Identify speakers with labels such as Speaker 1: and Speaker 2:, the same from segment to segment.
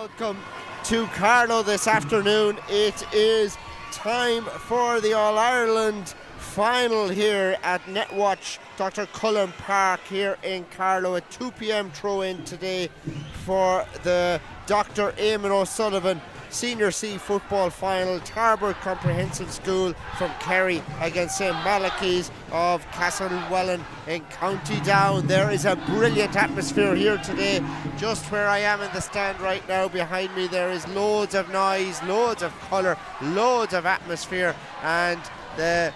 Speaker 1: Welcome to Carlow this afternoon. It is time for the All-Ireland final here at Netwatch, Dr. Cullen Park here in Carlow. A 2 p.m. throw-in today for the Dr. Eamonn O'Sullivan Senior C football final. Tarbert Comprehensive School from Kerry against St. Malachy's of Castlewellan in County Down. There is a brilliant atmosphere here today. Just where I am in the stand right now behind me, there is loads of noise, loads of colour, loads of atmosphere, and the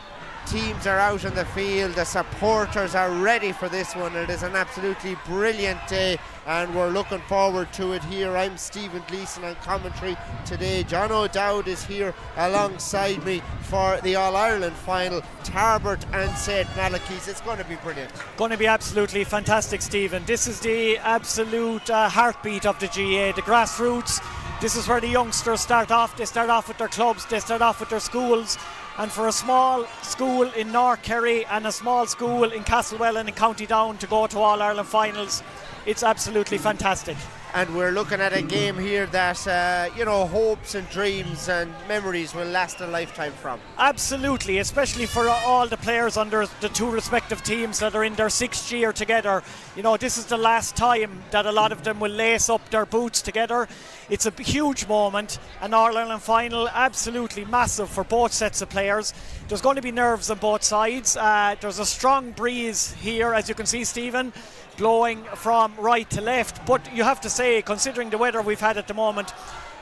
Speaker 1: teams are out on the field. The supporters are ready for this one. It is an absolutely brilliant day and we're looking forward to it here. I'm Stephen Gleeson on commentary today. John O'Dowd is here alongside me for the All-Ireland final, Tarbert and St. Malachy's. It's going to be brilliant.
Speaker 2: Going to be absolutely fantastic, Stephen. This is the absolute heartbeat of the GA, the grassroots. This is where the youngsters start off. They start off with their clubs, they start off with their schools. And for a small school in North Kerry and a small school in Castlewellan in County Down to go to All-Ireland finals, it's absolutely fantastic. And
Speaker 1: we're looking at a game here that, hopes and dreams and memories will last a lifetime from.
Speaker 2: Absolutely, especially for all the players under the two respective teams that are in their sixth year together. You know, this is the last time that a lot of them will lace up their boots together. It's a huge moment, an All-Ireland final, absolutely massive for both sets of players. There's going to be nerves on both sides. There's a strong breeze here, as you can see, Stephen, blowing from right to left. But you have to say, considering the weather we've had at the moment,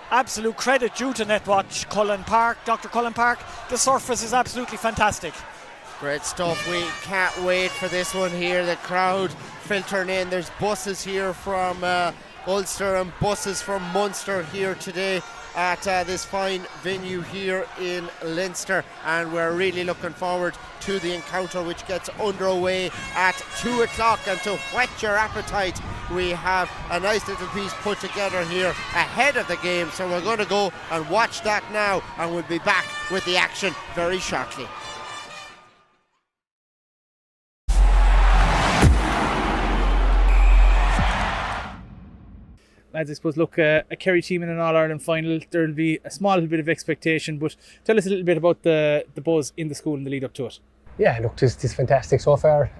Speaker 2: absolute credit due to Netwatch Cullen Park, Dr. Cullen Park. The surface is absolutely fantastic.
Speaker 1: Great stuff. We can't wait for this one here. The crowd filtering in. There's buses here from Ulster and buses from Munster here today at this fine venue here in Leinster, and we're really looking forward to the encounter, which gets underway at 2 o'clock. And to whet your appetite, we have a nice little piece put together here ahead of the game, so we're going to go and watch that now, and we'll be back with the action very shortly.
Speaker 3: Lads, I suppose, look, a Kerry team in an All-Ireland final, there'll be a small little bit of expectation, but tell us a little bit about the buzz in the school and the lead up to it.
Speaker 4: Yeah, look, it's fantastic so far.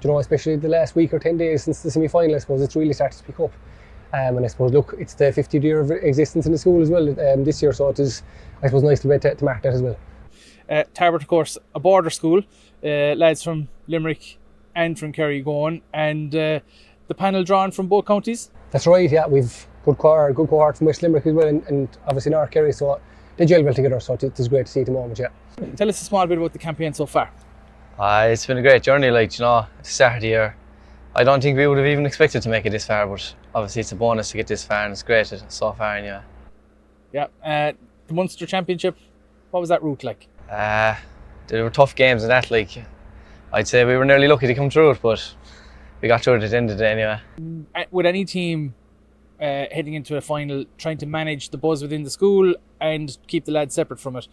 Speaker 4: Especially the last week or 10 days since the semi-final, I suppose it's really started to pick up. And I suppose, look, it's the 50th year of existence in the school as well this year, so it is, I suppose, nice to mark that as well.
Speaker 3: Tarbert, of course, a border school, lads from Limerick and from Kerry going, and the panel drawn from both counties.
Speaker 4: That's right, yeah, we've good cohort from West Limerick as well, and obviously North Kerry, so they gel well together, so it's great to see at the moment, yeah.
Speaker 3: Tell us a small bit about the campaign so far.
Speaker 5: It's been a great journey, at the start of the year. I don't think we would have even expected to make it this far, but obviously it's a bonus to get this far, and it's great so far anyway.
Speaker 3: Yeah, the Munster Championship, what was that route like?
Speaker 5: There were tough games and that, I'd say we were nearly lucky to come through it, but we got through it at the end of the day anyway.
Speaker 3: Would any team heading into a final trying to manage the buzz within the school and keep the lads separate from it,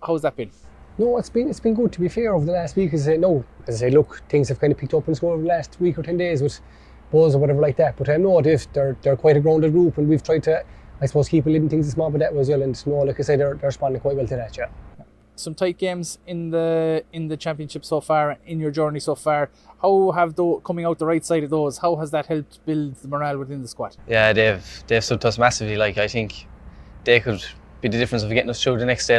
Speaker 3: how's that been?
Speaker 4: No, it's been good, to be fair, over the last week. As I say, look, things have kind of picked up in school over the last week or 10 days with buzz or whatever like that, but no, they're quite a grounded group, and we've tried to, I suppose, keep leading things small but that as well, and no, like I say, they're responding quite well to that, yeah.
Speaker 3: Some tight games in the championship so far, in your journey so far. How have coming out the right side of those, how has that helped build the morale within the squad?
Speaker 5: Yeah, they've stood to us massively. I think they could be the difference of getting us through the next day.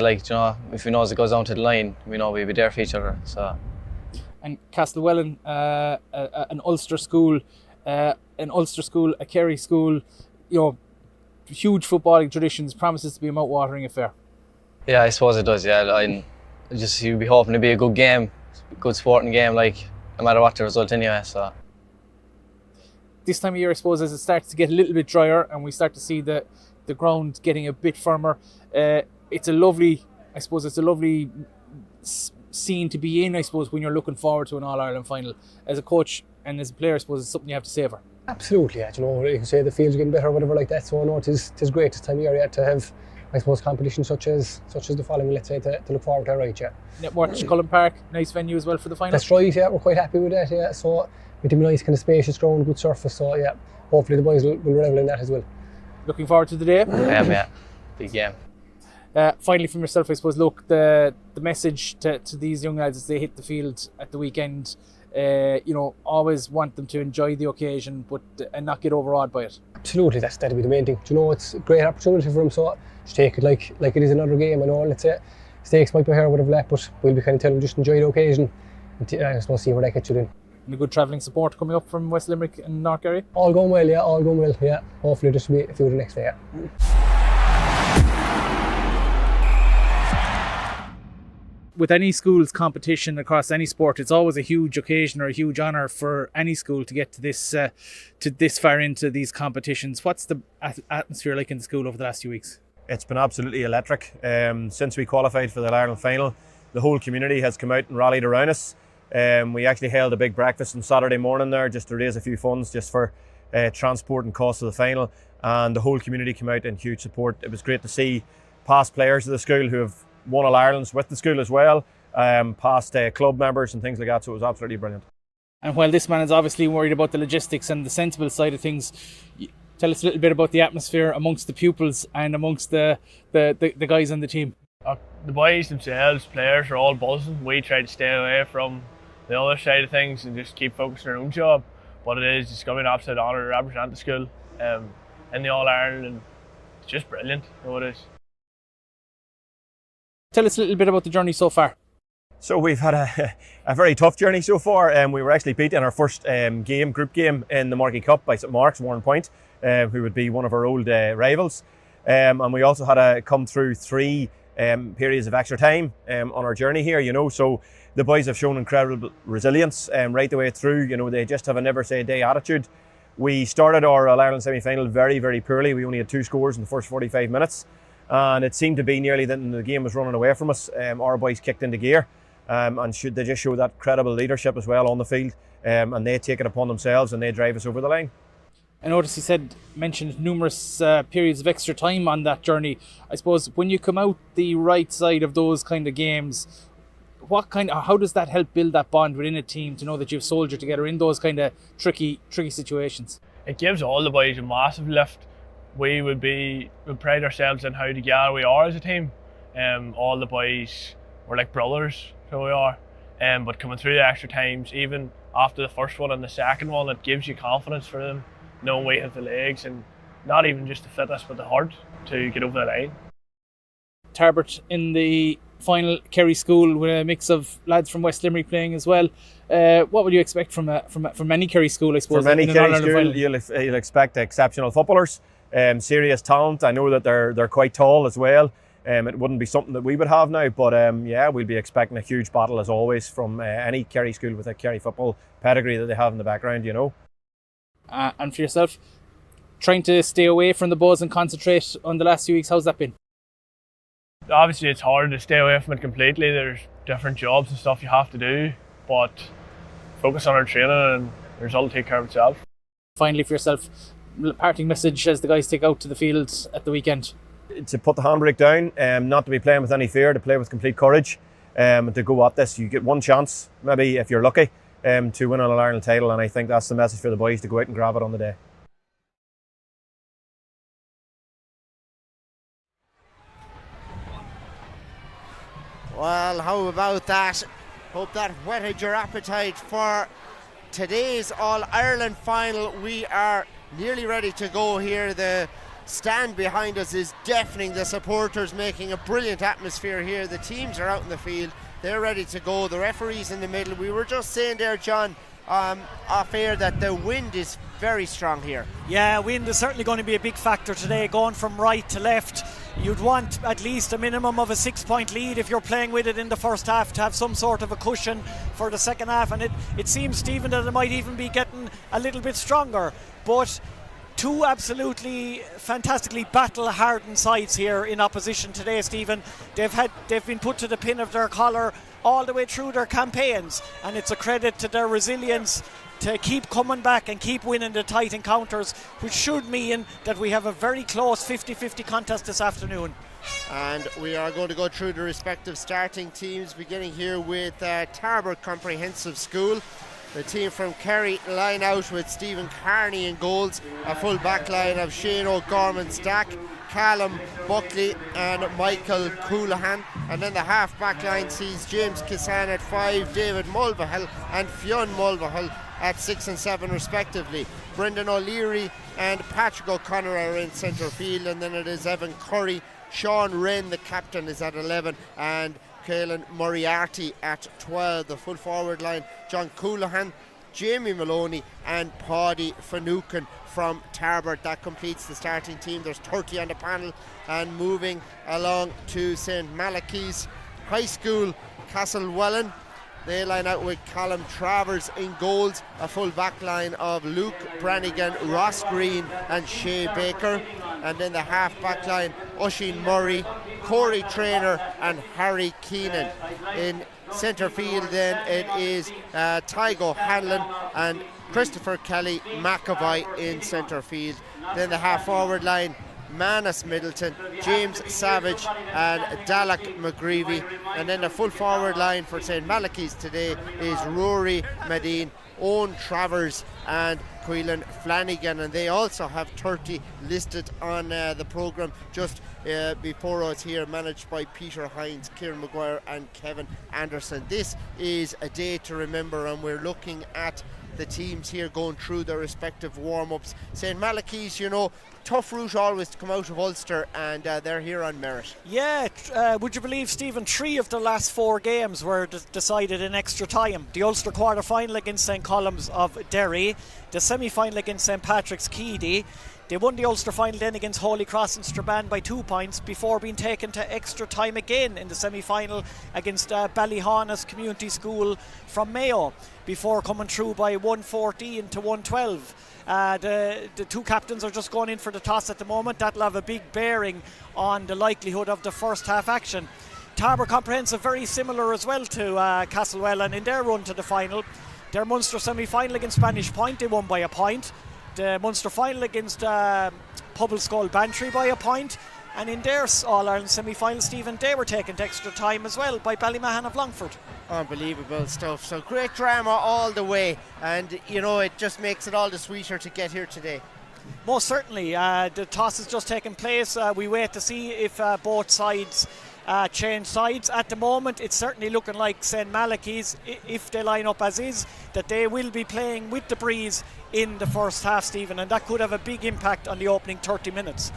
Speaker 5: If we know as it goes down to the line, we know we'll be there for each other. So.
Speaker 3: And Castlewellan, an Ulster school, a Kerry school, huge footballing traditions, promises to be a mouth-watering affair.
Speaker 5: Yeah, I suppose it does. Yeah, you'd be hoping to be a good game, good sporting game, no matter what the result anyway. So
Speaker 3: this time of year, I suppose, as it starts to get a little bit drier and we start to see the ground getting a bit firmer, it's a lovely scene to be in, I suppose, when you're looking forward to an All-Ireland final. As a coach and as a player, I suppose it's something you have to savour.
Speaker 4: Absolutely, yeah. You can say the field's getting better or whatever like that, so no, it is great this time of year to have, I suppose, competition such as the following, let's say, to look forward to, right, yeah.
Speaker 3: Netwatch Cullen Park, nice venue as well for the final.
Speaker 4: That's right, yeah, we're quite happy with that, yeah. So with the nice kind of spacious ground, good surface, so yeah, hopefully the boys will revel in that as well.
Speaker 3: Looking forward to the day?
Speaker 5: Yeah, big game.
Speaker 3: Finally, from yourself, I suppose, look, the message to these young lads as they hit the field at the weekend, always want them to enjoy the occasion and not get overawed by it.
Speaker 4: Absolutely, that'd be the main thing. It's a great opportunity for them, so just take it like it is another game. I know, let's say, stakes might be higher, whatever that, but we'll be kind of telling them just enjoy the occasion and I suppose see where that gets you in.
Speaker 3: And a good travelling support coming up from West Limerick and North Kerry?
Speaker 4: All going well, yeah. Hopefully just be a few the next day, yeah.
Speaker 3: With any school's competition across any sport, it's always a huge occasion or a huge honour for any school to get to this far into these competitions. What's the atmosphere like in the school over the last few weeks?
Speaker 6: It's been absolutely electric. Since we qualified for the All-Ireland final, the whole community has come out and rallied around us. We actually held a big breakfast on Saturday morning there just to raise a few funds just for transport and cost of the final, and the whole community came out in huge support. It was great to see past players of the school who have won All-Irelands with the school as well, past club members and things like that, so it was absolutely brilliant.
Speaker 3: And while this man is obviously worried about the logistics and the sensible side of things, tell us a little bit about the atmosphere amongst the pupils and amongst the guys on the team.
Speaker 7: The boys themselves, players, are all buzzing. We try to stay away from the other side of things and just keep focusing on our own job. But it's going to be an absolute honour to represent the school in the All-Ireland, and it's just brilliant. You know it is.
Speaker 3: Tell us a little bit about the journey so far.
Speaker 6: So we've had a very tough journey so far. We were actually beat in our first group game in the Malachy Cup by St Mark's, Warren Point, who would be one of our old rivals. And we also had to come through 3 periods of extra time on our journey here, so the boys have shown incredible resilience right the way through. They just have a never say die attitude. We started our All-Ireland semi-final very, very poorly. We only had 2 scores in the first 45 minutes, and it seemed to be nearly that the game was running away from us. Our boys kicked into gear, and they just show that credible leadership as well on the field, and they take it upon themselves and they drive us over the line.
Speaker 3: I noticed he mentioned numerous periods of extra time on that journey. I suppose when you come out the right side of those kind of games, how does that help build that bond within a team to know that you've soldiered together in those kind of tricky situations?
Speaker 7: It gives all the boys a massive lift. We pride ourselves in how together we are as a team. All the boys, we're like brothers, so we are. But coming through the extra times, even after the first one and the second one, it gives you confidence for them, knowing we have the legs and not even just the fitness but the heart to get over the line.
Speaker 3: Tarbert in the final, Kerry School, with a mix of lads from West Limerick playing as well. What would you expect from any Kerry school, I suppose?
Speaker 6: From any Kerry school, you'll expect exceptional footballers, serious talent. I know that they're quite tall as well. It wouldn't be something that we would have now, but we'll be expecting a huge battle as always from any Kerry school with a Kerry football pedigree that they have in the background,
Speaker 3: And for yourself, trying to stay away from the buzz and concentrate on the last few weeks, how's that been?
Speaker 7: Obviously it's hard to stay away from it completely. There's different jobs and stuff you have to do, but focus on our training and the result will take care of itself. Finally
Speaker 3: for yourself, parting message as the guys take out to the field at the weekend?
Speaker 6: To put the handbrake down, not to be playing with any fear, to play with complete courage, and to go at this. You get one chance, maybe if you're lucky, to win an All-Ireland title, and I think that's the message for the boys, to go out and grab it on the day.
Speaker 1: Well, how about that? Hope that whetted your appetite for today's All-Ireland final. We are nearly ready to go here. The stand behind us is deafening. The supporters making a brilliant atmosphere here. The teams are out in the field. They're ready to go. The referee's in the middle. We were just saying there, John, off air, that the wind is very strong here.
Speaker 2: Yeah, wind is certainly going to be a big factor today, going from right to left. You'd want at least a minimum of a 6-point lead if you're playing with it in the first half to have some sort of a cushion for the second half, and it seems, Stephen, that it might even be getting a little bit stronger. But 2 absolutely fantastically battle-hardened sides here in opposition today, Stephen. They've been put to the pin of their collar all the way through their campaigns, and it's a credit to their resilience to keep coming back and keep winning the tight encounters, which should mean that we have a very close 50-50 contest this afternoon.
Speaker 1: And we are going to go through the respective starting teams, beginning here with Tarbert Comprehensive School. The team from Kerry line out with Stephen Carney in goals, a full back line of Shane O'Gorman Stack, Callum Buckley and Michael Coulihan, and then the half back line sees James Kissan at 5, David Mulvihill and Fionn Mulvihill at 6 and 7 respectively. Brendan O'Leary and Patrick O'Connor are in centre field, and then it is Evan Curry, Sean Wren the captain is at 11, and Caelan Moriarty at 12. The full forward line, John Coulihan, Jamie Maloney and Paddy Finucane from Tarbert. That completes the starting team. There's 30 on the panel. And moving along to St. Malachy's High School, Castlewellan. They line out with Colin Travers in goals, a full back line of Luke Brannigan, Ross Green and Shea Baker, and then the half back line, Oisin Murray, Corey Traynor and Harry Keenan. In centre field then it is Tygo Hanlon and Christopher Kelly McAvoy in centre field. Then the half forward line, Manus Middleton, James Savage and Dalek McGreevy, and then the full forward line for St. Malachy's today is Rory Medine, Owen Travers and Quillan Flanagan, and they also have 30 listed on the programme just before us here, managed by Peter Hines, Kieran Maguire and Kevin Anderson. This is a day to remember, and we're looking at the teams here going through their respective warm-ups. St. Malachy's, you know, tough route always to come out of Ulster, and they're here on merit.
Speaker 2: Yeah, would you believe, Stephen, 3 of the last 4 games were decided in extra time. The Ulster quarter-final against St. Colum's of Derry, the semi-final against St. Patrick's Keady. They won the Ulster final then against Holy Cross and Strabane by 2 points before being taken to extra time again in the semi-final against Ballyhaunis Community School from Mayo, before coming through by 114 to 112. The two captains are just going in for the toss at the moment. That'll have a big bearing on the likelihood of the first half action. Tarbert Comprehensive very similar as well to Castlewellan in their run to the final. Their Munster semi-final against Spanish Point, they won by a point. The Munster final against Pobbleskull Bantry by a point, and in their All-Ireland semi-final, Stephen, they were taken to extra time as well by Ballymahan of Longford.
Speaker 1: Unbelievable stuff. So great drama all the way, and you know, it just makes it all the sweeter to get here today.
Speaker 2: Most certainly. The toss has just taken place. We wait to see if both sides change sides. At the moment, it's certainly looking like St. Malachy's, if they line up as is, that they will be playing with the breeze in the first half, Stephen, and that could have a big impact on the opening 30 minutes.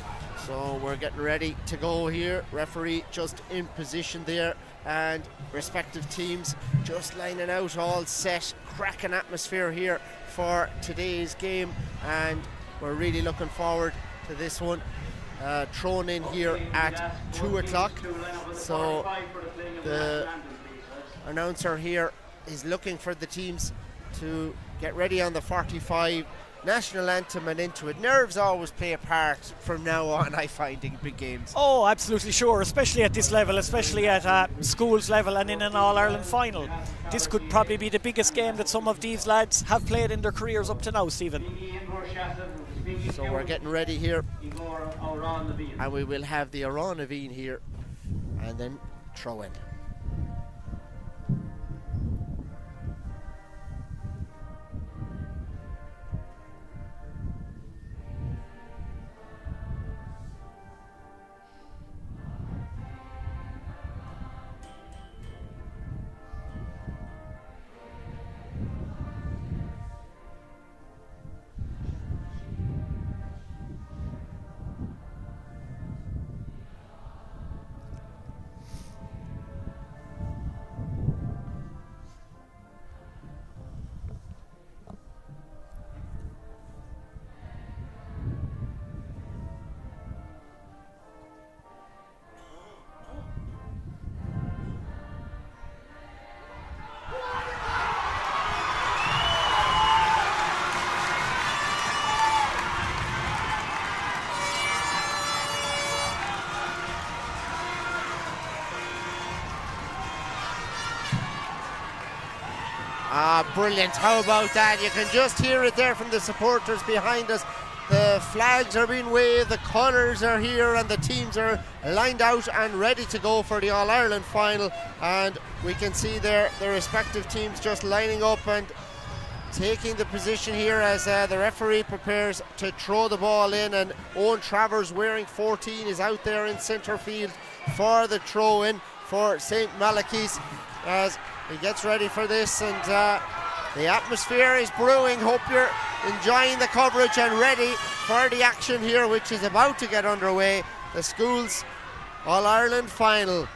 Speaker 1: So we're getting ready to go here. Referee just in position there, and respective teams just lining out, all set. Cracking atmosphere here for today's game, and we're really looking forward to this one. Thrown in here at 2 o'clock. So the announcer here is looking for the teams to get ready on the 45, national anthem and into it. Nerves always play a part from now on, I find, in big games.
Speaker 2: Oh, absolutely sure, especially at this level, especially at schools level and in an All-Ireland final. This could probably be the biggest game that some of these lads have played in their careers up to now, Stephen.
Speaker 1: So we're getting ready here, and we will have the Aran Naveen here, and then throw in. Brilliant. How about that? You can just hear it there from the supporters behind us. The flags are being waved, the colours are here, and the teams are lined out and ready to go for the All-Ireland final. And we can see there the respective teams just lining up, and taking the position here as the referee prepares to throw the ball in, and Owen Travers, wearing 14, is out there in centre field for the throw in for St. Malachy's as he gets ready for this. And the atmosphere is brewing. Hope you're enjoying the coverage and ready for the action here, which is about to get underway. The schools All-Ireland final.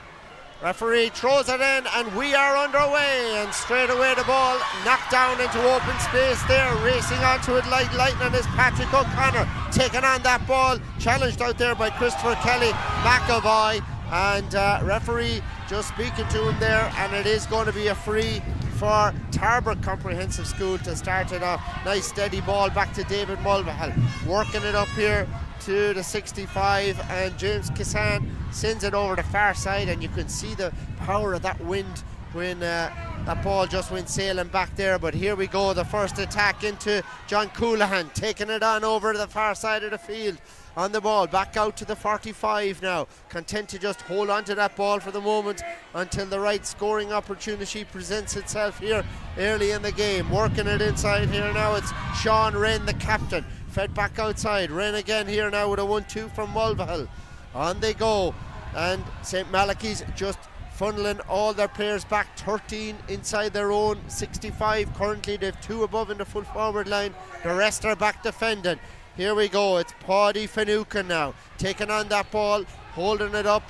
Speaker 1: Referee throws it in and we are underway, and straight away the ball knocked down into open space there. Racing onto it like lightning is Patrick O'Connor, taking on that ball, challenged out there by Christopher Kelly McAvoy, and referee just speaking to him there, and it is going to be a free for Tarbert Comprehensive School to start it off. Nice steady ball back to David Mulvihill, working it up here to the 65, and James Kissan sends it over the far side, and you can see the power of that wind when that ball just went sailing back there. But here we go, the first attack into John Coulihan, taking it on over to the far side of the field on the ball, back out to the 45 now, content to just hold on to that ball for the moment until the right scoring opportunity presents itself here early in the game. Working it inside here now, it's Sean Wren, the captain, fed back outside. Wren again here now with a 1-2 from Mulvihill. On they go, and St. Malachy's just funneling all their players back, 13 inside their own 65 currently. They've 2 above in the full forward line, the rest are back defending. Here we go, it's Paddy Finucane now, taking on that ball, holding it up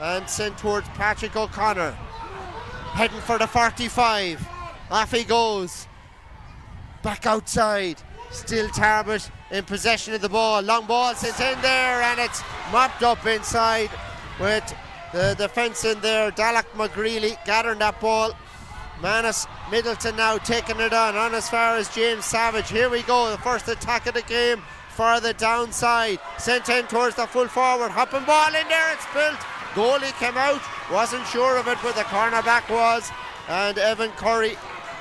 Speaker 1: and sent towards Patrick O'Connor, heading for the 45, off he goes, back outside, still Tarbert in possession of the ball, long ball sent in there, and it's mopped up inside with the defence in there. Dalach McGreely gathering that ball, Manus Middleton now taking it on as far as James Savage. Here we go, the first attack of the game for the downside, sent in towards the full forward, hopping ball in there, it's built, goalie came out, wasn't sure of it, but the cornerback was, and Evan Curry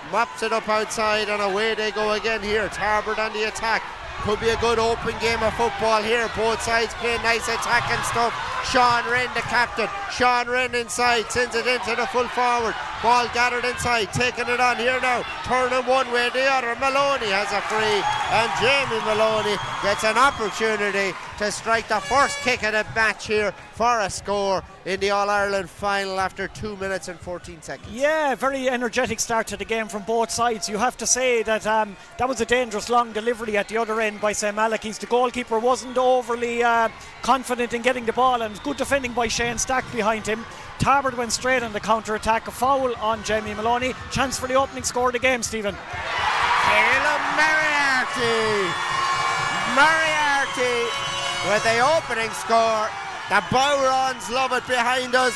Speaker 1: mops it up outside, and away they go again here. Tarbert on the attack, could be a good open game of football here, both sides playing nice attacking stuff. Sean Wren, the captain, Sean Wren inside, sends it into the full forward, ball gathered inside, taking it on here now, turning one way the other. Maloney has a free, and Jamie Maloney gets an opportunity to strike the first kick of the match here for a score in the All-Ireland final after 2 minutes and 14 seconds.
Speaker 2: Yeah, very energetic start to the game from both sides. You have to say that that was a dangerous long delivery at the other end by St. Malachy's. The goalkeeper wasn't overly confident in getting the ball, and good defending by Shane Stack behind him. Tarbert went straight on the counter-attack, a foul on Jamie Maloney. Chance for the opening score of the game, Stephen.
Speaker 1: Caleb Moriarty with the opening score. The Bowrons love it behind us.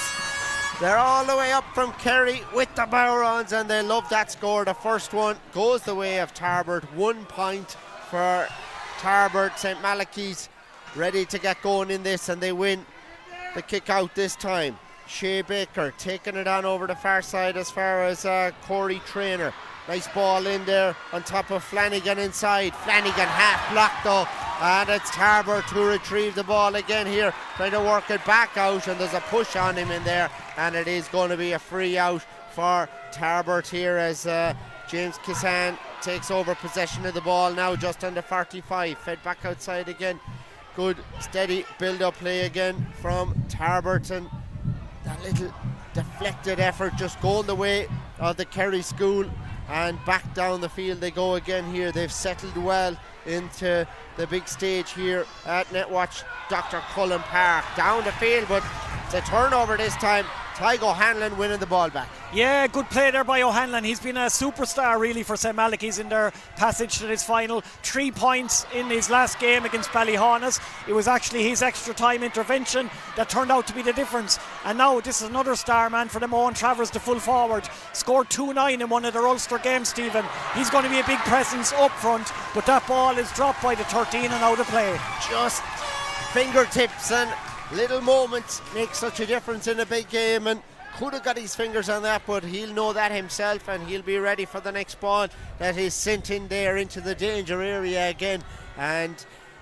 Speaker 1: They're all the way up from Kerry with the Bowrons, and they love that score. The first one goes the way of Tarbert. 1 point for Tarbert. St. Malachy's ready to get going in this, and they win the kick out this time. Shea Baker taking it on over the far side as far as Corey Traynor. Nice ball in there on top of Flanagan inside. Flanagan half blocked though, and it's Tarbert who retrieve the ball again here, trying to work it back out, and there's a push on him in there, and it is going to be a free out for Tarbert here as James Kissan takes over possession of the ball now just under 45, fed back outside again. Good steady build-up play again from Tarbert, and that little deflected effort just going the way of the Kerry School, and back down the field they go again here. They've settled well into the big stage here at Netwatch Dr. Cullen Park. Down the field, but it's a turnover this time. Tygo O'Hanlon winning the ball back.
Speaker 2: Yeah, good play there by O'Hanlon. He's been a superstar really for St. Malachy's in their passage to this final. 3 points in his last game against Ballyhaunis. It was actually his extra time intervention that turned out to be the difference. And now this is another star man for them. Owen Travers, the full forward, scored 2-9 in one of their Ulster games, Stephen. He's going to be a big presence up front, but that ball is dropped by the 13 and out of play.
Speaker 1: Just fingertips and little moments make such a difference in a big game, and could have got his fingers on that, but he'll know that himself, and he'll be ready for the next ball that is sent in there into the danger area again. And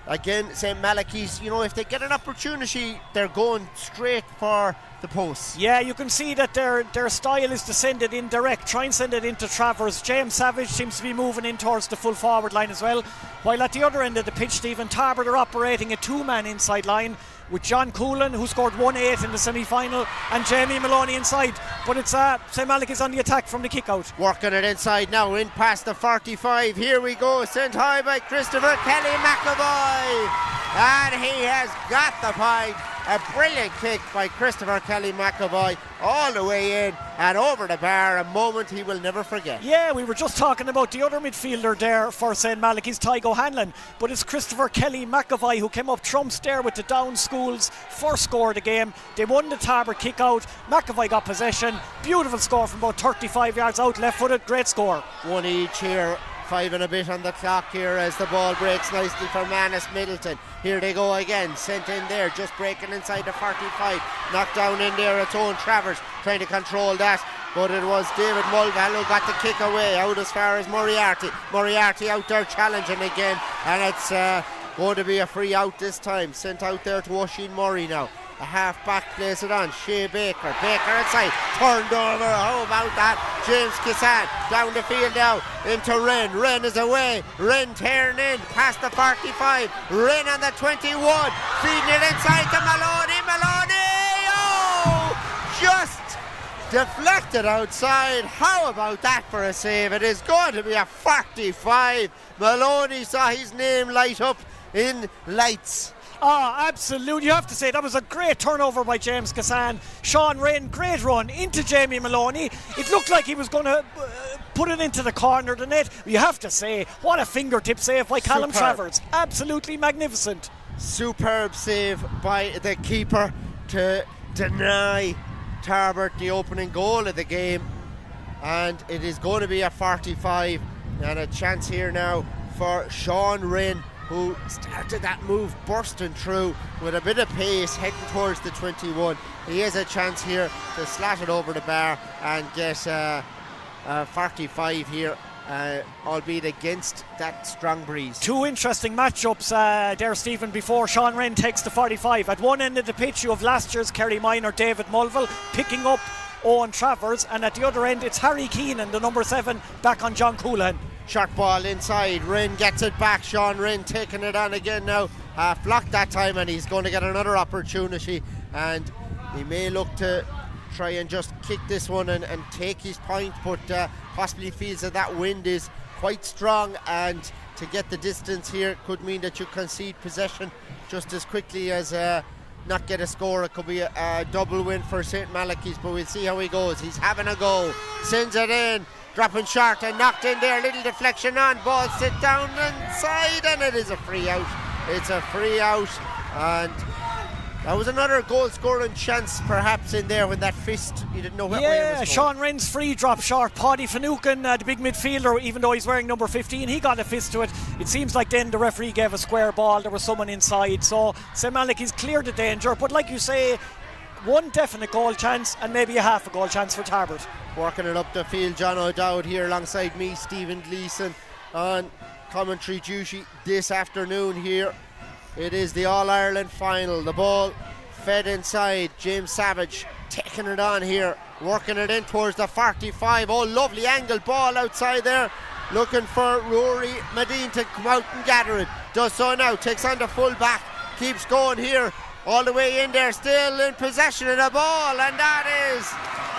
Speaker 1: again, St. Malachy's, if they get an opportunity, they're going straight for the posts.
Speaker 2: Yeah, you can see that their style is to send it in direct, try and send it into Travers. James Savage seems to be moving in towards the full forward line as well, while at the other end of the pitch, Stephen, Tarbert are operating a two-man inside line with John Cullen, who scored 1-8 in the semi-final, and Jamie Maloney inside. But it's St. Malachy's on the attack from the kick-out.
Speaker 1: Working it inside now, in past the 45. Here we go, sent high by Christopher Kelly McAvoy. And he has got the point. A brilliant kick by Christopher Kelly McAvoy all the way in and over the bar, a moment he will never forget.
Speaker 2: Yeah, we were just talking about the other midfielder there for St. Malachy's, Tygo Hanlon, but it's Christopher Kelly McAvoy who came up trumps there with the Down School's first score of the game. They won the Tarbert kick out, McAvoy got possession, beautiful score from about 35 yards out, left footed, great score.
Speaker 1: One each here. 5 and a bit on the clock here as the ball breaks nicely for Manus Middleton. Here they go again, sent in there, just breaking inside the 45. Knocked down in there, its own Travers trying to control that, but it was David Mulvihill who got the kick away out as far as Moriarty. Moriarty out there challenging again, and it's going to be a free out this time. Sent out there to Oisin Murray now. A half back plays it on, Shea Baker inside, turned over, how about that? James Kissan down the field now into Wren is away, Wren tearing in past the 45, Wren on the 21, feeding it inside to Maloney, oh, just deflected outside. How about that for a save? It is going to be a 45. Maloney saw his name light up in lights.
Speaker 2: Oh, absolutely. You have to say that was a great turnover by James Cassan. Sean Wren, great run into Jamie Maloney. It looked like he was going to put it into the corner of the net. You have to say, what a fingertip save by Callum Travers. Absolutely magnificent.
Speaker 1: Superb save by the keeper to deny Tarbert the opening goal of the game. And it is going to be a 45 and a chance here now for Sean Wren, who started that move bursting through with a bit of pace heading towards the 21. He has a chance here to slat it over the bar and get a 45 here, albeit against that strong breeze.
Speaker 2: Two interesting matchups there, Stephen, before Sean Wren takes the 45. At one end of the pitch you have last year's Kerry Minor David Mulvihill picking up Owen Travers, and at the other end it's Harry Keenan, the number 7, back on John Cullen.
Speaker 1: Short ball inside, Wren gets it back, Sean Wren taking it on again now, blocked that time, and he's going to get another opportunity, and he may look to try and just kick this one and take his point, but possibly feels that wind is quite strong, and to get the distance here could mean that you concede possession just as quickly as not get a score. It could be a double win for St. Malachy's, but we'll see how he goes. He's having a go, sends it in, dropping short and knocked in there, little deflection on, ball sit down inside, and it is a free out. It's a free out, and that was another goal scoring chance perhaps in there when that fist, you didn't know what way it was going.
Speaker 2: Sean Wren's free drop short. Paddy Finucane, the big midfielder, even though he's wearing number 15, he got a fist to it. It seems like then the referee gave a square ball, there was someone inside, so St. Malachy's cleared the danger, but like you say, one definite goal chance and maybe a half a goal chance for Tarbert.
Speaker 1: Working it up the field, John O'Dowd here alongside me, Stephen Gleeson, on commentary duty this afternoon here. It is the All-Ireland final. The ball fed inside, James Savage taking it on here, working it in towards the 45. Oh, lovely angle ball outside there, looking for Rory Medine to come out and gather it. Does so now, takes on the full back, keeps going here all the way in there, still in possession of the ball, and that is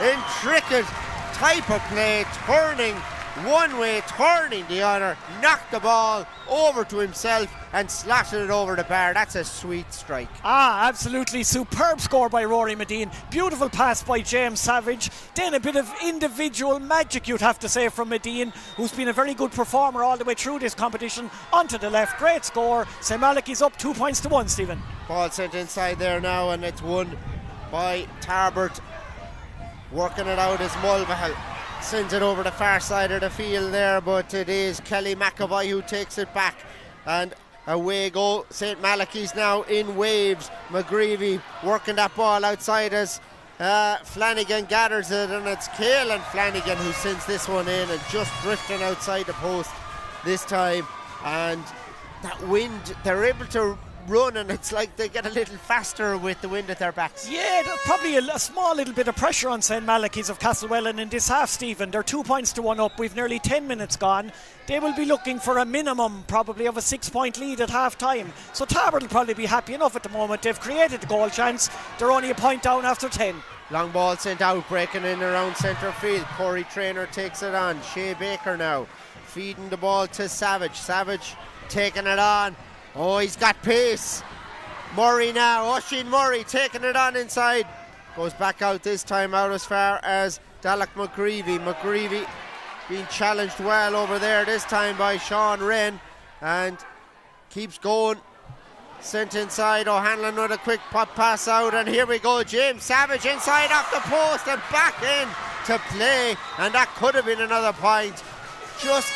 Speaker 1: intricate type of play, turning one way, turning the other, knocked the ball over to himself and slashed it over the bar. That's a sweet strike.
Speaker 2: Absolutely superb score by Rory Medine, beautiful pass by James Savage, then a bit of individual magic, you'd have to say, from Medine, who's been a very good performer all the way through this competition. Onto the left, great score. St. Malachy's up 2-1, Stephen.
Speaker 1: Ball sent inside there now, and it's won by Tarbert. Working it out is Mulvihill, sends it over the far side of the field there, but it is Kelly McAvoy who takes it back, and away go St. Malachy's now in waves. McGreevy working that ball outside as Flanagan gathers it, and it's Caelan Flanagan who sends this one in and just drifting outside the post this time, and that wind, they're able to run, and it's like they get a little faster with the wind at their backs.
Speaker 2: Yeah, probably a small little bit of pressure on St. Malachy's of Castlewellan in this half, Stephen. They're 2 points to 1 up. We've nearly 10 minutes gone. They will be looking for a minimum probably of a 6-point lead at half time. So Tarbert will probably be happy enough at the moment. They've created the goal chance. They're only a point down after 10.
Speaker 1: Long ball sent out, breaking in around centre field. Corey Traynor takes it on. Shea Baker now feeding the ball to Savage. Savage taking it on. Oh, he's got pace. Murray now, Oisin Murray taking it on inside. Goes back out this time, out as far as Dalek McGreevy. McGreevy being challenged well over there this time by Sean Wren, and keeps going. Sent inside, O'Hanlon with a quick pop pass out, and here we go. James Savage inside off the post and back in to play, and that could have been another point. Just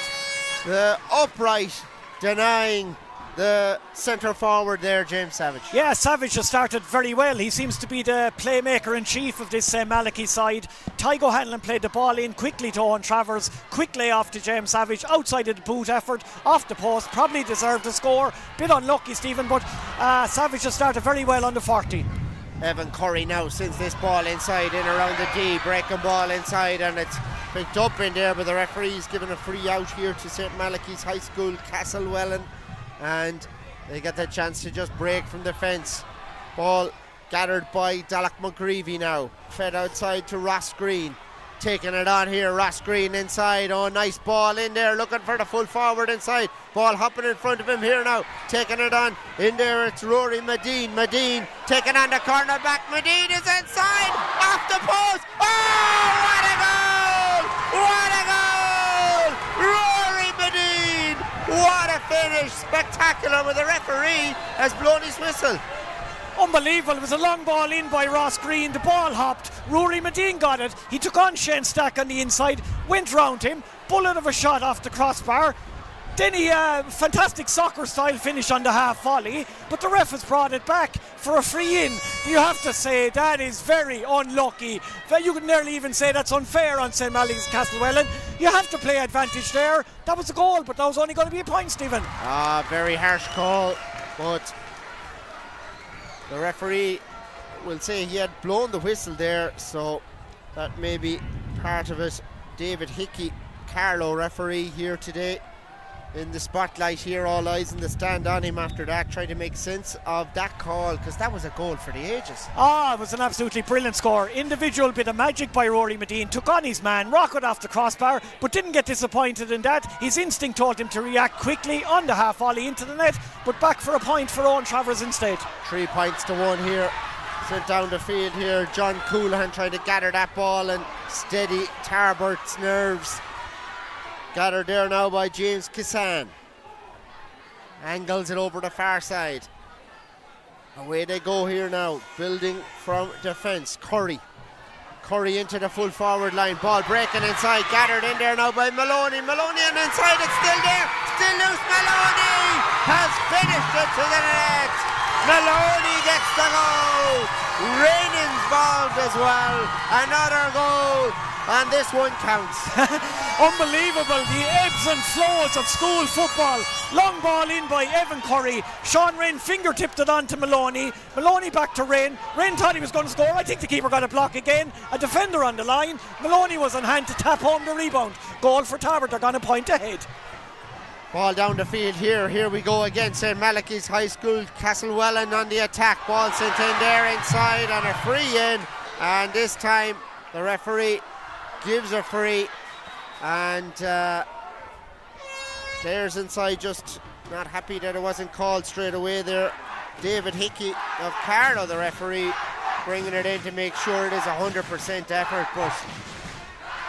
Speaker 1: the upright denying the centre forward there, James Savage.
Speaker 2: Yeah, Savage has started very well. He seems to be the playmaker in chief of this Malachy side. Tygo Hanlon played the ball in quickly to Owen Travers. Quick layoff to James Savage outside of the boot effort, off the post. Probably deserved a score. Bit unlucky, Stephen, but Savage has started very well on the 40.
Speaker 1: Evan Curry now sends this ball inside in around the D, breaking ball inside, and it's picked up in there, but the referee's given a free out here to St. Malachy's High School, Castlewellan, and they get the chance to just break from the fence. Ball gathered by Dalek McGreevy now, fed outside to Ross Green, taking it on here. Ross Green inside. Oh, nice ball in there, looking for the full forward inside. Ball hopping in front of him here now, taking it on in there. It's Rory Medine. Medine taking on the corner back. Medine is inside, off the post. Oh, what a goal! What a goal! Rory Medine, what a finish! Spectacular, with the referee has blown his whistle.
Speaker 2: Unbelievable. It was a long ball in by Ross Green. The ball hopped. Rory Medine got it. He took on Shane Stack on the inside, went round him, bullet of a shot off the crossbar. Then he fantastic soccer style finish on the half volley, but the ref has brought it back for a free in. You have to say that is very unlucky. You could nearly even say that's unfair on St. Malachy's Castlewellan. You have to play advantage there. That was a goal, but that was only going to be a point, Stephen.
Speaker 1: Very harsh call, but the referee will say he had blown the whistle there, so that may be part of it. David Hickey, Carlow referee here today in the spotlight here, all eyes in the stand on him after that, trying to make sense of that call, because that was a goal for the ages.
Speaker 2: It was an absolutely brilliant score. Individual bit of magic by Rory Medine, took on his man, rocketed off the crossbar, but didn't get disappointed in that. His instinct told him to react quickly on the half volley into the net, but back for a point for Owen Travers instead. 3
Speaker 1: points to 1 here. Sent down the field here. John Coulihan trying to gather that ball and steady Tarbert's nerves. Gathered there now by James Kissan. Angles it over the far side. Away they go here now, building from defence. Curry into the full forward line. Ball breaking inside, gathered in there now by Maloney. Maloney and inside, it's still there, still loose. Maloney has finished it to the net. Maloney gets the goal. Rain involved as well. Another goal, and this one counts.
Speaker 2: Unbelievable, the ebbs and flows of school football. Long ball in by Evan Curry. Sean Wren fingertipped it on to Maloney. Maloney back to Wren. Wren thought he was going to score. I think the keeper got a block again. A defender on the line. Maloney was on hand to tap home the rebound. Goal for Tarbert. They're going to point ahead.
Speaker 1: Ball down the field here. Here we go again. St. Malachy's High School, Castlewellan on the attack. Ball sent in there inside and a free in. And this time the referee gives a free. And players inside just not happy that it wasn't called straight away there. David Hickey of Carlow, the referee, bringing it in to make sure it is 100% effort. But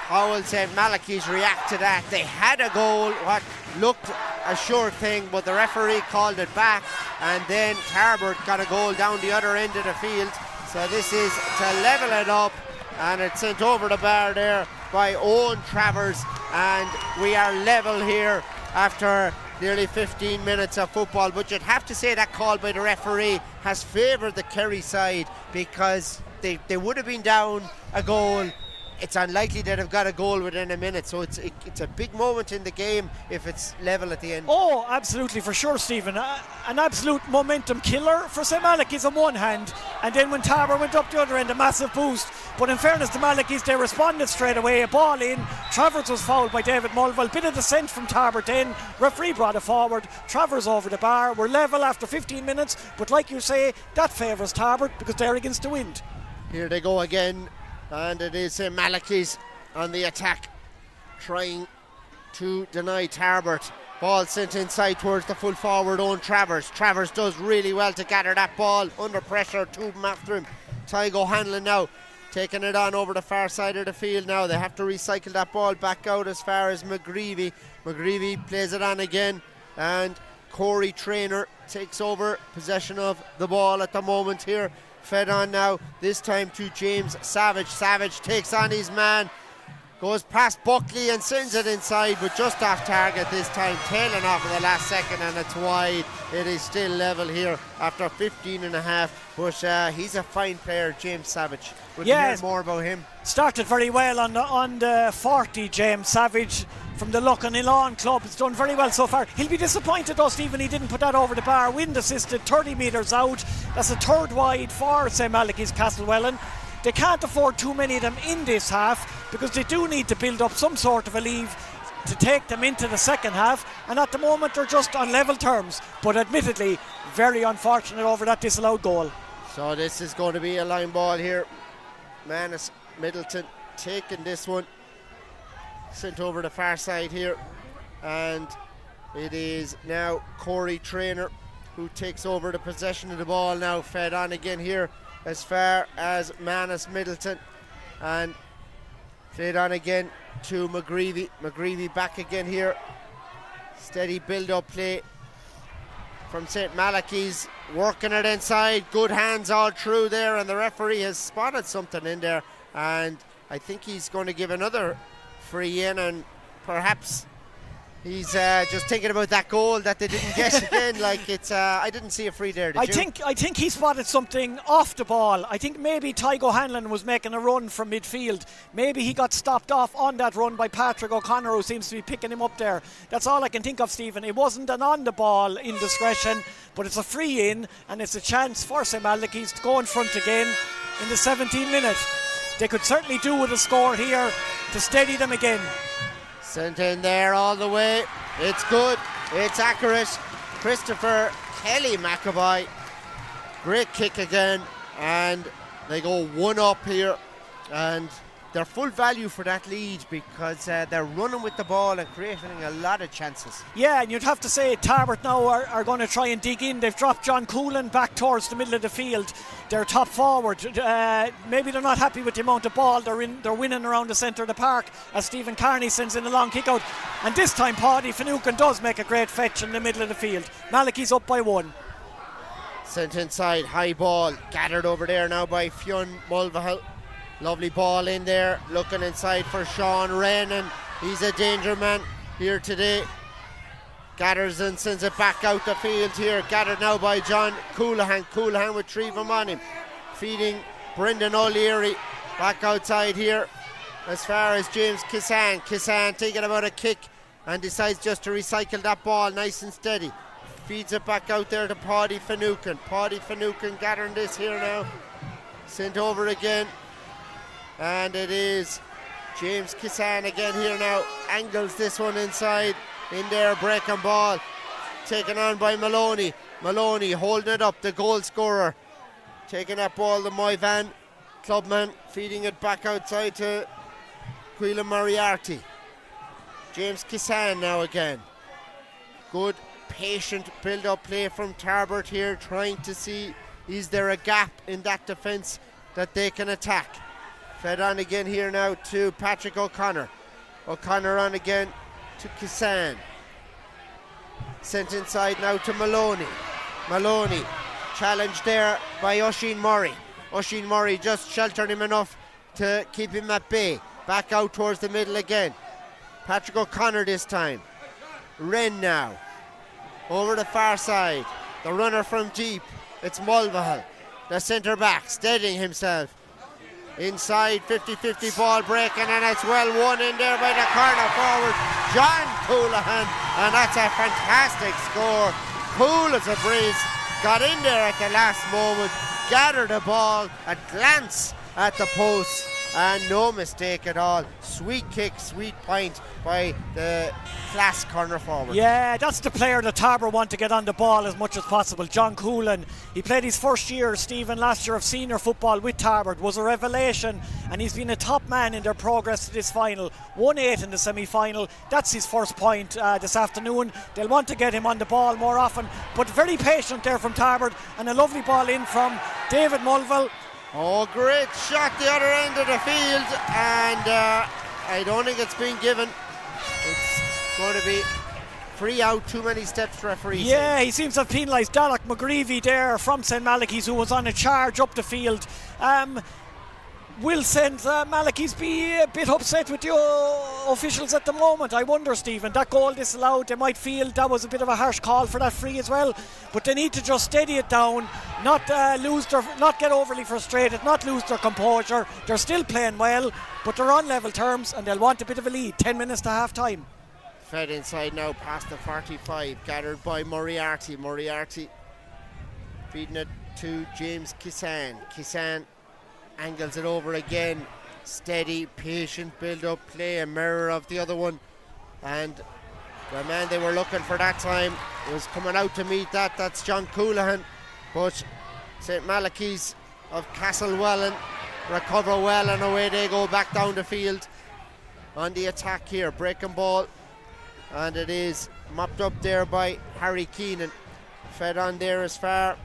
Speaker 1: how will St. Malachy's react to that? They had a goal, what looked a sure thing, but the referee called it back, and then Tarbert got a goal down the other end of the field. So this is to level it up, and it's sent over the bar there by Owen Travers, and we are level here after nearly 15 minutes of football. But you'd have to say that call by the referee has favoured the Kerry side, because they would have been down a goal it's unlikely that they've got a goal within a minute, so it's a big moment in the game if it's level at the end.
Speaker 2: Oh, absolutely, for sure, Stephen. An absolute momentum killer for St. Malachy's on one hand, and then when Tarbert went up the other end, a massive boost. But in fairness to Malachy's, they responded straight away. A ball in. Travers was fouled by David Mulville. Bit of dissent from Tarbert then. Referee brought it forward. Travers over the bar. We're level after 15 minutes, but like you say, that favours Tarbert because they're against the wind.
Speaker 1: Here they go again, and it is Malachy's on the attack, trying to deny Tarbert. Ball sent inside towards the full forward own Travers. Travers does really well to gather that ball under pressure. Two of them after him. Tygo Hanlon now taking it on over the far side of the field now. They have to recycle that ball back out as far as McGreevy. McGreevy plays it on again, and Corey Traynor takes over possession of the ball at the moment here. Fed on now, this time to James Savage. Savage takes on his man, goes past Buckley and sends it inside, but just off target this time, tailing off in the last second, and it's wide. It is still level here after 15 and a half, but he's a fine player, James Savage. We'll hear more about him.
Speaker 2: Started very well on the 40, James Savage from the Lucan-Ilan club. It's done very well so far. He'll be disappointed though, Stephen, he didn't put that over the bar. Wind assisted, 30 metres out. That's a third wide for St. Malachy's Castlewellan. They can't afford too many of them in this half because they do need to build up some sort of a lead to take them into the second half, and at the moment they're just on level terms, but admittedly very unfortunate over that disallowed goal.
Speaker 1: So this is going to be a line ball here. Manus Middleton taking this one, sent over the far side here, and it is now Corey Traynor who takes over the possession of the ball now. Fed on again here as far as Manus Middleton, and played on again to McGreevy. McGreevy back again here. Steady build-up play from St. Malachy's, working it inside. Good hands all through there, and the referee has spotted something in there, and I think he's going to give another free in, and perhaps he's just thinking about that goal that they didn't get again. Like it's, I didn't see a free there.
Speaker 2: I think he spotted something off the ball. I think maybe Tygo Hanlon was making a run from midfield. Maybe he got stopped off on that run by Patrick O'Connor, who seems to be picking him up there. That's all I can think of, Stephen. It wasn't an on the ball indiscretion, but it's a free in, and it's a chance for St. Malachy's to go in front again in the 17th minute. They could certainly do with a score here to steady them again.
Speaker 1: Sent in there all the way. It's good. It's accurate. Christopher Kelly McAvoy. Great kick again. And they go one up here. And they're full value for that lead because they're running with the ball and creating a lot of chances.
Speaker 2: Yeah, and you'd have to say Tarbert now are going to try and dig in. They've dropped John Cullen back towards the middle of the field. They're top forward. Maybe they're not happy with the amount of ball they're winning around the centre of the park as Stephen Carney sends in a long kick out. And this time Paddy Finucane does make a great fetch in the middle of the field. Malachy's up by 1.
Speaker 1: Sent inside, high ball, gathered over there now by Fionn Mulvihill. Lovely ball in there, looking inside for Sean Wren, and he's a danger man here today. Gathers and sends it back out the field here. Gathered now by John Coulihan. Coulihan with 3 of them on him. Feeding Brendan O'Leary back outside here as far as James Kissan. Kissan taking about a kick and decides just to recycle that ball nice and steady. Feeds it back out there to Paddy Finucane. Paddy Finucane gathering this here now. Sent over again. And it is James Kissan again here now. Angles this one inside. In there, breaking ball. Taken on by Maloney. Maloney holding it up, the goal scorer. Taking that ball, the Moyvan clubman. Feeding it back outside to Quillan Moriarty. James Kissan now again. Good, patient build-up play from Tarbert here. Trying to see, is there a gap in that defence that they can attack. Fed on again here now to Patrick O'Connor. O'Connor on again to Kissan. Sent inside now to Maloney. Maloney challenged there by Oisin Murray. Oisin Murray just sheltered him enough to keep him at bay. Back out towards the middle again. Patrick O'Connor this time. Wren now. Over the far side. The runner from deep. It's Mulvihill. The centre back steadying himself. inside, 50-50 ball break, and then it's well won in there by the corner forward, John Coulihan, and that's a fantastic score. Cool as a breeze, got in there at the last moment, gathered the ball, a glance at the post, and no mistake at all. Sweet kick, sweet point by the class corner forward.
Speaker 2: Yeah, that's the player that Tarbert want to get on the ball as much as possible. John Cullen, he played his first year, Stephen, last year of senior football with Tarbert, was a revelation, and he's been a top man in their progress to this final. 1-8 in the semi-final. That's his first point this afternoon. They'll want to get him on the ball more often, but very patient there from Tarbert, and a lovely ball in from David Mulville.
Speaker 1: Oh, great shot the other end of the field, and I don't think it's been given. It's going to be free out, too many steps, referee.
Speaker 2: Yeah, he seems to have penalised Dalach McGreevy there from St. Malachy's, who was on a charge up the field. Will St. Malachy's be a bit upset with the officials at the moment? I wonder, Stephen. That goal disallowed, they might feel that was a bit of a harsh call for that free as well, but they need to just steady it down, not get overly frustrated, not lose their composure. They're still playing well, but they're on level terms, and they'll want a bit of a lead. 10 minutes to half time.
Speaker 1: Fed inside now past the 45, gathered by Moriarty. Moriarty feeding it to James Kisan. Kisan angles it over again. Steady, patient build-up play, a mirror of the other one. And the man they were looking for that time was coming out to meet that. That's John Coulihan. But St. Malachy's of Castlewellan recover well, and away they go back down the field on the attack here. Breaking ball, and it is mopped up there by Harry Keenan. Fed on there as far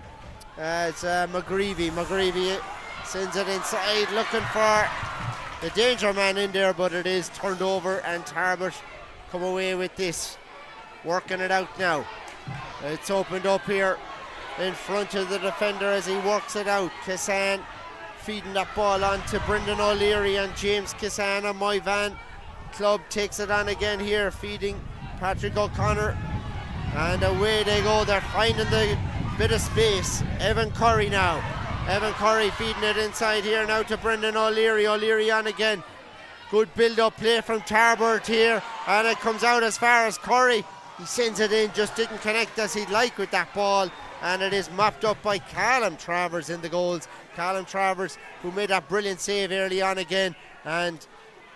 Speaker 1: as McGreevy. McGreevy sends it inside, looking for the danger man in there, but it is turned over, and Tarbert come away with this. Working it out now. It's opened up here in front of the defender as he works it out. Kisan feeding that ball on to Brendan O'Leary, and James Kisan on My Van Club takes it on again here, feeding Patrick O'Connor, and away they go. They're finding the bit of space. Evan Curry now. Evan Curry feeding it inside here now to Brendan O'Leary. O'Leary on again. Good build-up play from Tarbert here, and it comes out as far as Curry. He sends it in, just didn't connect as he'd like with that ball, and it is mopped up by Callum Travers in the goals. Callum Travers, who made that brilliant save early on again, and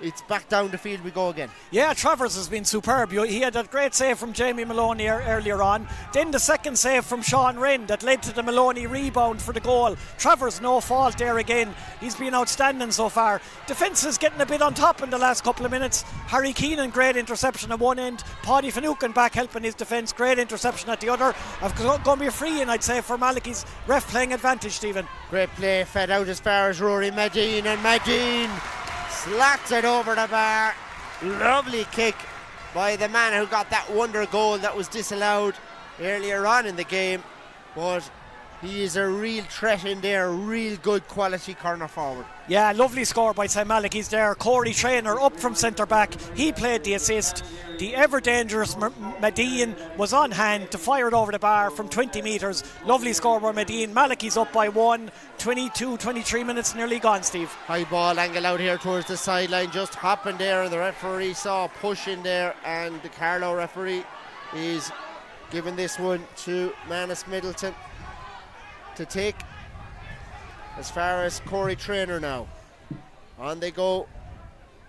Speaker 1: it's back down the field we go again. Yeah,
Speaker 2: Travers has been superb. He had that great save from Jamie Maloney earlier on. Then the second save from Sean Wren that led to the Maloney rebound for the goal. Travers, no fault there again. He's been outstanding so far. Defence is getting a bit on top in the last couple of minutes. Harry Keenan, great interception at one end. Paddy Finucane back helping his defence. Great interception at the other. Going to be a free in, I'd say, for Malachy's. Ref playing advantage, Stephen.
Speaker 1: Great play, fed out as far as Rory Medine, and Medine slats it over the bar. Lovely kick by the man who got that wonder goal that was disallowed earlier on in the game, but he is a real threat in there, real good quality corner forward.
Speaker 2: Yeah, lovely score by St. Malachy's there. Corey Traynor up from centre back, he played the assist. The ever dangerous Medine was on hand to fire it over the bar from 20 metres. Lovely score by Medine. Malachy's up by 1, 23 minutes nearly gone, Steve.
Speaker 1: High ball angle out here towards the sideline, just hopping there, and the referee saw a push in there, and the Carlow referee is giving this one to Manus Middleton to take. As far as Corey Traynor now. On they go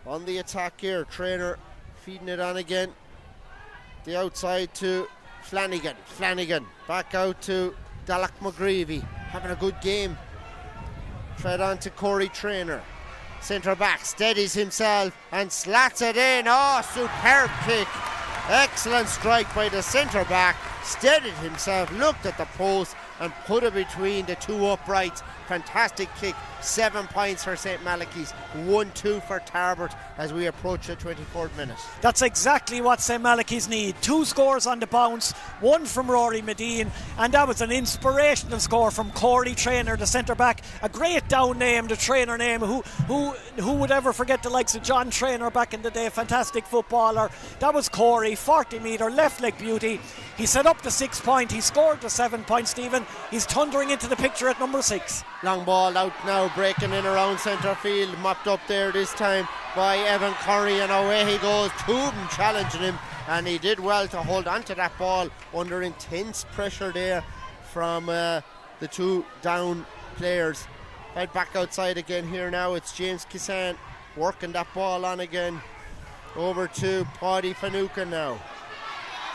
Speaker 1: on the attack here. Traynor feeding it on again. The outside to Flanagan. Flanagan back out to Dalach McGreevy. Having a good game. Fed on to Corey Traynor. Centre back steadies himself and slats it in. Oh, superb kick. Excellent strike by the centre back. Steadied himself, looked at the post and put it between the two uprights. Fantastic kick. 7 points for St. Malachy's, 1-2 for Tarbert as we approach the 24th minute.
Speaker 2: That's exactly what St. Malachy's need. 2 scores on the bounce, 1 from Rory Medine, and that was an inspirational score from Corey Traynor, the centre back. A great down name, the Traynor name. Who would ever forget the likes of John Traynor back in the day? Fantastic footballer. That was Corey, 40 metre left leg beauty. He set up the 6 point, he scored the 7 point, Stephen, He's thundering into the picture at number 6.
Speaker 1: Long ball out now, breaking in around centre field, mopped up there this time by Evan Curry, and away he goes. Tooben challenging him, and he did well to hold on to that ball under intense pressure there from the two down players. Right back outside again here now. It's James Kissan working that ball on again. Over to Paddy Finucane now.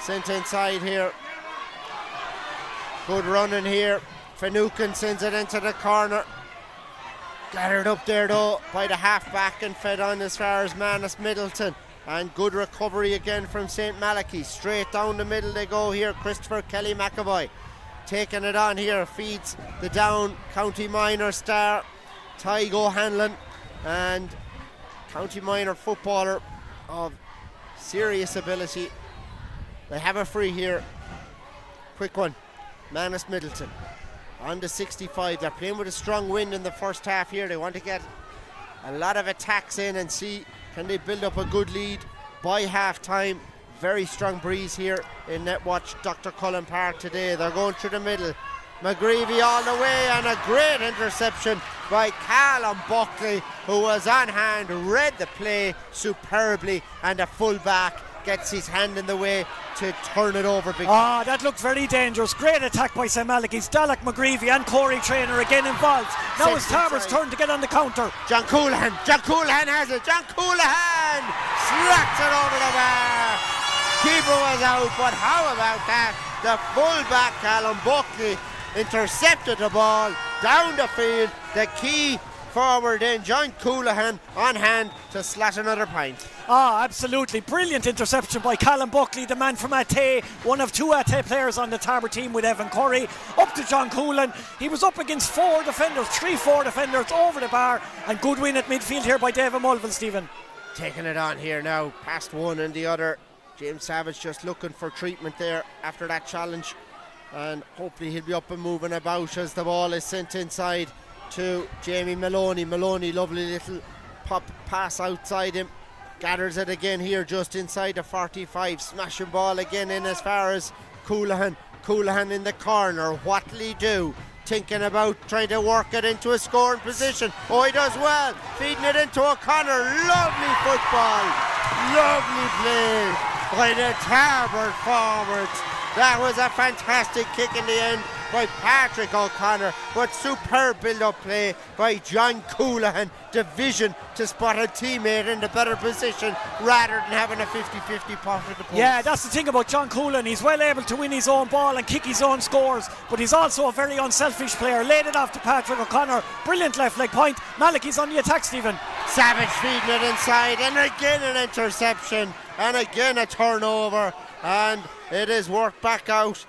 Speaker 1: Sent inside here. Good running here. Finucane sends it into the corner. Gathered up there though by the half-back and fed on as far as Manus Middleton. And good recovery again from St. Malachy. Straight down the middle they go here. Christopher Kelly McAvoy taking it on here. Feeds the down County Minor star Tygo Hanlon, and County Minor footballer of serious ability. They have a free here. Quick one. Manus Middleton on the 65. They're playing with a strong wind in the first half here. They want to get a lot of attacks in and see can they build up a good lead by half time. Very strong breeze here in Netwatch Dr. Cullen Park today. They're going through the middle. McGreevy all the way, and a great interception by Callum Buckley, who was on hand, read the play superbly, and the full-back gets his hand in the way to turn it over.
Speaker 2: That looked very dangerous. Great attack by St. Malachy's. Dalek McGreevy and Corey Traynor again involved. Now it's Tarbert's turn to get on the counter.
Speaker 1: John Coulihan has it. John Coulihan slacks it over the bar. Keeper was out, but how about that? The full-back Callum Buckley intercepted the ball down the field. The key forward in John Coulihan on hand to slot another point.
Speaker 2: Absolutely brilliant interception by Callum Buckley, the man from Ate, one of two Ate players on the Tarbert team with Evan Curry. Up to John Coulihan. He was up against 3-4 defenders over the bar, and good win at midfield here by David Mulville. Stephen
Speaker 1: taking it on here now, past one and the other. James Savage just looking for treatment there after that challenge, and hopefully he'll be up and moving about as the ball is sent inside to Jamie Maloney. Maloney, lovely little pop pass outside him, gathers it again here just inside the 45, smashing ball again in as far as Coulihan in the corner. What'll he do? Thinking about trying to work it into a scoring position. Oh, he does well, feeding it into O'Connor. Lovely football, lovely play by the Tarbert forwards. That was a fantastic kick in the end by Patrick O'Connor, but superb build-up play by John Coulihan. Division to spot a teammate in the better position rather than having a 50-50 pot with the post.
Speaker 2: Yeah, that's the thing about John Coulihan. He's well able to win his own ball and kick his own scores, but he's also a very unselfish player. Laid it off to Patrick O'Connor. Brilliant left leg point. Malachy's on the attack, Stephen.
Speaker 1: Savage feeding it inside, and again an interception, and again a turnover, and it is worked back out.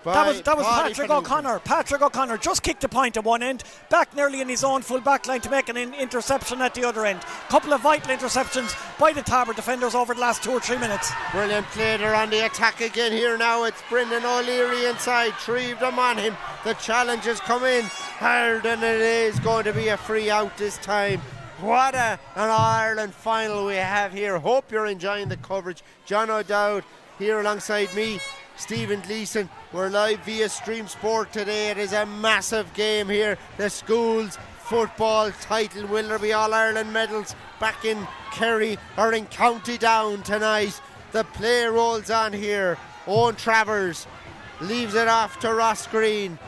Speaker 2: That was Patrick O'Connor. Patrick O'Connor just kicked a point at one end, back nearly in his own full back line to make an interception at the other end. Couple of vital interceptions by the Tarbert defenders over the last 2 or 3 minutes.
Speaker 1: Brilliant play there on the attack again here now. It's Brendan O'Leary inside, 3 of them on him. The challenge has come in hard, and it is going to be a free out this time. What an Ireland final we have here. Hope you're enjoying the coverage. John O'Dowd here alongside me, Stephen Gleeson. We're live via Stream Sport today. It is a massive game here. The school's football title. Will there be All-Ireland medals back in Kerry or in County Down tonight? The play rolls on here. Owen Travers leaves it off to Ross Green.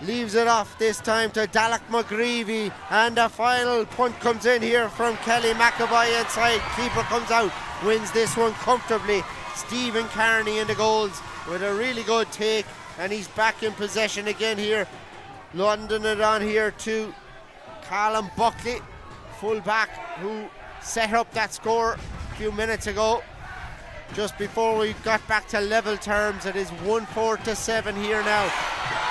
Speaker 1: Leaves it off this time to Dalek McGreevy, and the final punt comes in here from Kelly McAvoy inside. Keeper comes out, wins this one comfortably. Stephen Carney in the goals with a really good take, and he's back in possession again here. London it on here to Callum Buckley, full back, who set up that score a few minutes ago. Just before we got back to level terms, it is 1-4-7 here now.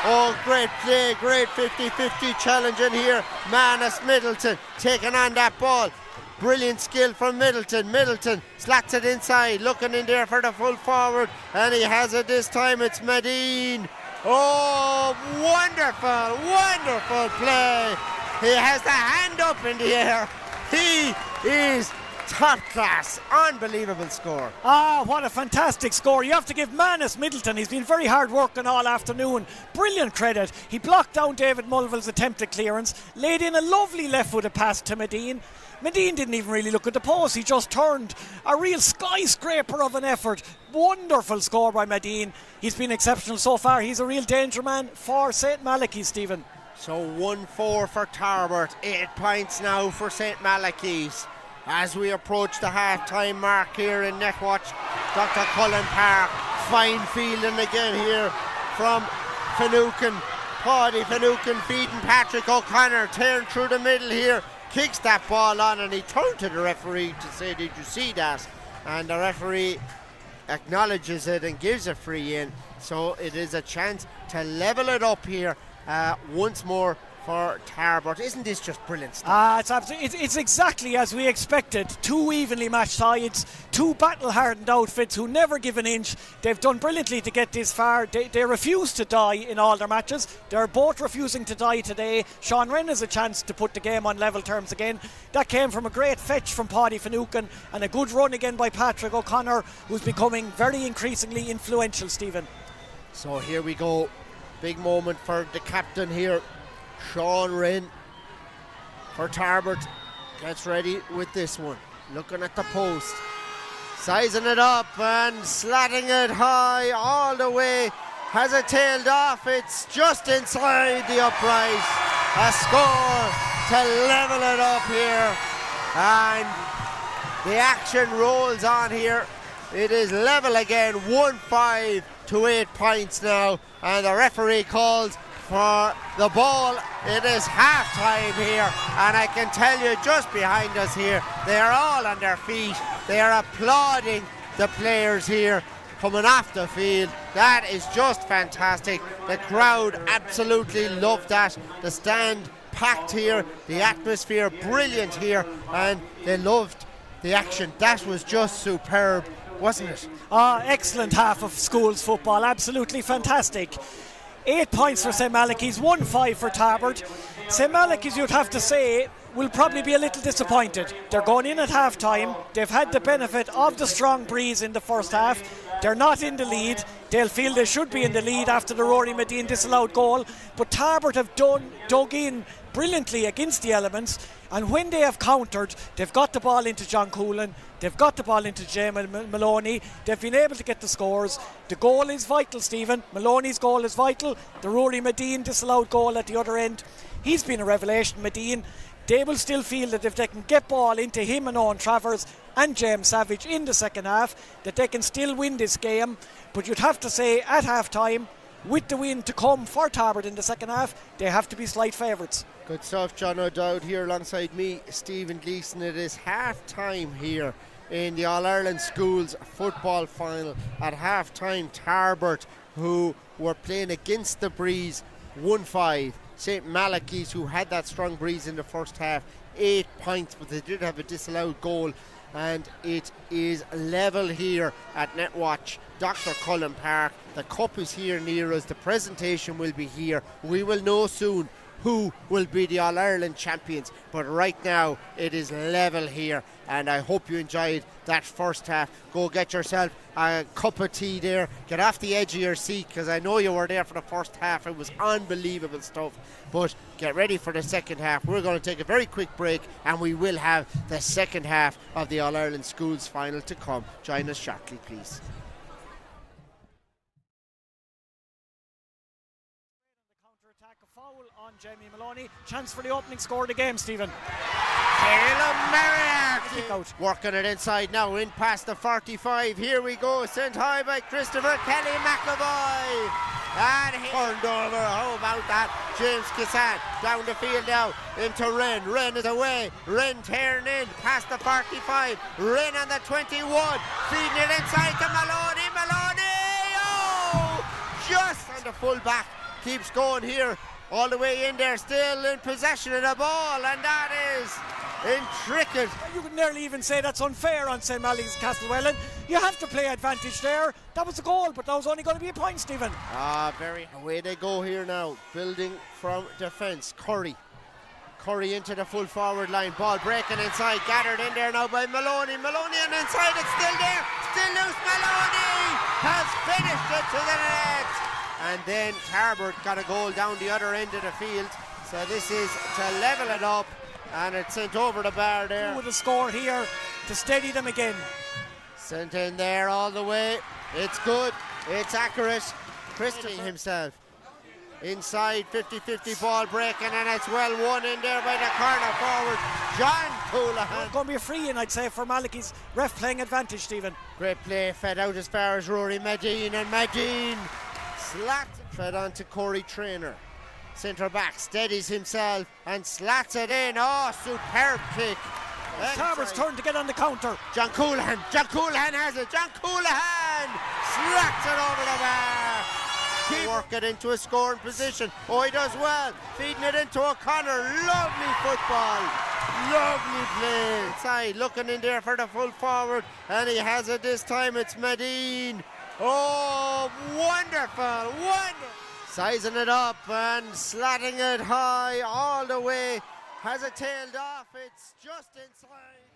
Speaker 1: Oh, great play, great 50-50 challenge in here. Manus Middleton taking on that ball. Brilliant skill from Middleton. Middleton slats it inside, looking in there for the full forward, and he has it this time. It's Medine. Oh, wonderful, wonderful play. He has the hand up in the air. He is top class, unbelievable score.
Speaker 2: Ah, what a fantastic score. You have to give Manus Middleton, he's been very hard working all afternoon. Brilliant credit. He blocked down David Mulville's attempted clearance, laid in a lovely left-footed pass to Medine. Medine didn't even really look at the post, he just turned. A real skyscraper of an effort. Wonderful score by Medine. He's been exceptional so far. He's a real danger man for St. Malachy, Stephen.
Speaker 1: So 1-4 for Tarbert, 8 points now for St. Malachy's. As we approach the half-time mark here in Netwatch, Dr. Cullen Park, fine fielding again here from Finucane. Paddy Finucane feeding Patrick O'Connor, tearing through the middle here, kicks that ball on, and he turned to the referee to say, did you see that? And the referee acknowledges it and gives a free in. So it is a chance to level it up here once more for Tarbert. Isn't this just brilliant stuff?
Speaker 2: It's exactly as we expected. Two evenly matched sides, two battle-hardened outfits who never give an inch. They've done brilliantly to get this far. They refuse to die in all their matches. They're both refusing to die today. Sean Wren has a chance to put the game on level terms again. That came from a great fetch from Paddy Finucane and a good run again by Patrick O'Connor, who's becoming very increasingly influential, Stephen.
Speaker 1: So here we go. Big moment for the captain here, Sean Wren, for Tarbert. Gets ready with this one. Looking at the post. Sizing it up and slatting it high all the way. Has it tailed off. It's just inside the upright. A score to level it up here. And the action rolls on here. It is level again. 1-5 to 8 points now. And the referee calls for the ball. It is half time here, and I can tell you just behind us here, they are all on their feet. They are applauding the players here coming off the field. That is just fantastic. The crowd absolutely loved that. The stand packed here, the atmosphere brilliant here, and they loved the action. That was just superb, wasn't it?
Speaker 2: Excellent half of schools football, absolutely fantastic. 8 points for St. Malachy's, 1-5 for Tarbert. St. Malachy's, you'd have to say, will probably be a little disappointed. They're going in at half time. They've had the benefit of the strong breeze in the first half. They're not in the lead. They'll feel they should be in the lead after the Rory Medine disallowed goal. But Tarbert have dug in brilliantly against the elements, and when they have countered, they've got the ball into John Cullen, they've got the ball into James Maloney, they've been able to get the scores. The goal is vital, Stephen. Maloney's goal is vital. The Rory Medine disallowed goal at the other end, he's been a revelation. Medine, they will still feel that if they can get ball into him and Owen Travers and James Savage in the second half, that they can still win this game. But you'd have to say at half time, with the win to come for Tarbert in the second half, they have to be slight favourites.
Speaker 1: Good stuff, John O'Dowd here alongside me, Stephen Gleeson. It is half time here in the All-Ireland Schools football final. At half time, Tarbert, who were playing against the breeze, 1-5. St. Malachy's, who had that strong breeze in the first half, 8 points, but they did have a disallowed goal. And it is level here at Netwatch, Dr. Cullen Park. The cup is here near us. The presentation will be here. We will know soon who will be the All-Ireland champions, but right now it is level here, and I hope you enjoyed that first half. Go get yourself a cup of tea there, get off the edge of your seat, because I know you were there for the first half. It was unbelievable stuff, but get ready for the second half. We're going to take a very quick break, and we will have the second half of the All-Ireland Schools final to come. Join us shortly, please.
Speaker 2: On Jamie Maloney, chance for the opening score of the game, Stephen.
Speaker 1: Working it inside now, in past the 45. Here we go, sent high by Christopher Kelly McAvoy, and he turned over. How about that? James Kissan down the field now into Wren. Wren is away. Wren tearing in past the 45. Wren on the 21, feeding it inside to Maloney. Just on the full back, keeps going here. All the way in there, still in possession of the ball, and that is intricate.
Speaker 2: You could nearly even say that's unfair on St. Malachy's Castlewellan. You have to play advantage there. That was a goal, but that was only going to be a point, Stephen.
Speaker 1: Very. Away they go here now, building from defence. Curry into the full forward line. Ball breaking inside. Gathered in there now by Maloney. Maloney and inside. It's still there. Still loose. Maloney has finished it to the net. And then Tarbert got a goal down the other end of the field. So this is to level it up. And it's sent over the bar there.
Speaker 2: With a score here to steady them again.
Speaker 1: Sent in there all the way. It's good. It's accurate. Christie himself. Inside, 50-50 ball breaking, and it's well won in there by the corner forward, John Coulihan.
Speaker 2: Going to be a free in, I'd say, for Malachy's ref playing advantage, Stephen.
Speaker 1: Great play, fed out as far as Rory Medine, and Medine slapped, fed on to Corey Traynor. Centre back steadies himself and slats it in. Oh, superb kick.
Speaker 2: Tarbert's turn to get on the counter.
Speaker 1: John Coulihan has it. John Coulihan slats it over the bar. Work it into a scoring position. Oh, he does well. Feeding it into O'Connor. Lovely football. Lovely play. Inside, looking in there for the full forward. And he has it this time. It's Medine. Oh, wonderful. Wonderful. Sizing it up and slatting it high all the way. Has it tailed off. It's just inside.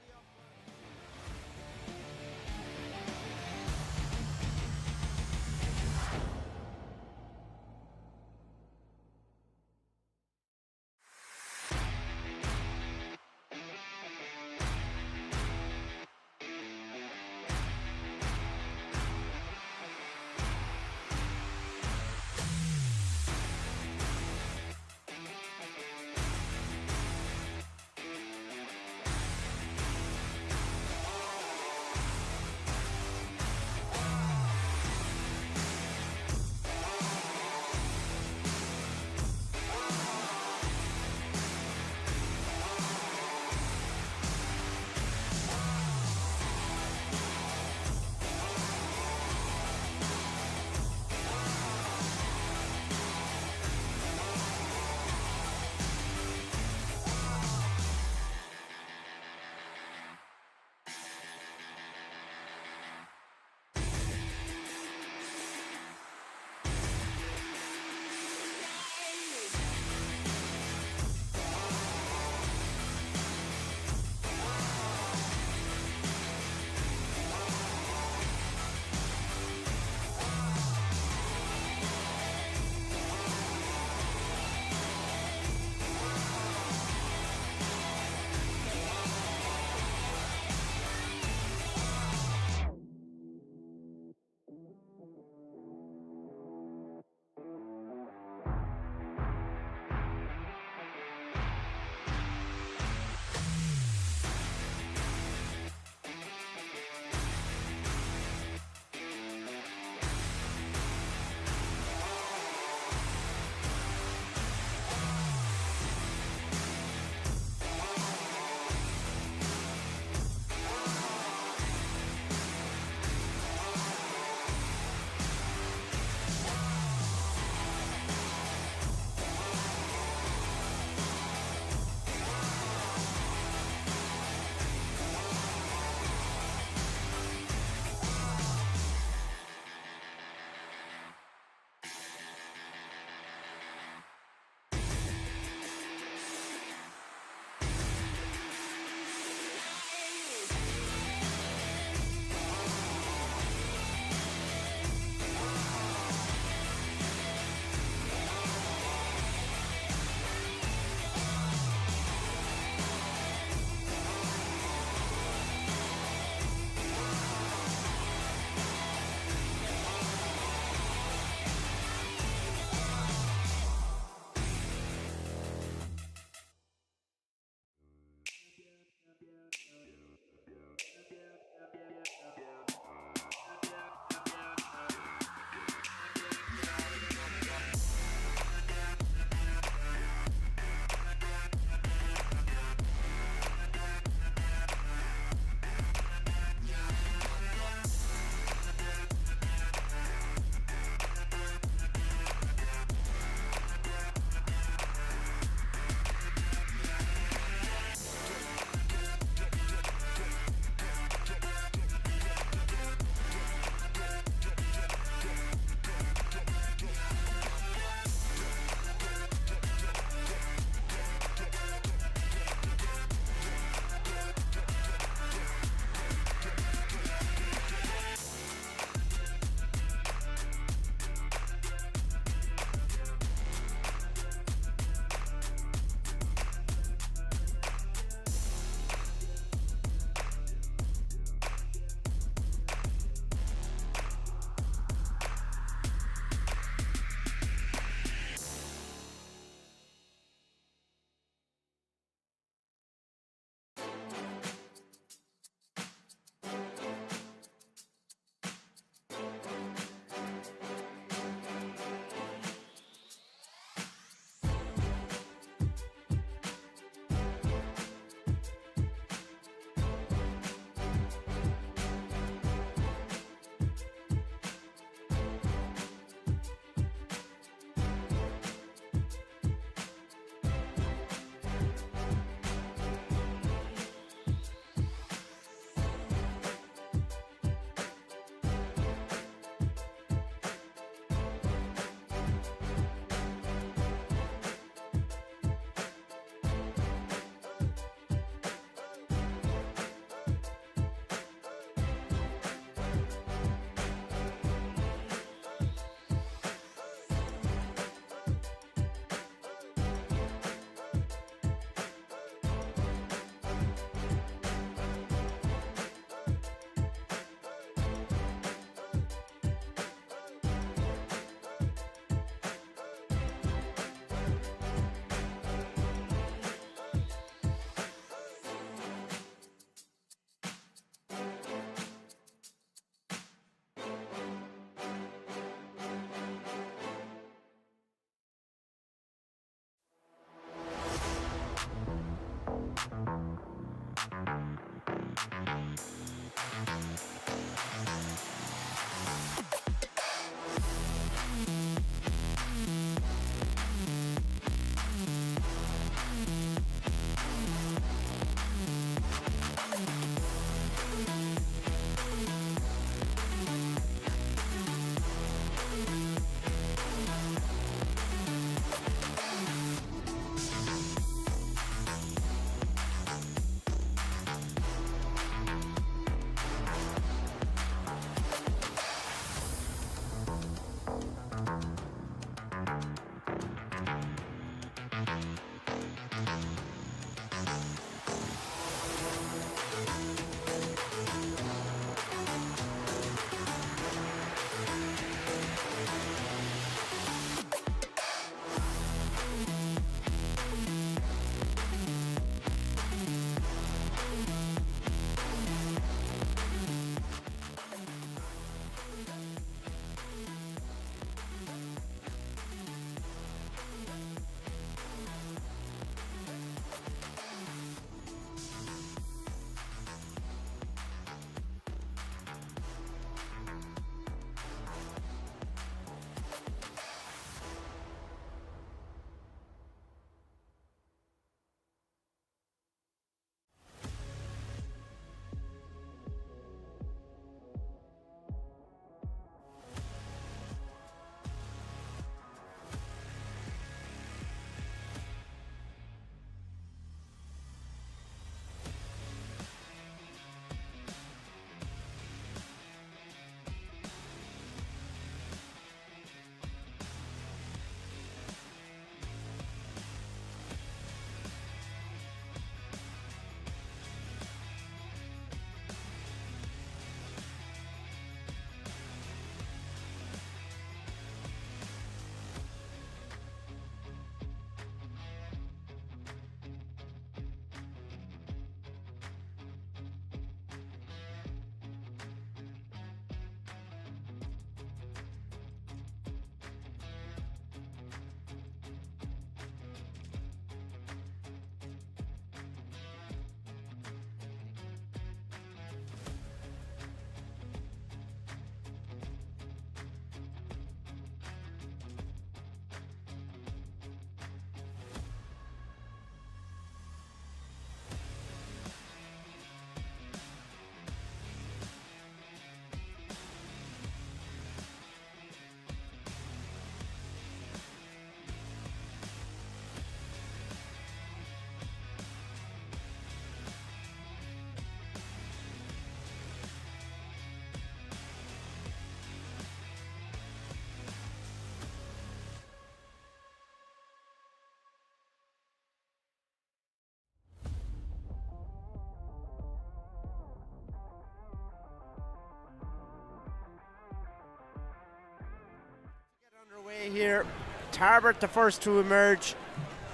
Speaker 1: here. Tarbert the first to emerge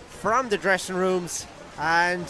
Speaker 1: from the dressing rooms, and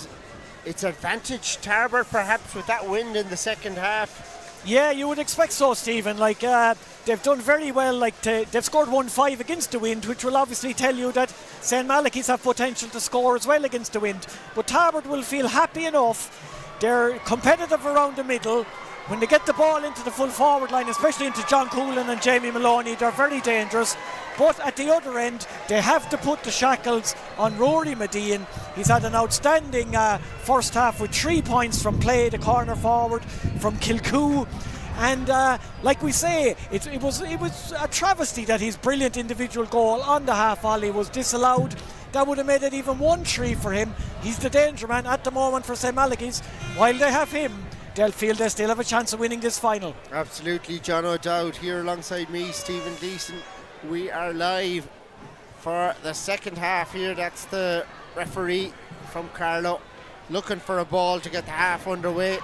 Speaker 1: it's advantage Tarbert perhaps with that wind in the second half.
Speaker 2: Yeah, you would expect so, Stephen. They've done very well. They've scored 1-5 against the wind, which will obviously tell you that St. Malachy's have potential to score as well against the wind. But Tarbert will feel happy enough. They're competitive around the middle. When they get the ball into the full forward line, especially into John Cullen and Jamie Maloney, they're very dangerous. But at the other end, they have to put the shackles on Rory Medine. He's had an outstanding first half with 3 points from play, the corner forward from Kilcoo. And like we say, it was a travesty that his brilliant individual goal on the half volley was disallowed. That would have made it even 1-3 for him. He's the danger man at the moment for St. Malachy's. While they have him, they'll feel they still have a chance of winning this final.
Speaker 1: Absolutely, John O'Dowd here alongside me, Stephen Gleeson. We are live for the second half here. That's the referee from Carlow looking for a ball to get the half underway,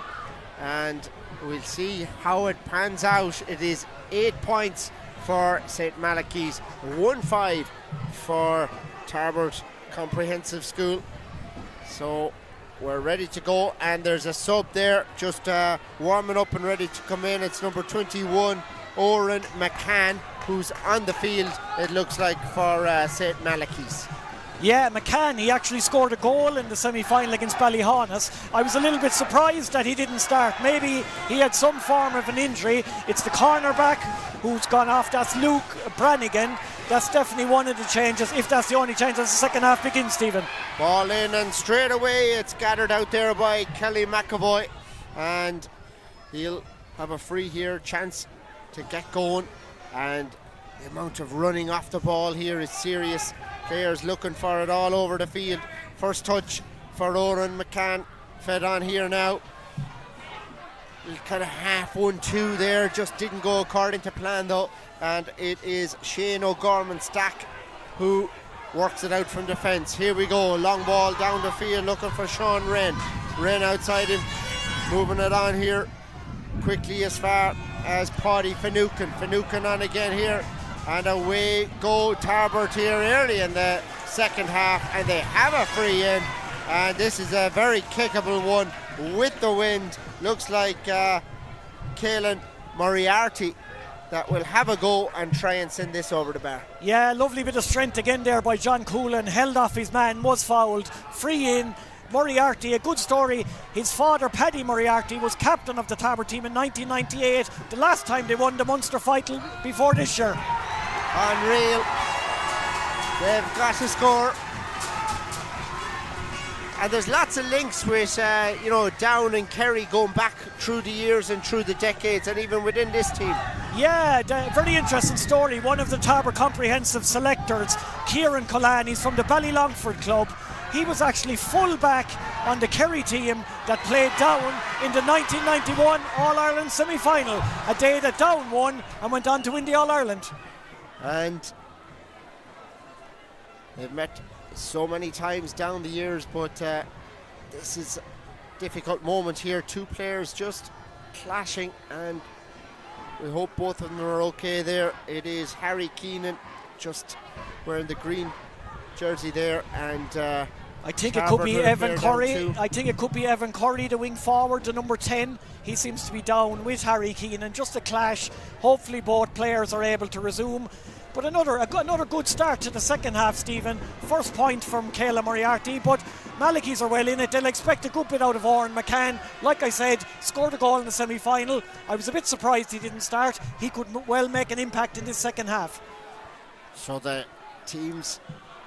Speaker 1: and we'll see how it pans out. It is 8 points for St. Malachy's, 1-5 for Tarbert Comprehensive School. So we're ready to go, and there's a sub there just warming up and ready to come in. It's number 21, Oren McCann, who's on the field, it looks like, for St. Malachy's.
Speaker 2: Yeah, McCann, he actually scored a goal in the semi-final against Ballyhonus. I was a little bit surprised that he didn't start. Maybe he had some form of an injury. It's the cornerback who's gone off. That's Luke Brannigan. That's definitely one of the changes, if that's the only change as the second half begins, Stephen.
Speaker 1: Ball in, and straight away it's gathered out there by Kelly McAvoy, and he'll have a free here, chance to get going, and the amount of running off the ball here is serious. Players looking for it all over the field. First touch for Oren McCann, fed on here now. Kind of half 1-2 there, just didn't go according to plan though, and it is Shane O'Gorman Stack who works it out from defence. Here we go, long ball down the field looking for Sean Wren. Wren outside him, moving it on here quickly as far as Paddy Finucane. Finucane on again here, and away go Tarbert here early in the second half, and they have a free in, and this is a very kickable one with the wind. Looks like Caelan Moriarty that will have a go and try and send this over the bar.
Speaker 2: Yeah, lovely bit of strength again there by John Cullen. Held off his man, was fouled. Free in. Moriarty, a good story. His father, Paddy Moriarty, was captain of the Tarbert team in 1998, the last time they won the Munster final before this year.
Speaker 1: Unreal. They've got to score. And there's lots of links with, Down and Kerry going back through the years and through the decades, and even within this team.
Speaker 2: Yeah, very interesting story. One of the Tarbert comprehensive selectors, Kieran Cullen, he's from the Ballylongford club. He was actually full back on the Kerry team that played Down in the 1991 All-Ireland semi-final, a day that Down won and went on to win the All-Ireland.
Speaker 1: And they've met so many times down the years, but this is a difficult moment here. Two players just clashing, and we hope both of them are okay there. It is Harry Keenan just wearing the green jersey there, and
Speaker 2: I think it could be Evan Curry. I think it could be Evan Curry, the wing forward, the number 10. He seems to be down with Harry Keenan. Just a clash. Hopefully both players are able to resume. But another good start to the second half, Stephen. First point from Caelan Moriarty, but Malachy's are well in it. They'll expect a good bit out of Oren McCann. Like I said, scored a goal in the semi-final. I was a bit surprised he didn't start. He could well make an impact in this second half.
Speaker 1: So the teams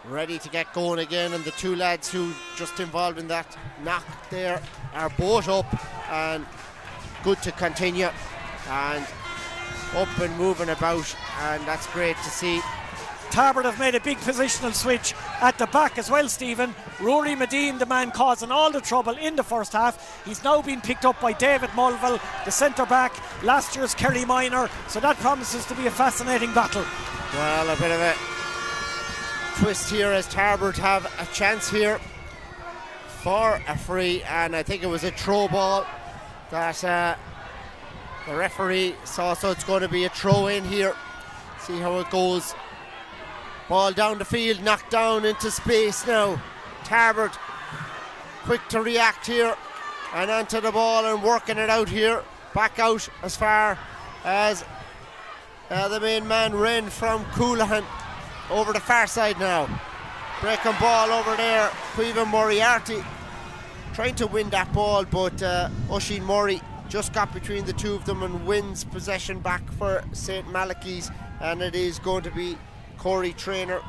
Speaker 1: ready to get going again, and the two lads who just involved in that knock there are both up and good to continue and up and moving about, and that's great to see.
Speaker 2: Tarbert have made a big positional switch at the back as well, Stephen. Rory Medine, the man causing all the trouble in the first half, he's now been picked up by David Mulville, the centre back, last year's Kerry minor, so that promises to be a fascinating battle.
Speaker 1: Well, a bit of a twist here as Tarbert have a chance here for a free, and I think it was a throw ball that the referee saw, so it's going to be a throw in here. See how it goes. Ball down the field, knocked down into space now. Tarbert quick to react here and onto the ball and working it out here. Back out as far as the main man Wren from Cullen over the far side now. Breaking ball over there. Caoimhin Moriarty trying to win that ball, but Oisín Murray just got between the two of them and wins possession back for St. Malachy's, and it is going to be Corey Traynor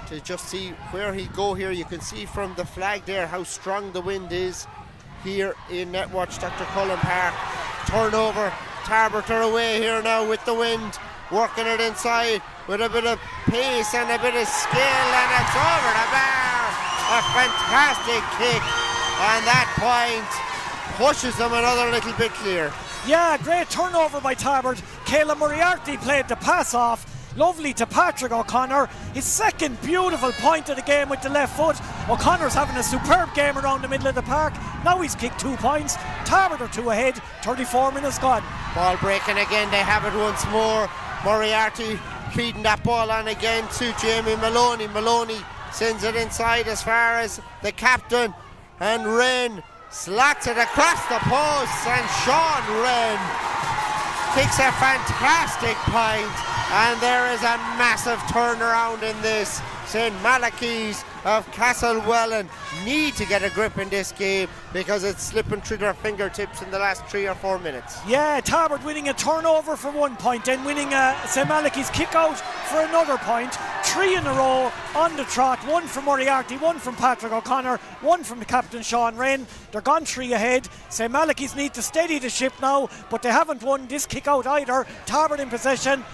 Speaker 1: to just see where he go here. You can see from the flag there how strong the wind is here in Netwatch, Dr. Cullen Park. Turnover, Tarbert are away here now with the wind, working it inside with a bit of pace and a bit of skill, and it's over the bar. A fantastic kick, and that point pushes them another little bit clear.
Speaker 2: Yeah, great turnover by Tarbert. Caoimhin Moriarty played the pass off. Lovely to Patrick O'Connor. His second beautiful point of the game with the left foot. O'Connor's having a superb game around the middle of the park. Now he's kicked 2 points. Tarbert are 2 ahead. 34 minutes gone.
Speaker 1: Ball breaking again. They have it once more. Moriarty feeding that ball on again to Jamie Maloney. Maloney sends it inside as far as the captain. And Wren slats it across the post. And Sean Wren kicks a fantastic point. And there is a massive turnaround in this. St. Malachy's of Castlewellan need to get a grip in this game because it's slipping through their fingertips in the last 3 or 4 minutes.
Speaker 2: Yeah, Tarbert winning a turnover for 1 point, then winning St. Malachy's kick out for another point. 3 in a row on the trot. 1 from Moriarty, 1 from Patrick O'Connor, 1 from the captain Sean Wren. They're gone 3 ahead. St. Malachy's need to steady the ship now, but they haven't won this kick out either. Tarbert in possession.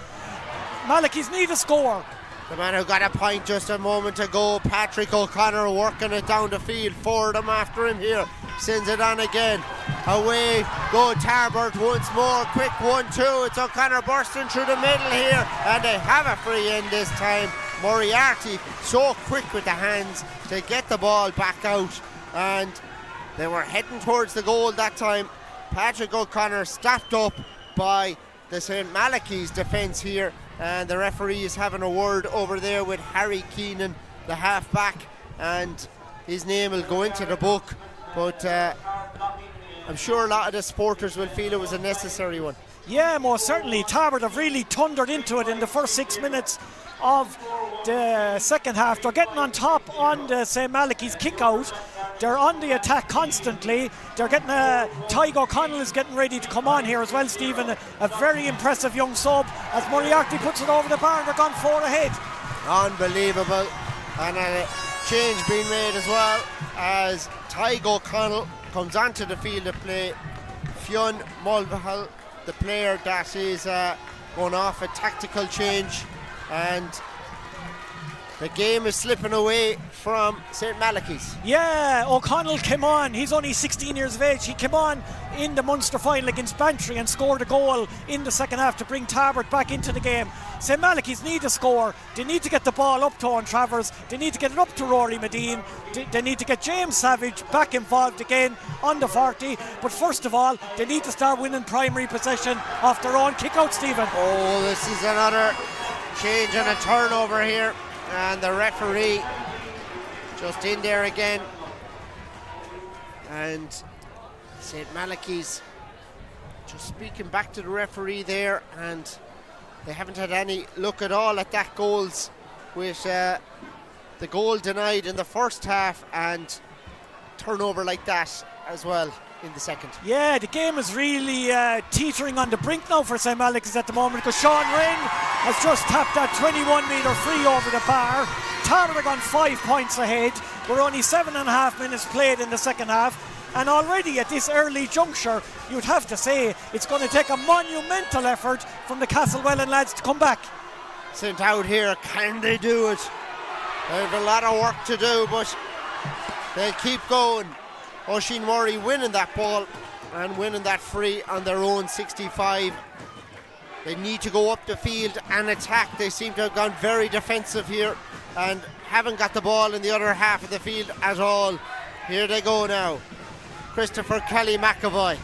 Speaker 2: Malachy's need a score.
Speaker 1: The man who got a point just a moment ago, Patrick O'Connor, working it down the field. 4 of them after him here. Sends it on again. Away go Tarbert once more. Quick 1-2. It's O'Connor bursting through the middle here. And they have a free in this time. Moriarty so quick with the hands to get the ball back out. And they were heading towards the goal that time. Patrick O'Connor stopped up by the St. Malachy's defence here. And the referee is having a word over there with Harry Keenan, the half-back, and his name will go into the book, but I'm sure a lot of the supporters will feel it was a necessary one.
Speaker 2: Yeah, most certainly. Tarbert have really thundered into it in the first 6 minutes of the second half. They're getting on top on the St. Malachy's kick out. They're on the attack constantly. They're getting Tygo O'Connell is getting ready to come on here as well, Stephen. A very impressive young sub as Moriarty puts it over the bar and they're gone 4 ahead.
Speaker 1: Unbelievable. And a change being made as well as Tygo O'Connell comes onto the field of play. Fionn Mulvihill, the player that is going off a tactical change, and the game is slipping away from St. Malachy's.
Speaker 2: Yeah, O'Connell came on. He's only 16 years of age. He came on in the Munster final against Bantry and scored a goal in the second half to bring Tarbert back into the game. St. Malachy's need a score. They need to get the ball up to Owen Travers. They need to get it up to Rory Medine. They need to get James Savage back involved again on the 40. But first of all, they need to start winning primary possession off their own kick out, Stephen.
Speaker 1: Oh, this is another change and a turnover here. And the referee just in there again, and St. Malachy's just speaking back to the referee there, and they haven't had any look at all at that goals, with the goal denied in the first half and turnover like that as well in the second.
Speaker 2: Yeah, the game is really teetering on the brink now for St. Malachy's at the moment, because Sean Wren has just tapped that 21-metre free over the bar. Tarbert are gone 5 points ahead. We're only 7.5 minutes played in the second half, and already at this early juncture you'd have to say it's going to take a monumental effort from the Castlewellan lads to come back.
Speaker 1: Sent out here, can they do it? They have a lot of work to do, but they'll keep going. Oisín Murray winning that ball and winning that free on their own 65. They need to go up the field and attack. They seem to have gone very defensive here and haven't got the ball in the other half of the field at all. Here they go now. Christopher Kelly McAvoy.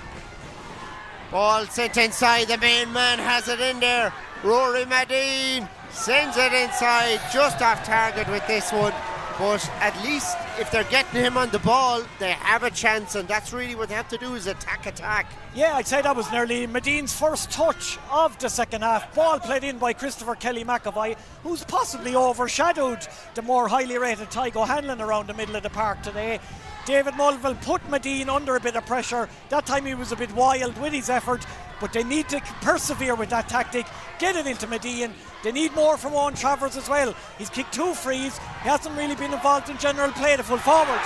Speaker 1: Ball sent inside. The main man has it in there. Rory Medine Sends it inside, just off target with this one. But at least if they're getting him on the ball, they have a chance, and that's really what they have to do, is attack.
Speaker 2: Yeah, I'd say that was nearly Medine's first touch of the second half. Ball played in by Christopher Kelly McAvoy, who's possibly overshadowed the more highly rated Tygo Hanlon around the middle of the park today. David Mulville put Medine under a bit of pressure. That time he was a bit wild with his effort, but they need to persevere with that tactic, get it into Medine. They need more from Owen Travers as well. He's kicked 2 frees. He hasn't really been involved in general play to full forward.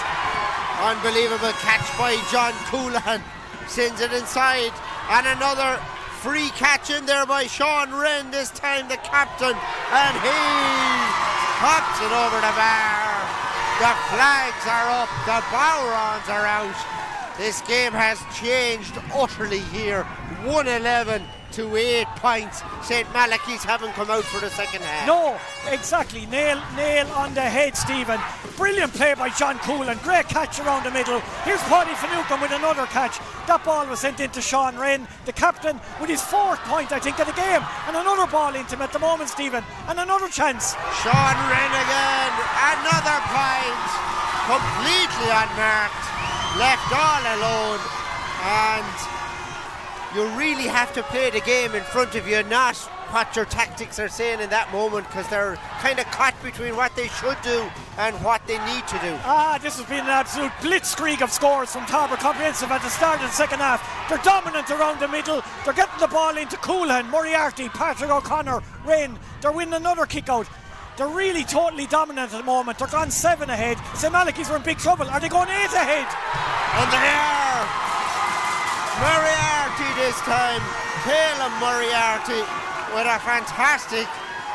Speaker 1: Unbelievable catch by John Coulihan. Sends it inside, and another free catch in there by Sean Wren, this time the captain, and he pops it over the bar. The flags are up, the Bowrons are out. This game has changed utterly here. 111 to 8 points. St. Malachy's haven't come out for the second half.
Speaker 2: No, exactly. Nail on the head, Stephen. Brilliant play by John Coulihan. Great catch around the middle. Here's Paddy Finucane with another catch. That ball was sent into Sean Wren, the captain, with his 4th point, I think, of the game. And another ball into him at the moment, Stephen. And another chance.
Speaker 1: Sean Wren again. Another point. Completely unmarked. Left all alone. And you really have to play the game in front of you, not what your tactics are saying in that moment, because they're kind of caught between what they should do and what they need to do.
Speaker 2: This has been an absolute blitzkrieg of scores from Tarbert Comprehensive at the start of the second half. They're dominant around the middle. They're getting the ball into Coulihan, Moriarty, Patrick O'Connor, Wren. They're winning another kick out. They're really totally dominant at the moment. They're gone 7 ahead. St. Malachy's are in big trouble. Are they going 8 ahead?
Speaker 1: And they are. Moriarty this time. Caleb Moriarty with a fantastic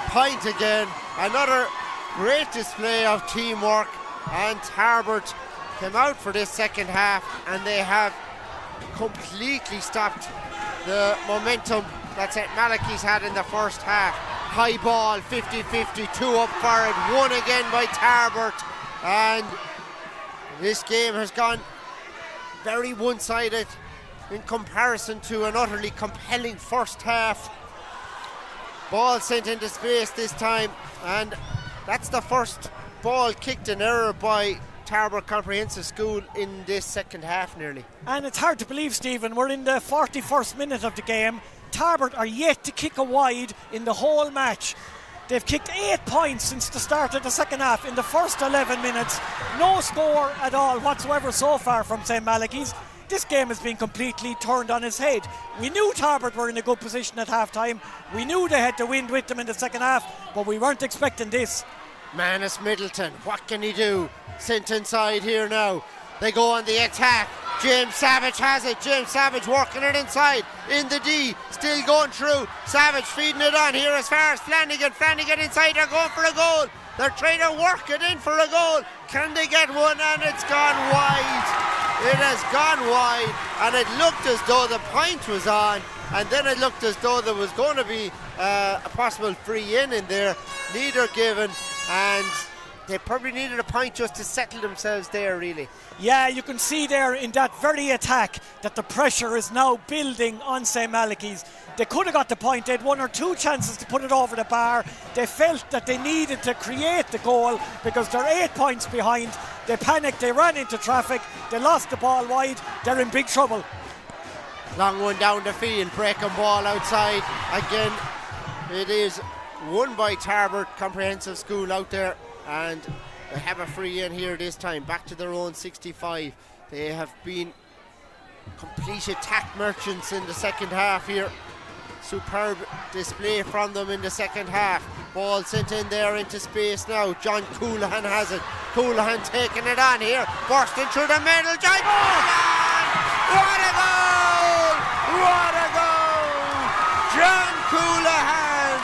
Speaker 1: point again. Another great display of teamwork, and Tarbert came out for this second half, and they have completely stopped the momentum that St. Malachy's had in the first half. High ball, 50-50, 2 up for it, 1 again by Tarbert, and this game has gone very one-sided in comparison to an utterly compelling first half. Ball sent into space this time, and that's the first ball kicked in error by Tarbert Comprehensive School in this second half nearly.
Speaker 2: And it's hard to believe, Stephen, we're in the 41st minute of the game. Tarbert are yet to kick a wide in the whole match. They've kicked 8 points since the start of the second half in the first 11 minutes. No score at all whatsoever so far from St. Malachy's. This game has been completely turned on its head. We knew Tarbert were in a good position at half time. We knew they had the wind with them in the second half, but we weren't expecting this.
Speaker 1: Manus Middleton, what can he do? Sent inside here now. They go on the attack. James Savage has it. James Savage working it inside in the D. Still going through. Savage feeding it on here as far as Flanagan. Flanagan inside. They're going for a goal. They're trying to work it in for a goal. Can they get one? And it's gone wide. It has gone wide, and it looked as though the point was on, and then it looked as though there was going to be a possible free in there. Neither given, and they probably needed a point just to settle themselves there, really.
Speaker 2: Yeah, you can see there in that very attack that the pressure is now building on St. Malachy's. They could have got the point. They had 1 or 2 chances to put it over the bar. They felt that they needed to create the goal because they're 8 points behind. They panicked, they ran into traffic, they lost the ball wide. They're in big trouble.
Speaker 1: Long one down the field, breaking ball outside. Again, it is won by Tarbert Comprehensive School out there, and they have a free in here this time, back to their own 65. They have been complete attack merchants in the second half here. Superb display from them in the second half. Ball sent in there into space now. John Coulihan has it. Coulihan taking it on here, bursting through the middle. John Coulihan! What a goal! What a goal! John Coulihan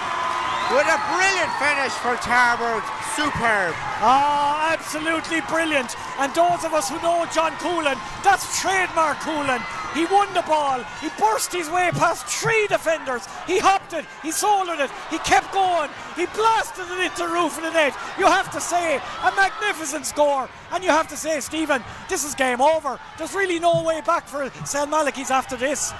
Speaker 1: with a brilliant finish for Tarbert. Superb.
Speaker 2: Absolutely brilliant. And those of us who know John Coulihan, that's trademark Coulihan. He won the ball, he burst his way past 3 defenders, he hopped it, he soldered it, he kept going, he blasted it into the roof of the net. You have to say, a magnificent score. And you have to say, Stephen, this is game over. There's really no way back for St. Malachy's after this.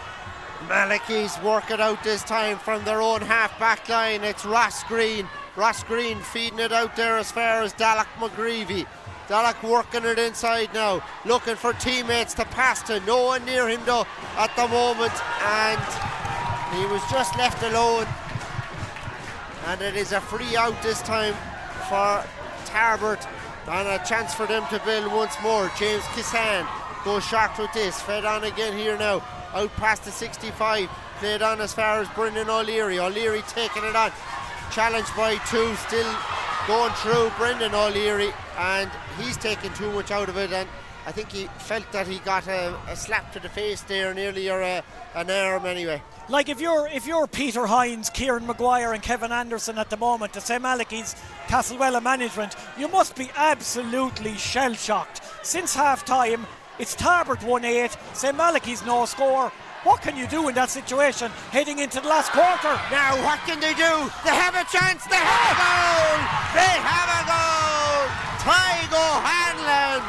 Speaker 1: Malachy's work it out this time from their own half-back line. It's Ross Green. Ross Green feeding it out there as far as Dalach McGreevy. Dalach working it inside now, looking for teammates to pass to. No one near him though at the moment, and he was just left alone. And it is a free out this time for Tarbert, and a chance for them to build once more. James Kissan goes short with this, fed on again here now, out past the 65, played on as far as Brendan O'Leary. O'Leary taking it on, challenged by two, still going through Brendan O'Leary, and he's taking too much out of it, and I think he felt that he got a slap to the face there nearly, or an arm anyway.
Speaker 2: Like if you're Peter Hines, Kieran Maguire and Kevin Anderson at the moment, the St. Malachy's Castlewellan management, you must be absolutely shell-shocked. Since half-time, it's Tarbert 1-8, St. Malachy's no score. What can you do in that situation heading into the last quarter?
Speaker 1: Now what can they do? They have a chance, they have a goal! They have a goal! Tygo Hanlon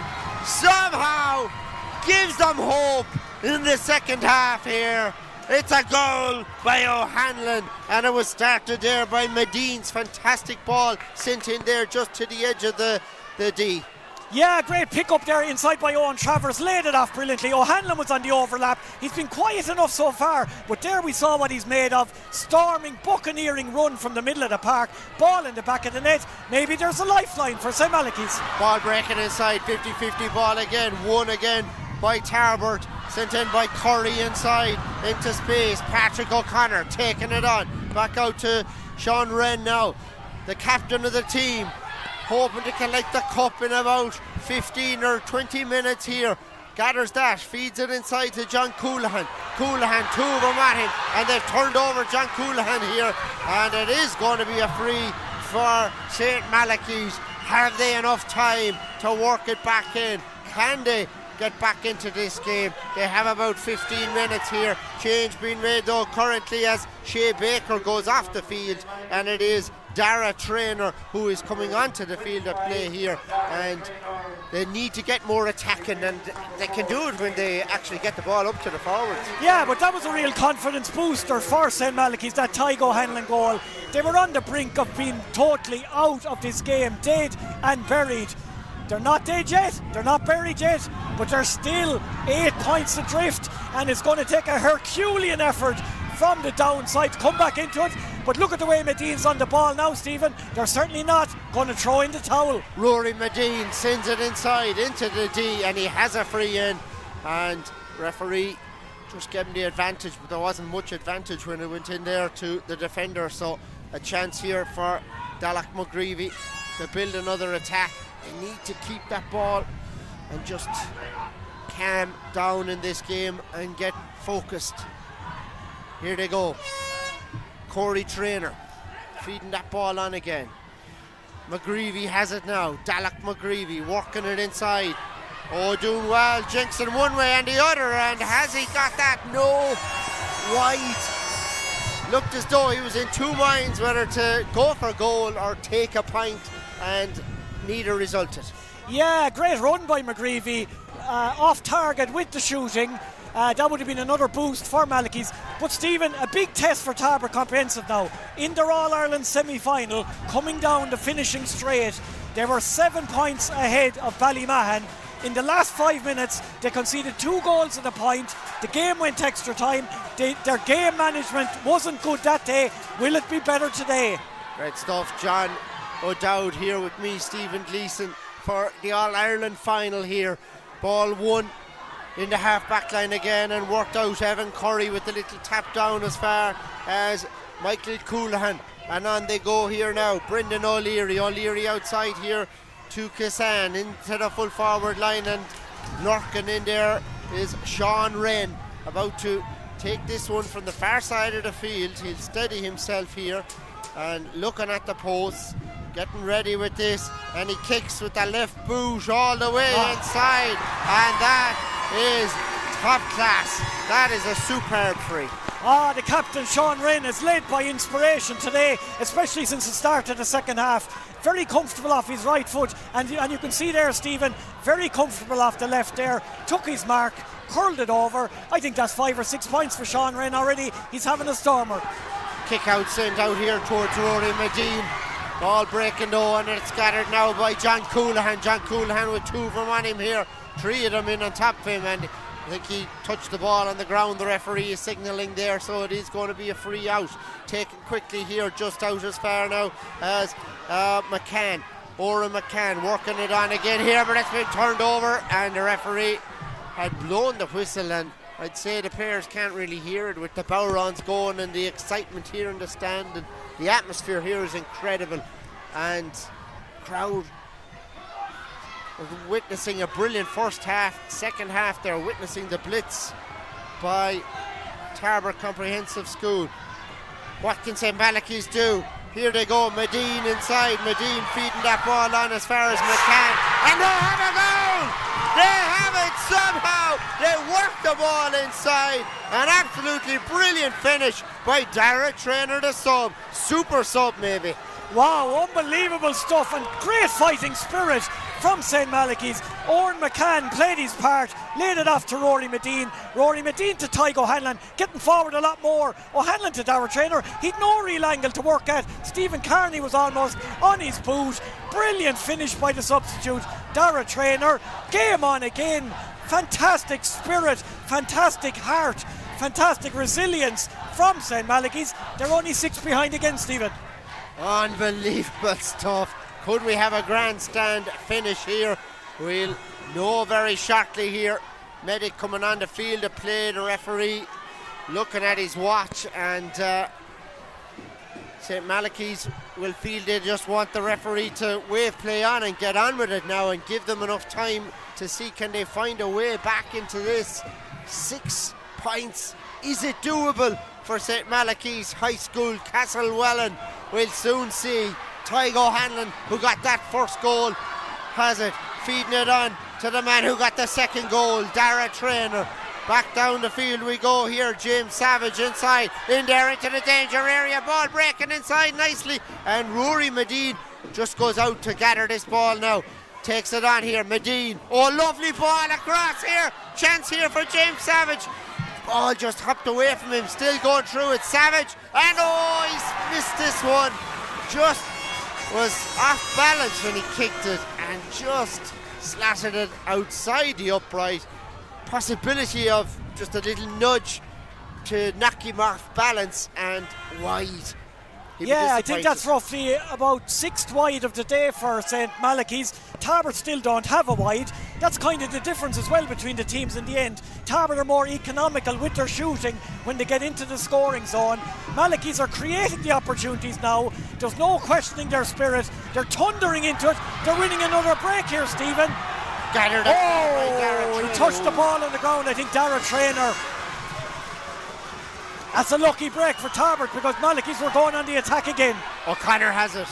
Speaker 1: somehow gives them hope in the second half here. It's a goal by O'Hanlon, and it was started there by Medine's fantastic ball sent in there just to the edge of the D.
Speaker 2: Yeah, great pick up there inside by Owen Travers, laid it off brilliantly. O'Hanlon was on the overlap. He's been quiet enough so far, but there we saw what he's made of. Storming, buccaneering run from the middle of the park, ball in the back of the net. Maybe there's a lifeline for St. Malachy's.
Speaker 1: Ball breaking inside, 50-50 ball again, won again by Tarbert, sent in by Curry inside into space. Patrick O'Connor taking it on, back out to Sean Wren now, the captain of the team, hoping to collect the cup in about 15 or 20 minutes here. Gathers that, feeds it inside to John Coulihan. Coulihan, two of them at him, and they've turned over John Coulihan here, and it is going to be a free for St. Malachy's. Have they enough time to work it back in? Can they get back into this game? They have about 15 minutes here. Change being made though currently as Shea Baker goes off the field, and it is Dara Traynor who is coming onto the field of play here, and they need to get more attacking, and they can do it when they actually get the ball up to the forwards.
Speaker 2: Yeah, but that was a real confidence booster for St. Malachy's, that Tygo Hanlon goal. They were on the brink of being totally out of this game, dead and buried. They're not dead yet, they're not buried yet, but they're still 8 points adrift, and it's going to take a Herculean effort from the downside to come back into it. But look at the way Medine's on the ball now, Stephen. They're certainly not going to throw in the towel.
Speaker 1: Rory Medine sends it inside into the D, and he has a free in, and referee just gave him the advantage, but there wasn't much advantage when it went in there to the defender. So a chance here for Dalach McGreevy to build another attack. They need to keep that ball and just calm down in this game and get focused. Here they go. Corey Traynor feeding that ball on again. McGreevy has it now. Dalach McGreevy working it inside. Oh, doing well. Jensen one way and the other, and has he got that? No. Wide. Looked as though he was in two minds whether to go for goal or take a pint, and neither resulted.
Speaker 2: Yeah, great run by McGreevy, off target with the shooting. That would have been another boost for Malachy's. But Stephen, a big test for Tarbert Comprehensive now. In their All-Ireland semi-final, coming down the finishing straight, they were 7 points ahead of Ballymahan. In the last 5 minutes, they conceded 2 goals at a point. The game went extra time. Their game management wasn't good that day. Will it be better today?
Speaker 1: Great stuff. John O'Dowd here with me, Stephen Gleeson, for the All-Ireland final here. Ball won in the half-back line again and worked out. Evan Curry with the little tap down as far as Michael Coulihan. And on they go here now. Brendan O'Leary. O'Leary outside here to Kissan into the full forward line, and lurking in there is Sean Wren, about to take this one from the far side of the field. He'll steady himself here and looking at the posts, getting ready with this, and he kicks with the left boot all the way inside, and that is Top class. That is a superb free.
Speaker 2: The captain Sean Wren is led by inspiration today, especially since the start of the second half. Very comfortable off his right foot, and you can see there, Stephen, very comfortable off the left there. Took his mark, curled it over. I think that's 5 or 6 points for Sean Wren already. He's having a stormer.
Speaker 1: Kick out sent out here towards Rory Medine. Ball breaking though, and it's scattered now by John Coulihan. John Coulihan with 2 of them on him here. 3 of them in on top of him, and I think he touched the ball on the ground. The referee is signalling there, so it is going to be a free out. Taken quickly here, just out as far now as McCann. Oren McCann working it on again here, but it's been turned over, and the referee had blown the whistle, and I'd say the players can't really hear it with the Bowrons going and the excitement here in the stand, and the atmosphere here is incredible, and crowd witnessing a brilliant first half. Second half they're witnessing the blitz by Tarbert Comprehensive School. What can St. Malachy's do? Here they go, Medine inside. Medine feeding that ball on as far as McCann, and they have a goal! They have it somehow! They work the ball inside. An absolutely brilliant finish by Dara Traynor, the sub. Super sub maybe.
Speaker 2: Wow, unbelievable stuff, and great fighting spirit from St. Malachy's. Oren McCann played his part, laid it off to Rory Medine. Rory Medine to Tyke O'Hanlon, getting forward a lot more. O'Hanlon to Dara Traynor. He'd no real angle to work at. Stephen Carney was almost on his boot. Brilliant finish by the substitute, Dara Traynor. Game on again. Fantastic spirit, fantastic heart, fantastic resilience from St. Malachy's. They're only 6 behind again, Stephen.
Speaker 1: Unbelievable stuff. Could we have a grandstand finish here? We'll know very shortly here. Medic coming on the field to play. The referee looking at his watch, and St. Malachy's will feel they just want the referee to wave play on and get on with it now, and give them enough time to see can they find a way back into this. 6 points. Is it doable for St. Malachy's High School? Castlewellan, we'll soon see. Tyke O'Hanlon, who got that first goal, has it, feeding it on to the man who got the second goal, Dara Traynor. Back down the field we go here. James Savage inside, in there into the danger area. Ball breaking inside nicely, and Rory Medine just goes out to gather this ball now. Takes it on here, Medine. Oh, lovely ball across here. Chance here for James Savage. Ball just hopped away from him, still going through it. Savage, and oh, he's missed this one. Just was off balance when he kicked it, and just slatted it outside the upright. Possibility of just a little nudge to knock him off balance, and wide.
Speaker 2: Yeah, I think that's roughly about 6th wide of the day for St. Malachy's. Tarbert still don't have a wide. That's kind of the difference as well between the teams in the end. Tarbert are more economical with their shooting when they get into the scoring zone. Malachy's are creating the opportunities now. There's no questioning their spirit. They're thundering into it. They're winning another break here, Stephen.
Speaker 1: Gathered up.
Speaker 2: Oh, he touched the ball on the ground. I think Dara Traynor. That's a lucky break for Tarbert, because Malachy's were going on the attack again.
Speaker 1: O'Connor has it.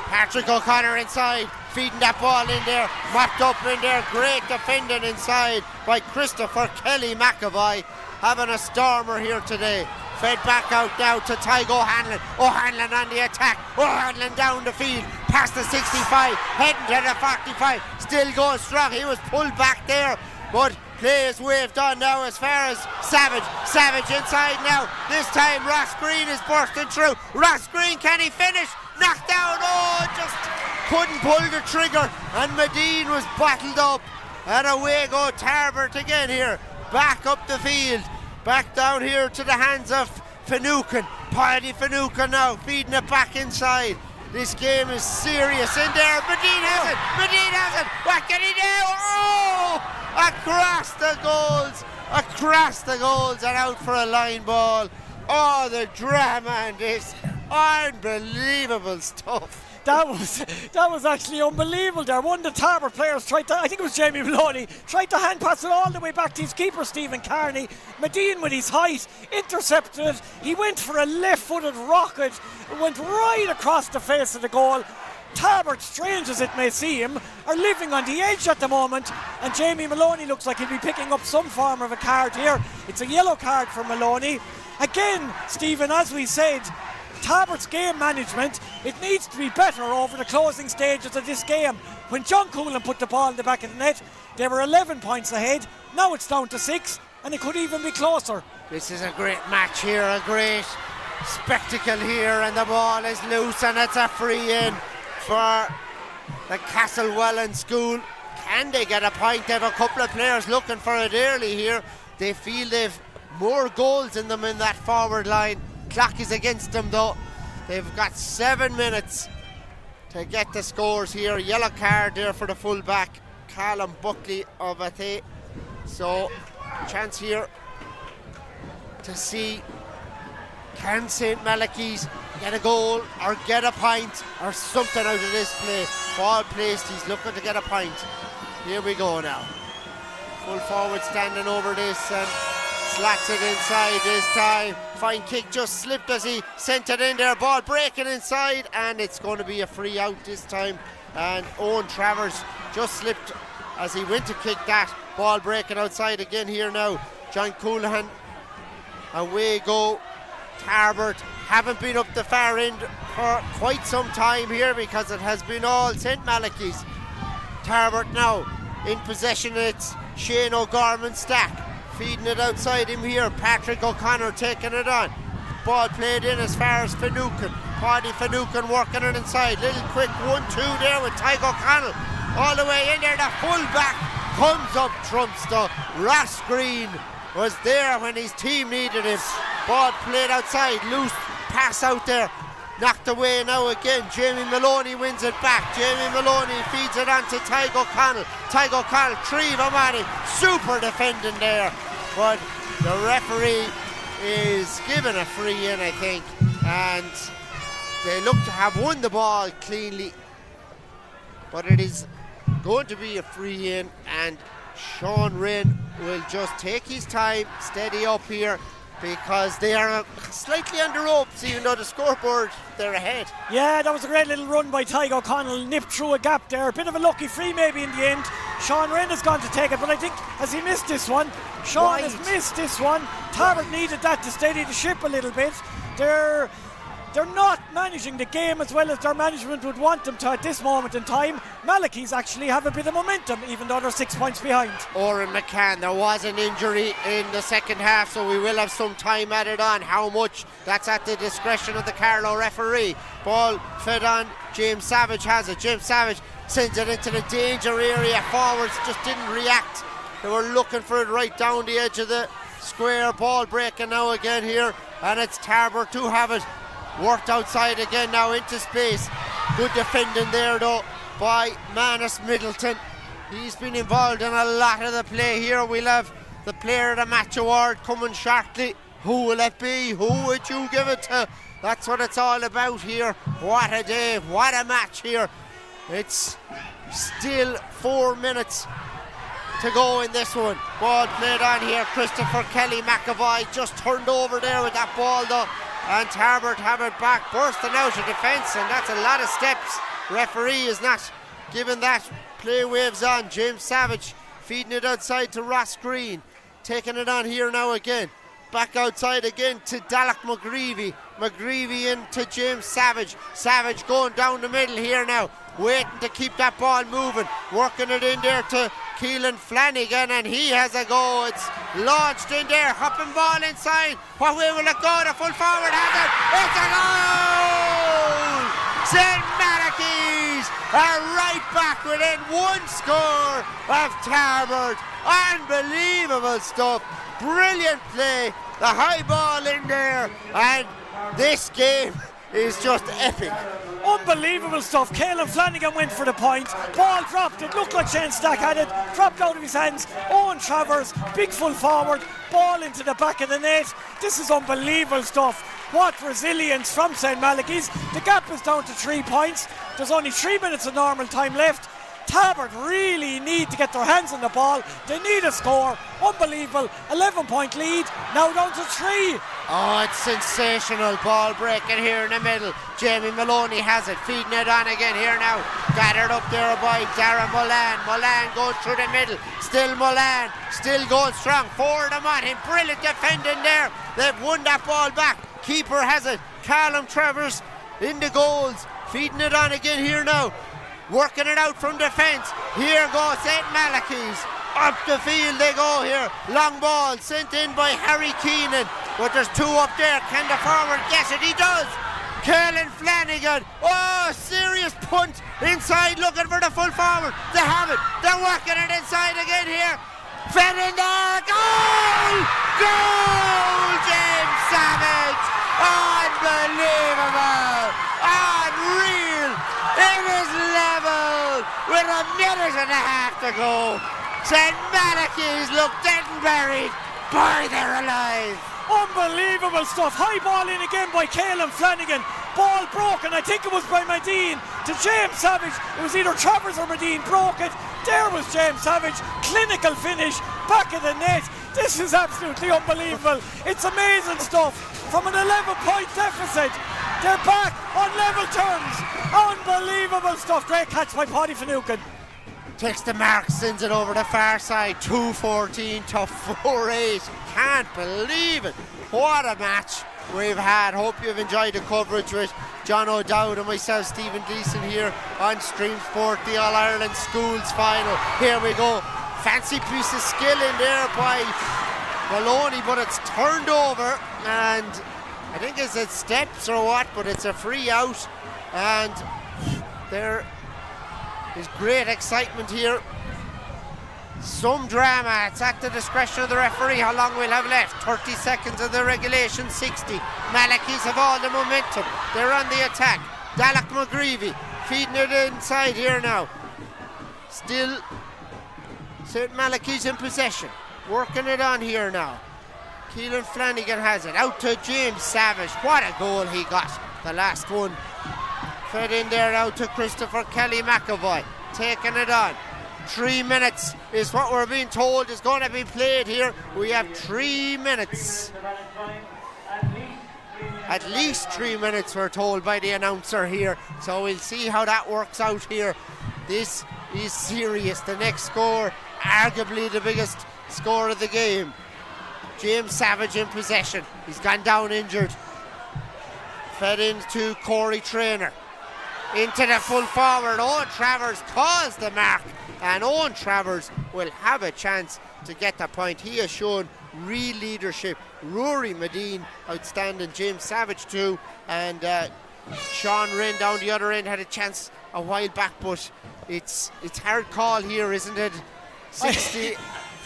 Speaker 1: Patrick O'Connor inside, feeding that ball in there, mopped up in there. Great defending inside by Christopher Kelly McAvoy, having a stormer here today. Fed back out now to Tyke O'Hanlon. O'Hanlon on the attack. O'Hanlon down the field, past the 65, heading to the 45. Still going strong. He was pulled back there, but play is waved on now as far as Savage. Savage inside now. This time Ross Green is bursting through. Ross Green, can he finish? Knocked down. Oh, just couldn't pull the trigger, and Medine was bottled up. And away go Tarbert again here. Back up the field. Back down here to the hands of Finucane. Paddy Finucane now feeding it back inside. This game is serious in there. Medine has it. Medine has it. What can he do? Oh! Across the goals and out for a line ball. Oh, the drama and this unbelievable stuff.
Speaker 2: That was actually unbelievable there. One of the Tarbert players tried to, I think it was Jamie Maloney, tried to hand pass it all the way back to his keeper, Stephen Carney. Medine with his height intercepted it. He went for a left-footed rocket, went right across the face of the goal. Tarbert, strange as it may seem, are living on the edge at the moment, and Jamie Maloney looks like he'll be picking up some form of a card here. It's a yellow card for Maloney. Again, Stephen, as we said, Tarbert's game management, it needs to be better over the closing stages of this game. When John Cullen put the ball in the back of the net, they were 11 points ahead. Now it's down to 6, and it could even be closer.
Speaker 1: This is a great match here, a great spectacle here, and the ball is loose, and it's a free in for the Castlewellan school. Can they get a point? They have a couple of players looking for it early here. They feel they've more goals in them in that forward line. Clock is against them though. They've got 7 minutes to get the scores here. Yellow card there for the full back, Callum Buckley of Athe. So chance here to see, can St. Malachy's get a goal or get a point or something out of this play. Ball placed, he's looking to get a point. Here we go now. Full forward standing over this and slats it inside this time. Fine kick, just slipped as he sent it in there. Ball breaking inside, and it's going to be a free out this time. And Owen Travers just slipped as he went to kick that. Ball breaking outside again here now. John Coulihan, away go. Tarbert haven't been up the far end for quite some time here because it has been all St. Malachy's. Tarbert now in possession. It's Shane O'Gorman Stack feeding it outside him here. Patrick O'Connor taking it on. Ball played in as far as Finucane. Paddy Finucane working it inside. Little quick 1-2 there with Tyke O'Connell. All the way in there. The full back comes up trumps though. Ross Green was there when his team needed him. Ball played outside. Loose pass out there. Knocked away now again. Jamie Maloney wins it back. Jamie Maloney feeds it on to Tyke O'Connell. Tyke O'Connell, Treve O'Mahony. Super defending there. But the referee is given a free in, I think. And they look to have won the ball cleanly. But it is going to be a free in. And Sean Wren will just take his time, steady up here, because they are slightly under ropes, even though the scoreboard, they're ahead.
Speaker 2: Yeah, that was a great little run by Tyke O'Connell, nipped through a gap there. A bit of a lucky free maybe in the end. Sean Wren has gone to take it, but I think, has he missed this one? Sean has missed this one. Tarbert needed that to steady the ship a little bit. They're not managing the game as well as their management would want them to at this moment in time. Malachy's actually have a bit of momentum, even though they're 6 points behind.
Speaker 1: Oren McCann, there was an injury in the second half, so we will have some time added on. How much? That's at the discretion of the Carlow referee. Ball fed on. James Savage has it. James Savage sends it into the danger area. Forwards just didn't react. They were looking for it right down the edge of the square. Ball breaking now again here, and it's Tarbert to have it. Worked outside again now into space. Good defending there though by Manus Middleton. He's been involved in a lot of the play here. We'll have the player of the match award coming shortly. Who will it be? Who would you give it to? That's what it's all about here. What a day, what a match here. It's still 4 minutes to go in this one. Ball played on here. Christopher Kelly McAvoy just turned over there with that ball though. And Tarbert have it back, bursting out of defence, and that's a lot of steps. Referee is not giving that. Play waves on. James Savage feeding it outside to Ross Green. Taking it on here now again. Back outside again to Dalek McGreevy. McGreevy in to James Savage. Savage going down the middle here now. Waiting to keep that ball moving. Working it in there to Keelan Flanagan, and he has a go. It's launched in there. Hopping ball inside. What way will it go? The full forward has it. It's a goal! St. Malachy's are right back within one score of Tarbert. Unbelievable stuff. Brilliant play. The high ball in there, and this game is just epic.
Speaker 2: Unbelievable stuff. Caelan Flanagan went for the point. Ball dropped. It looked like Shane Stack had it. Dropped out of his hands. Owen Travers, big full forward. Ball into the back of the net. This is unbelievable stuff. What resilience from St. Malachy's. The gap is down to 3 points. There's only 3 minutes of normal time left. Tarbert really need to get their hands on the ball. They need a score. Unbelievable. 11-point lead. Now down to 3.
Speaker 1: Oh, it's sensational ball breaking here in the middle. Jamie Maloney has it, feeding it on again here now. Gathered up there by Dara Mullane. Mullane going through the middle. Still Mullane, still going strong. 4 of them on him. Brilliant defending there. They've won that ball back. Keeper has it. Callum Travers in the goals. Feeding it on again here now. Working it out from defence. Here goes St. Malachy's. Up the field they go here. Long ball sent in by Harry Keenan. But there's 2 up there. Can the forward guess it? He does. Cullen Flanagan. Oh, serious punt inside, looking for the full forward. They have it. They're working it inside again here. Fed in there. Goal! Goal! James Savage. Unbelievable. Unreal. It is level with a minute and a half to go. St. Malachy's look dead and buried. Boy, they're alive.
Speaker 2: Unbelievable stuff. High ball in again by Cullen Flanagan. Ball broken. I think it was by Medine to James Savage. It was either Travers or Medine broke it. There was James Savage. Clinical finish. Back of the net. This is absolutely unbelievable. It's amazing stuff. From an 11-point deficit, they're back on level terms. Unbelievable stuff. Great catch by Paddy Finucane.
Speaker 1: Takes the mark, sends it over the far side. 2-14 to 4-8. Can't believe it. What a match we've had. Hope you've enjoyed the coverage with John O'Dowd and myself, Stephen Gleeson, here on Stream Sport, the All-Ireland Schools final. Here we go. Fancy piece of skill in there by Maloney, but it's turned over, and I think it's at steps or what, but it's a free out, and there is great excitement here. Some drama. It's at the discretion of the referee how long we'll have left. 30 seconds of the regulation, 60. Malachy's have all the momentum. They're on the attack. Dalek McGreevy feeding it inside here now. Still St. Malachy's in possession. Working it on here now. Keelan Flanagan has it. Out to James Savage. What a goal he got. The last one. Fed in there now to Christopher Kelly McAvoy. Taking it on. 3 minutes is what we're being told is going to be played here. We have 3 minutes. At least 3 minutes we're told by the announcer here. So we'll see how that works out here. This is serious. The next score, arguably the biggest score of the game. James Savage in possession. He's gone down injured. Fed into Corey Traynor. Into the full forward. Owen Travers calls the mark, and Owen Travers will have a chance to get the point. He has shown real leadership. Rory Medine, outstanding. James Savage too, and Sean Wren down the other end had a chance a while back, but it's hard call here, isn't it? 60,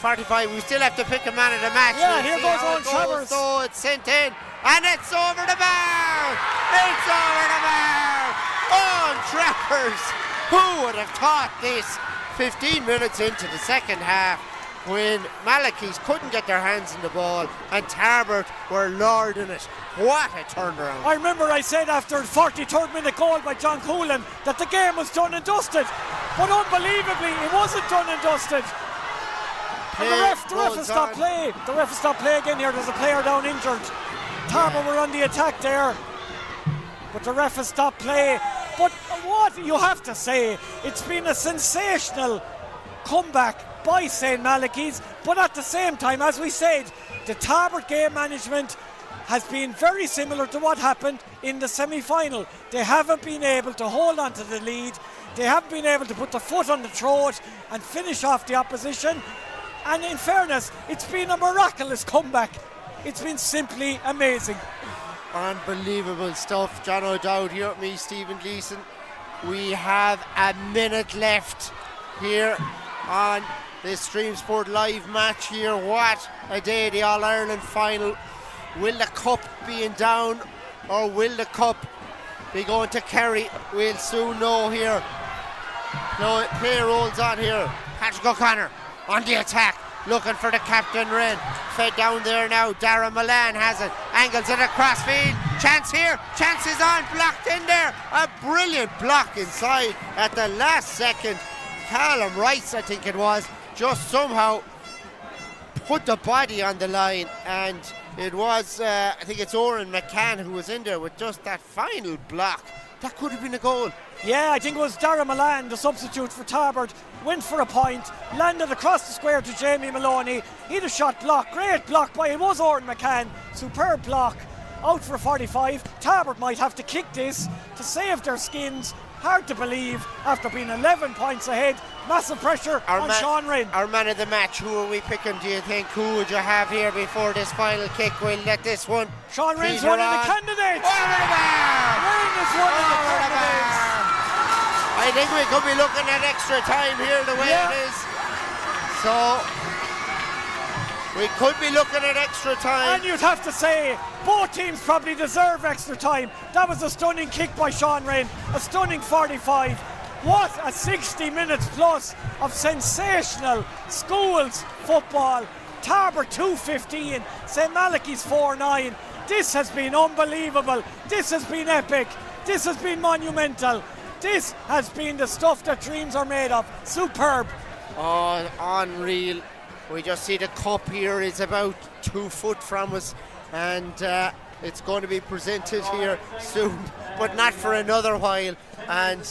Speaker 1: 45. We still have to pick a man of the match.
Speaker 2: Yeah, here goes Owen Travers.
Speaker 1: So it's sent in, and it's over the bar. It's over the bar. Owen Travers. Who would have thought this? 15 minutes into the second half, when Malachy's couldn't get their hands on the ball and Tarbert were lording it. What a turnaround.
Speaker 2: I remember I said after the 43rd minute goal by John Cullen that the game was done and dusted, but unbelievably it wasn't done and dusted. And the ref has stopped play. The ref has stopped play again here. There's a player down injured. Tarbert were on the attack there, but the ref has stopped play. But what you have to say, it's been a sensational comeback by St. Malachy's, but at the same time, as we said, the Tarbert game management has been very similar to what happened in the semi-final. They haven't been able to hold on to the lead. They haven't been able to put the foot on the throat and finish off the opposition. And in fairness, it's been a miraculous comeback. It's been simply amazing.
Speaker 1: Unbelievable stuff. John O'Dowd here with me, Stephen Gleeson. We have a minute left here on this Stream Sport Live match here. What a day, the All-Ireland final. Will the cup be in down, or will the cup be going to Kerry? We'll soon know here. No, play rolls on here. Patrick O'Connor on the attack, looking for the captain Wren. Fed down there now. Dara Mullane has it. Angles it across field. Chance here. Chance is on. Blocked in there. A brilliant block inside at the last second. Callum Rice, I think it was, just somehow put the body on the line, and it was, I think it's Oren McCann who was in there with just that final block. That could have been a goal.
Speaker 2: Yeah, I think it was Darragh Milan, the substitute for Tarbert, went for a point, landed across the square to Jamie Maloney. He had a shot block, great block by, it was Oren McCann, superb block, out for a 45. Tarbert might have to kick this to save their skins. Hard to believe after being 11 points ahead. Massive pressure on Sean Rinn.
Speaker 1: Our man of the match, who are we picking, do you think? Who would you have here before this final kick? We'll let this one.
Speaker 2: Sean Rinn's one of the candidates. Rinn is one of the candidates.
Speaker 1: I think we could be looking at extra time here the way it is. So we could be looking at extra time.
Speaker 2: And you'd have to say both teams probably deserve extra time. That was a stunning kick by Sean Rinn, a stunning 45. What a 60 minutes plus of sensational schools football. Tarbert 2-15, St Malachy's 4-9. This has been unbelievable. This has been epic. This has been monumental. This has been the stuff that dreams are made of. Superb.
Speaker 1: Oh, unreal. We just see the cup here is about 2 foot from us, and it's going to be presented here soon, but not for another while. And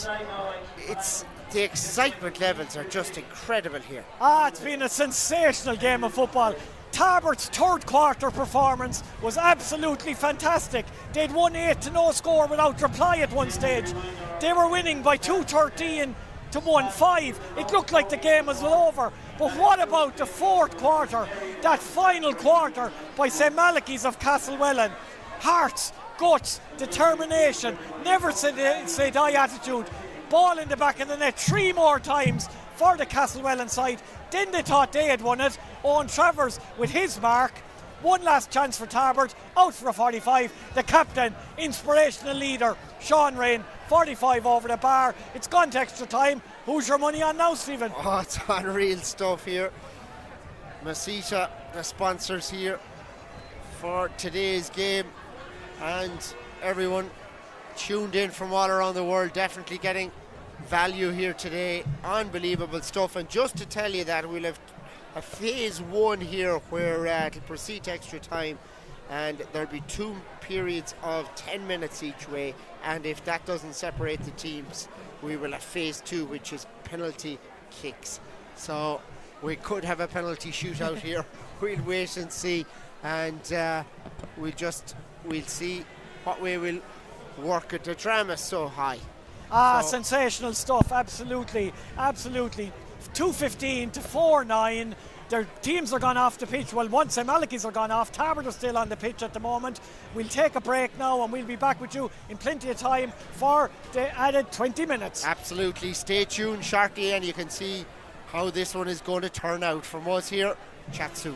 Speaker 1: it's the excitement levels are just incredible here.
Speaker 2: It's been a sensational game of football. Tarbert's third quarter performance was absolutely fantastic. They'd won 8-0 score without reply at one stage. They were winning by 2-13 to 1-5. It looked like the game was over. But what about the fourth quarter, that final quarter by St Malachy's of Castlewellan? Hearts, guts, determination, never say die attitude. Ball in the back of the net 3 more times for the Castlewellan side. Then they thought they had won it. Owen Travers with his mark. One last chance for Tarbert, out for a 45. The captain, inspirational leader, Sean Rinn, 45 over the bar. It's gone to extra time. Who's your money on now, Stephen?
Speaker 1: Oh, it's unreal stuff here. Masita, the sponsors here for today's game, and everyone tuned in from all around the world, definitely getting value here today. Unbelievable stuff. And just to tell you that we'll have a phase 1 here where it'll proceed to extra time, and there'll be 2 periods of 10 minutes each way, and if that doesn't separate the teams, we will have phase 2, which is penalty kicks. So we could have a penalty shootout here. We'll wait and see, and we'll see what way we'll work it. The drama's so high.
Speaker 2: Sensational stuff, absolutely. 2-15 to 4-9. Their teams are gone off the pitch. Well, once St Malachy's are gone off, Tarbert are still on the pitch at the moment. We'll take a break now, and we'll be back with you in plenty of time for the added 20 minutes.
Speaker 1: Absolutely. Stay tuned shortly, and you can see how this one is going to turn out. From us here, chat soon.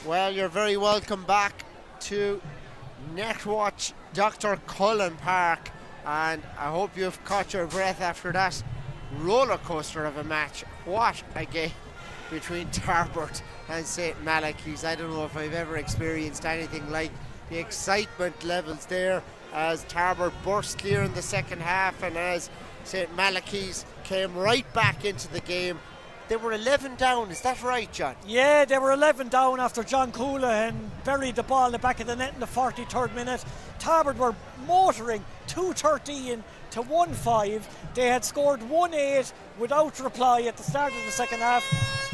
Speaker 1: Well, you're very welcome back to Netwatch Dr. Cullen Park, and I hope you've caught your breath after that roller coaster of a match. What a game between Tarbert and St. Malachy's. I don't know if I've ever experienced anything like the excitement levels there as Tarbert burst clear in the second half, and as St. Malachy's came right back into the game. They were 11 down, is that right, John?
Speaker 2: Yeah, they were 11 down after John Cullen buried the ball in the back of the net in the 43rd minute. Tarbert were motoring 2-13 to 1-5. They had scored 1-8 without reply at the start of the second half.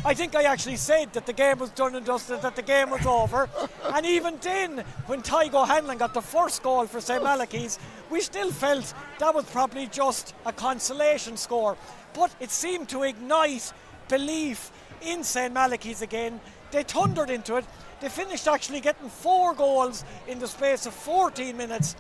Speaker 2: I think I actually said that the game was done and dusted, that the game was over. And even then, when Tygo Hanlon got the first goal for St. Malachy's, we still felt that was probably just a consolation score. But it seemed to ignite belief in St. Malachy's again. They thundered into it. They finished actually getting 4 goals in the space of 14 minutes.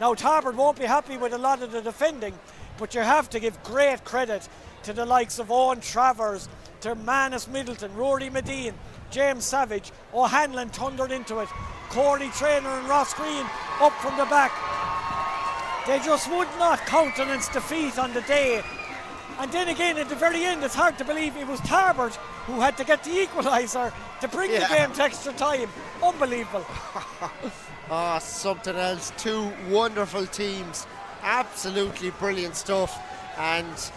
Speaker 2: Now Tarbert won't be happy with a lot of the defending, but you have to give great credit to the likes of Owen Travers, to Manus Middleton, Rory Medine, James Savage. O'Hanlon thundered into it. Corey Traynor and Ross Green up from the back. They just would not countenance defeat on the day. And then again at the very end, it's hard to believe it was Tarbert who had to get the equaliser to bring the game to extra time. Unbelievable.
Speaker 1: Something else. 2 wonderful teams, absolutely brilliant stuff, and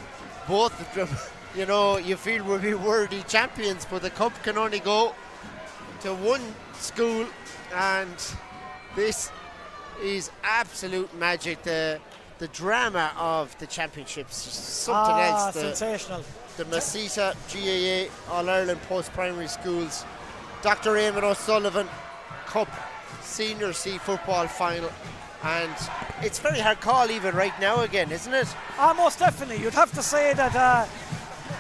Speaker 1: both of them, you know, you feel will be worthy champions, but the cup can only go to one school, and this is absolute magic. The drama of the championships, just something else.
Speaker 2: Sensational.
Speaker 1: The Masita GAA All-Ireland Post-Primary Schools Dr. Eamonn O'Sullivan Cup Senior C football final, and it's very hard call even right now again, isn't it?
Speaker 2: Most definitely. You'd have to say that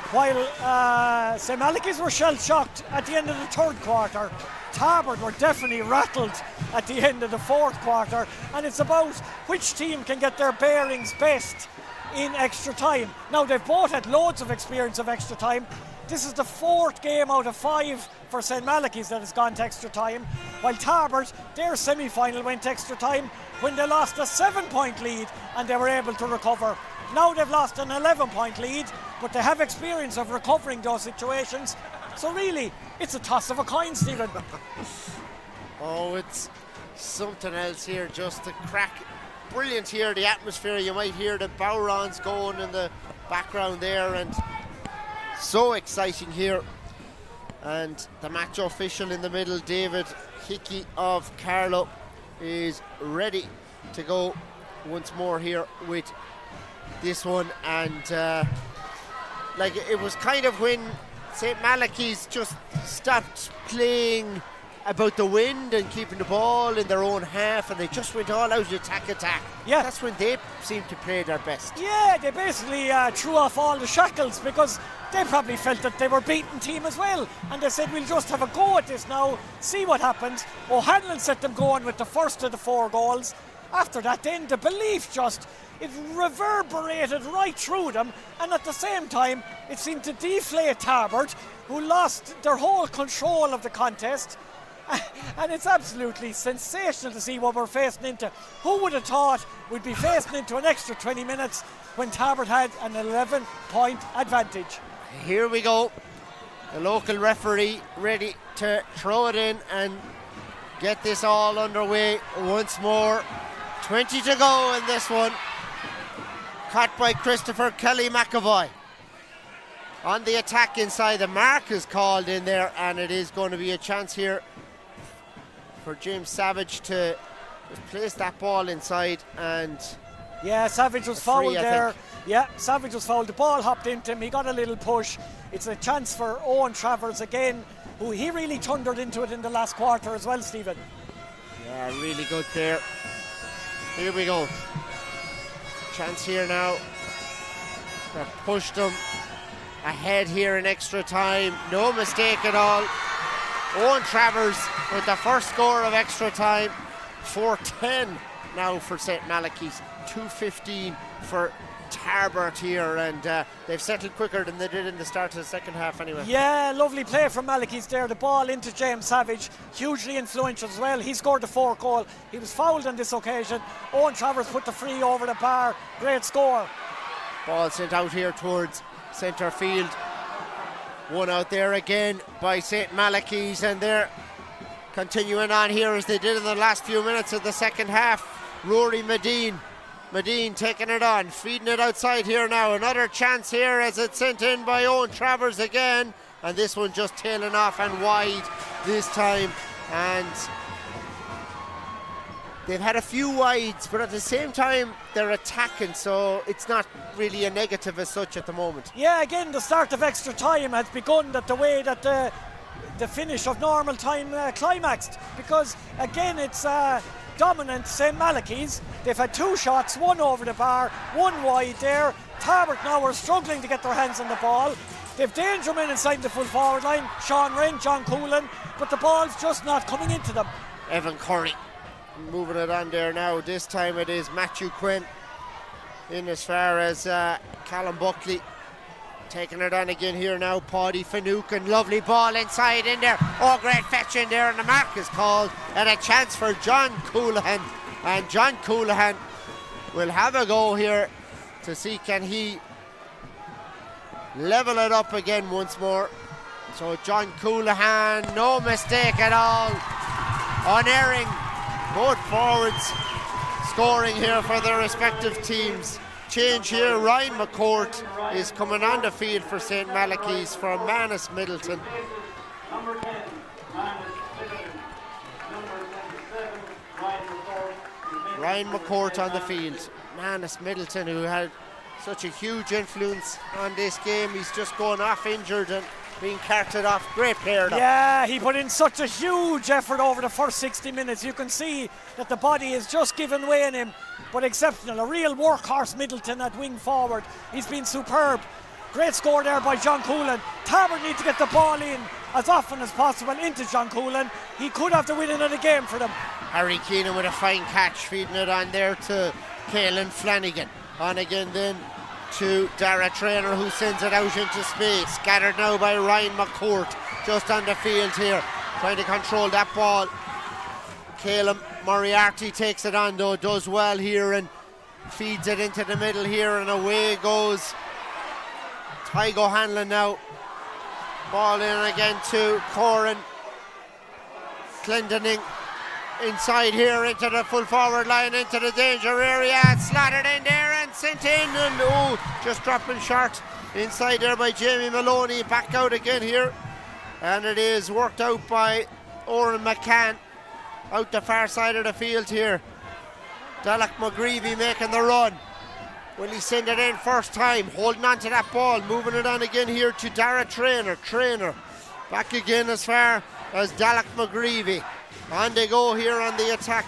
Speaker 2: while St. Malachy's were shell-shocked at the end of the third quarter, Tarbert were definitely rattled at the end of the fourth quarter, and it's about which team can get their bearings best in extra time. Now, they've both had loads of experience of extra time. This is the 4th game out of 5 for St. Malachy's that has gone to extra time, while Tarbert, their semi-final went to extra time when they lost a 7-point lead and they were able to recover. Now they've lost an 11-point lead, but they have experience of recovering those situations. So really, it's a toss of a coin, Stephen.
Speaker 1: It's something else here, just the crack. Brilliant here, the atmosphere. You might hear the Bowrons going in the background there, and so exciting here. And the match official in the middle, David Hickey of Carlow, is ready to go once more here with this one. And like, it was kind of when St. Malachy's just stopped playing about the wind and keeping the ball in their own half, and they just went all out attack.
Speaker 2: Yeah,
Speaker 1: that's when they seemed to play their best.
Speaker 2: Yeah, they basically threw off all the shackles, because they probably felt that they were beaten team as well, and they said, we'll just have a go at this now, see what happens. O'Hanlon set them going with the first of the 4 goals. After that, then the belief it reverberated right through them, and at the same time it seemed to deflate Tarbert, who lost their whole control of the contest. And it's absolutely sensational to see what we're facing into. Who would have thought we'd be facing into an extra 20 minutes when Tarbert had an 11-point advantage?
Speaker 1: Here we go. The local referee ready to throw it in and get this all underway once more. 20 to go in this one. Caught by Christopher Kelly McAvoy. On the attack inside, the mark is called in there, and it is going to be a chance here for James Savage to just place that ball inside. And
Speaker 2: yeah, Savage was fouled there. Yeah, Savage was fouled. The ball hopped into him. He got a little push. It's a chance for Owen Travers again, who he really thundered into it in the last quarter as well, Stephen.
Speaker 1: Yeah, really good there. Here we go. Chance here now. They pushed them ahead here in extra time. No mistake at all. Owen Travers with the first score of extra time. 4-10 now for St. Malachy's. 2-15 for Tarbert here, and they've settled quicker than they did in the start of the second half anyway.
Speaker 2: Yeah, lovely play from Malachy's there. The ball into James Savage, hugely influential as well. He scored the 4th goal. He was fouled on this occasion. Owen Travers put the free over the bar. Great score.
Speaker 1: Ball sent out here towards centre field. One out there again by St. Malachy's, and they're continuing on here as they did in the last few minutes of the second half. Rory Medine taking it on, feeding it outside here now. Another chance here as it's sent in by Owen Travers again, and this one just tailing off and wide this time. And they've had a few wides, but at the same time they're attacking, so it's not really a negative as such at the moment.
Speaker 2: Yeah, again, the start of extra time has begun that the way that the finish of normal time climaxed, because again it's dominant St. Malachy's. They've had 2 shots, one over the bar, one wide there. Tarbert now are struggling to get their hands on the ball. They've danger men inside the full forward line, Sean Wren, John Cullen, but the ball's just not coming into them.
Speaker 1: Evan Curry moving it on there now. This time it is Matthew Quinn in as far as Callum Buckley taking it on again here now. Paddy Finucane, lovely ball inside in there. Oh, great fetch in there, and the mark is called, and a chance for John Coulihan. And John Coulihan will have a go here to see can he level it up again once more. So John Coulihan, no mistake at all, unerring, both forwards scoring here for their respective teams. Change here, Ryan McCourt is coming on the field for St. Malachy's for Manus Middleton. Ryan McCourt on the field. Manus Middleton, who had such a huge influence on this game, he's just going off injured and being carted off. Great player though.
Speaker 2: Yeah, he put in such a huge effort over the first 60 minutes. You can see that the body is just giving way in him, but exceptional. A real workhorse Middleton at wing forward. He's been superb. Great score there by John Coulihan. Tarbert need to get the ball in as often as possible into John Coulihan. He could have the winning of the game for them.
Speaker 1: Harry Keenan with a fine catch, feeding it on there to Caelan Flanagan. On again then to Dara Traynor, who sends it out into space. Scattered now by Ryan McCourt just on the field here, trying to control that ball. Caleb Moriarty takes it on though, does well here and feeds it into the middle here, and away goes Tygo Hanlon now. Ball in again to Corin Clendening inside here into the full forward line, into the danger area, slotted in there and sent in, and just dropping short inside there by Jamie Maloney. Back out again here, and it is worked out by Oren McCann out the far side of the field here. Dalach McGreevy making the run. Will he send it in first time? Holding on to that ball, moving it on again here to Dara Traynor. Traynor back again as far as Dalach McGreevy. On they go here on the attack.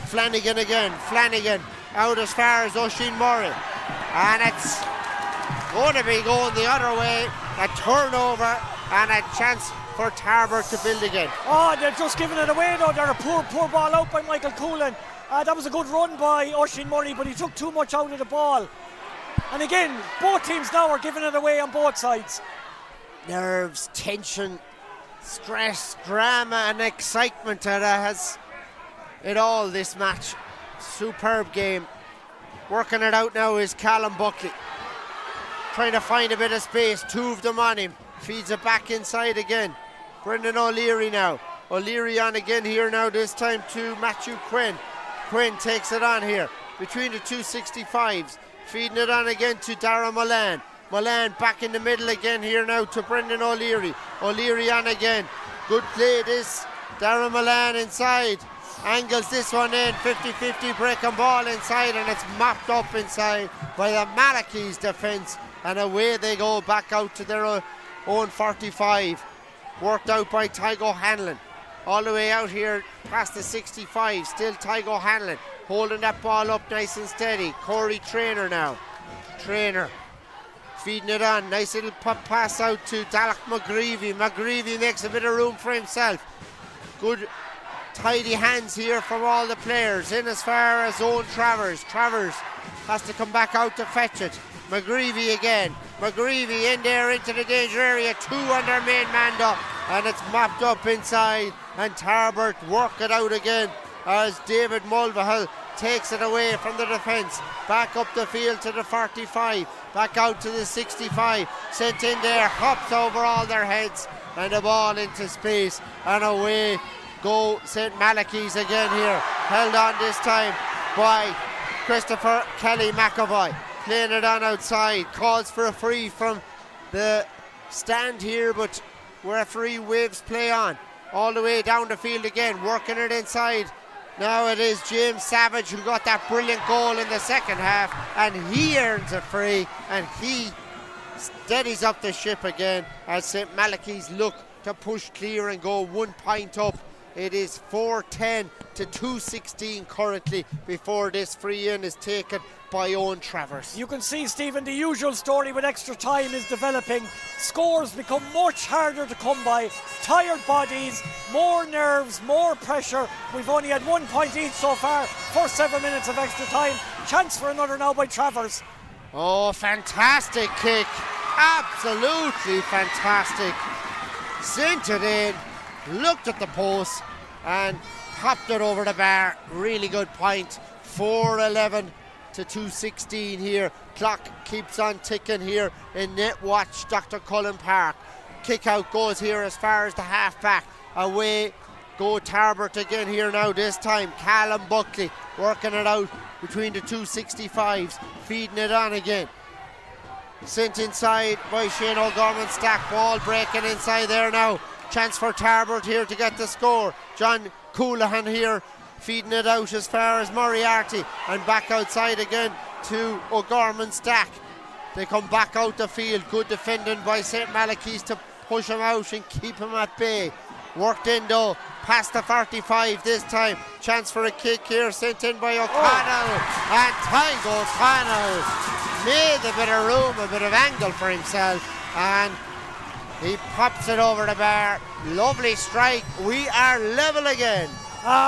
Speaker 1: Flanagan again. Flanagan out as far as Oisin Murray. And it's going to be going the other way. A turnover and a chance for Tarbert to build again.
Speaker 2: Oh, they're just giving it away though. They're a poor ball out by Michael Coulihan. That was a good run by Oisin Murray, but he took too much out of the ball. And again, both teams now are giving it away on both sides.
Speaker 1: Nerves, tension, stress, drama and excitement that has it all this match. Superb game. Working it out now is Callum Buckley, trying to find a bit of space. 2 of them on him, feeds it back inside again. Brendan O'Leary now. O'Leary on again here now, this time to Matthew Quinn. Quinn takes it on here between the 265s, feeding it on again to Dara Mullane. Mullane back in the middle again here now to Brendan O'Leary. O'Leary on again. Good play this. Dara Mullane inside. Angles this one in. 50-50 breaking ball inside, and it's mopped up inside by the Malachy's defence. And away they go back out to their own 45. Worked out by Tygo Hanlon. All the way out here past the 65. Still Tygo Hanlon holding that ball up nice and steady. Corey Traynor now. Traynor feeding it on. Nice little pass out to Dalach McGreevy. McGreevy makes a bit of room for himself. Good tidy hands here from all the players. In as far as Owen Travers. Travers has to come back out to fetch it. McGreevy again. McGreevy in there into the danger area. 2 on their main man up, and it's mopped up inside. And Tarbert work it out again as David Mulvihill takes it away from the defence. Back up the field to the 45. Back out to the 65. Sent in there. Hops over all their heads. And the ball into space. And away go St. Malachy's again here. Held on this time by Christopher Kelly McAvoy. Playing it on outside. Calls for a free from the stand here, but referee waves play on. All the way down the field again. Working it inside. Now it is James Savage who got that brilliant goal in the second half, and he earns a free, and he steadies up the ship again as St. Malachy's look to push clear and go 1 point up. It is 4-10 to 2-16 currently before this free in is taken by Owen Travers.
Speaker 2: You can see, Stephen, the usual story with extra time is developing. Scores become much harder to come by. Tired bodies, more nerves, more pressure. We've only had 1 point each so far. First 7 minutes of extra time. Chance for another now by Travers.
Speaker 1: Oh, fantastic kick. Absolutely fantastic. Sent it in. Looked at the post and popped it over the bar. Really good point. 4-11 to 2-16 here. Clock keeps on ticking here in Netwatch, Dr. Cullen Park. Kick out goes here as far as the half back. Away go Tarbert again here now this time. Callum Buckley working it out between the 265s. Feeding it on again. Sent inside by Shane O'Gorman. Stack ball breaking inside there now. Chance for Tarbert here to get the score. John Coulihan here feeding it out as far as Moriarty, and back outside again to O'Gorman Stack. They come back out the field. Good defending by St. Malachy's to push him out and keep him at bay. Worked in though, past the 45 this time. Chance for a kick here sent in by O'Connell. And Tygo O'Connell made a bit of room, a bit of angle for himself, and he pops it over the bar. Lovely strike. We are level again.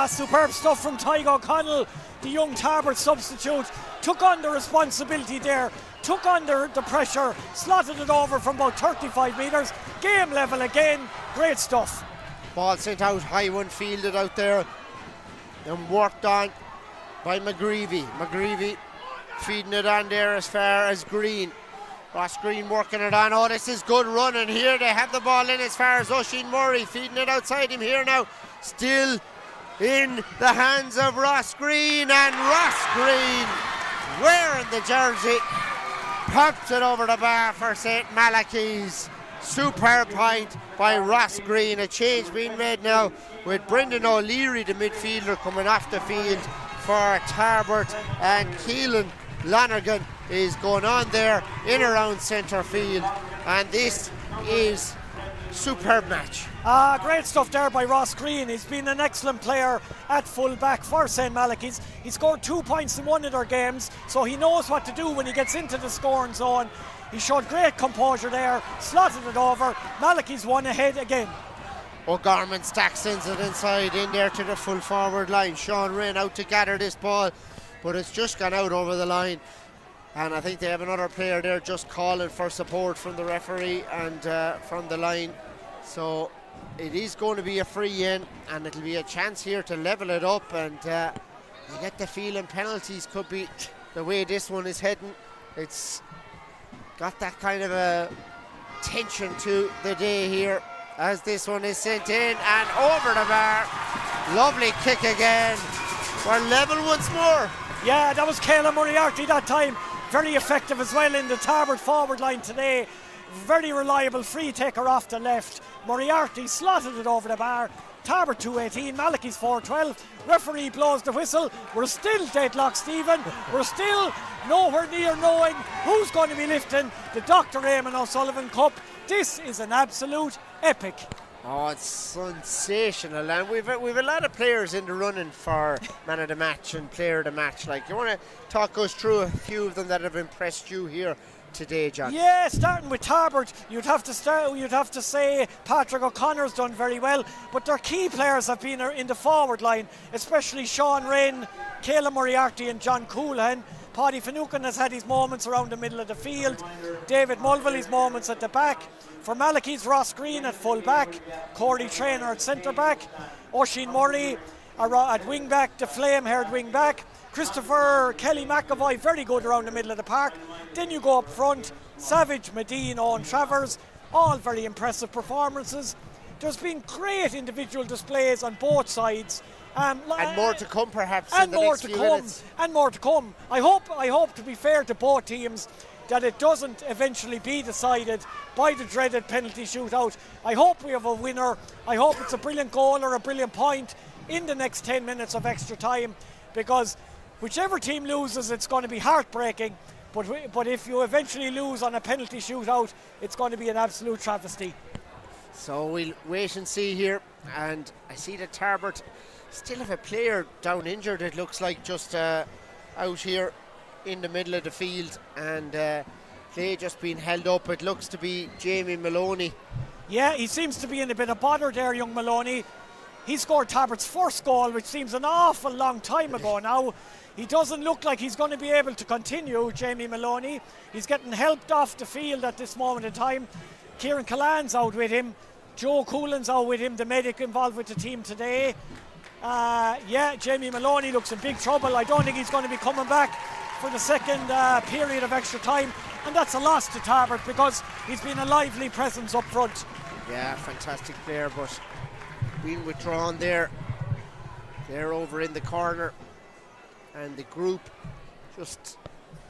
Speaker 2: Superb stuff from Tygo O'Connell, the young Tarbert substitute. Took on the responsibility there, took on the pressure, slotted it over from about 35 metres. Game level again. Great stuff.
Speaker 1: Ball sent out high, one fielded out there and worked on by McGreevy. McGreevy feeding it on there as far as Green. Ross Green working it on. Oh, this is good running here. They have the ball in as far as Oisin Murray, feeding it outside him here now. Still in the hands of Ross Green, and Ross Green wearing the jersey pops it over the bar for St. Malachy's. Superb point by Ross Green. A change being made now with Brendan O'Leary, the midfielder, coming off the field for Tarbert, and Keelan Lonergan is going on there in around centre field, and this is superb match.
Speaker 2: Great stuff there by Ross Green. He's been an excellent player at full back for St. Malachy's. He scored 2 points in one of their games, so he knows what to do when he gets into the scoring zone. He showed great composure there, slotted it over. Malachy's one ahead again.
Speaker 1: O'Gorman Stack sends it inside in there to the full forward line. Sean Rain out to gather this ball, but it's just gone out over the line, and I think they have another player there just calling for support from the referee and from the line. So it is going to be a free in, and it'll be a chance here to level it up, and you get the feeling penalties could be the way this one is heading. It's got that kind of a tension to the day here as this one is sent in and over the bar. Lovely kick again. We're level once more.
Speaker 2: Yeah, that was Kayla Moriarty that time. Very effective as well in the Tarbert forward line today. Very reliable free taker off the left. Moriarty slotted it over the bar. Tarbert 218, Malachy's 412. Referee blows the whistle. We're still deadlocked, Stephen. We're still nowhere near knowing who's going to be lifting the Dr. Eamonn O'Sullivan Cup. This is an absolute epic.
Speaker 1: Oh, it's sensational, and we've a lot of players in the running for man of the match and player of the match. Like, you want to talk us through a few of them that have impressed you here today, John?
Speaker 2: Yeah, starting with Tarbert, you'd have to say Patrick O'Connor's done very well, but their key players have been in the forward line, especially Sean Wren, Kayla Moriarty and John Coulihan. Paddy Finucane has had his moments around the middle of the field. David Mulville, his moments at the back. For Malachy's, Ross Green at full back. Corey Traynor at centre back. Oisin Murray at wing back, the flame-haired wing back. Christopher Kelly McAvoy, very good around the middle of the park. Then you go up front, Savage, Medine, Owen Travers, all very impressive performances. There's been great individual displays on both sides.
Speaker 1: And more to come, perhaps,
Speaker 2: and
Speaker 1: in the
Speaker 2: more
Speaker 1: next
Speaker 2: to
Speaker 1: few
Speaker 2: come,
Speaker 1: minutes.
Speaker 2: and more to come. I hope, to be fair to both teams, that it doesn't eventually be decided by the dreaded penalty shootout. I hope we have a winner. I hope it's a brilliant goal or a brilliant point in the next 10 minutes of extra time, because whichever team loses, it's going to be heartbreaking. But if you eventually lose on a penalty shootout, it's going to be an absolute travesty.
Speaker 1: So we'll wait and see here. And I see that Tarbert still have a player down injured, it looks like, just out here in the middle of the field, and play just being held up. It looks to be Jamie Maloney.
Speaker 2: Yeah, he seems to be in a bit of bother there, young Maloney. He scored Tarbert's first goal, which seems an awful long time ago now. He doesn't look like he's going to be able to continue, Jamie Maloney. He's getting helped off the field at this moment in time. Kieran Callan's out with him. Joe Coolan's out with him, the medic involved with the team today. Jamie Maloney looks in big trouble. I don't think he's going to be coming back for the second period of extra time. And that's a loss to Tarbert, because he's been a lively presence up front.
Speaker 1: Yeah, fantastic player, but being withdrawn there. They're over in the corner. And the group just...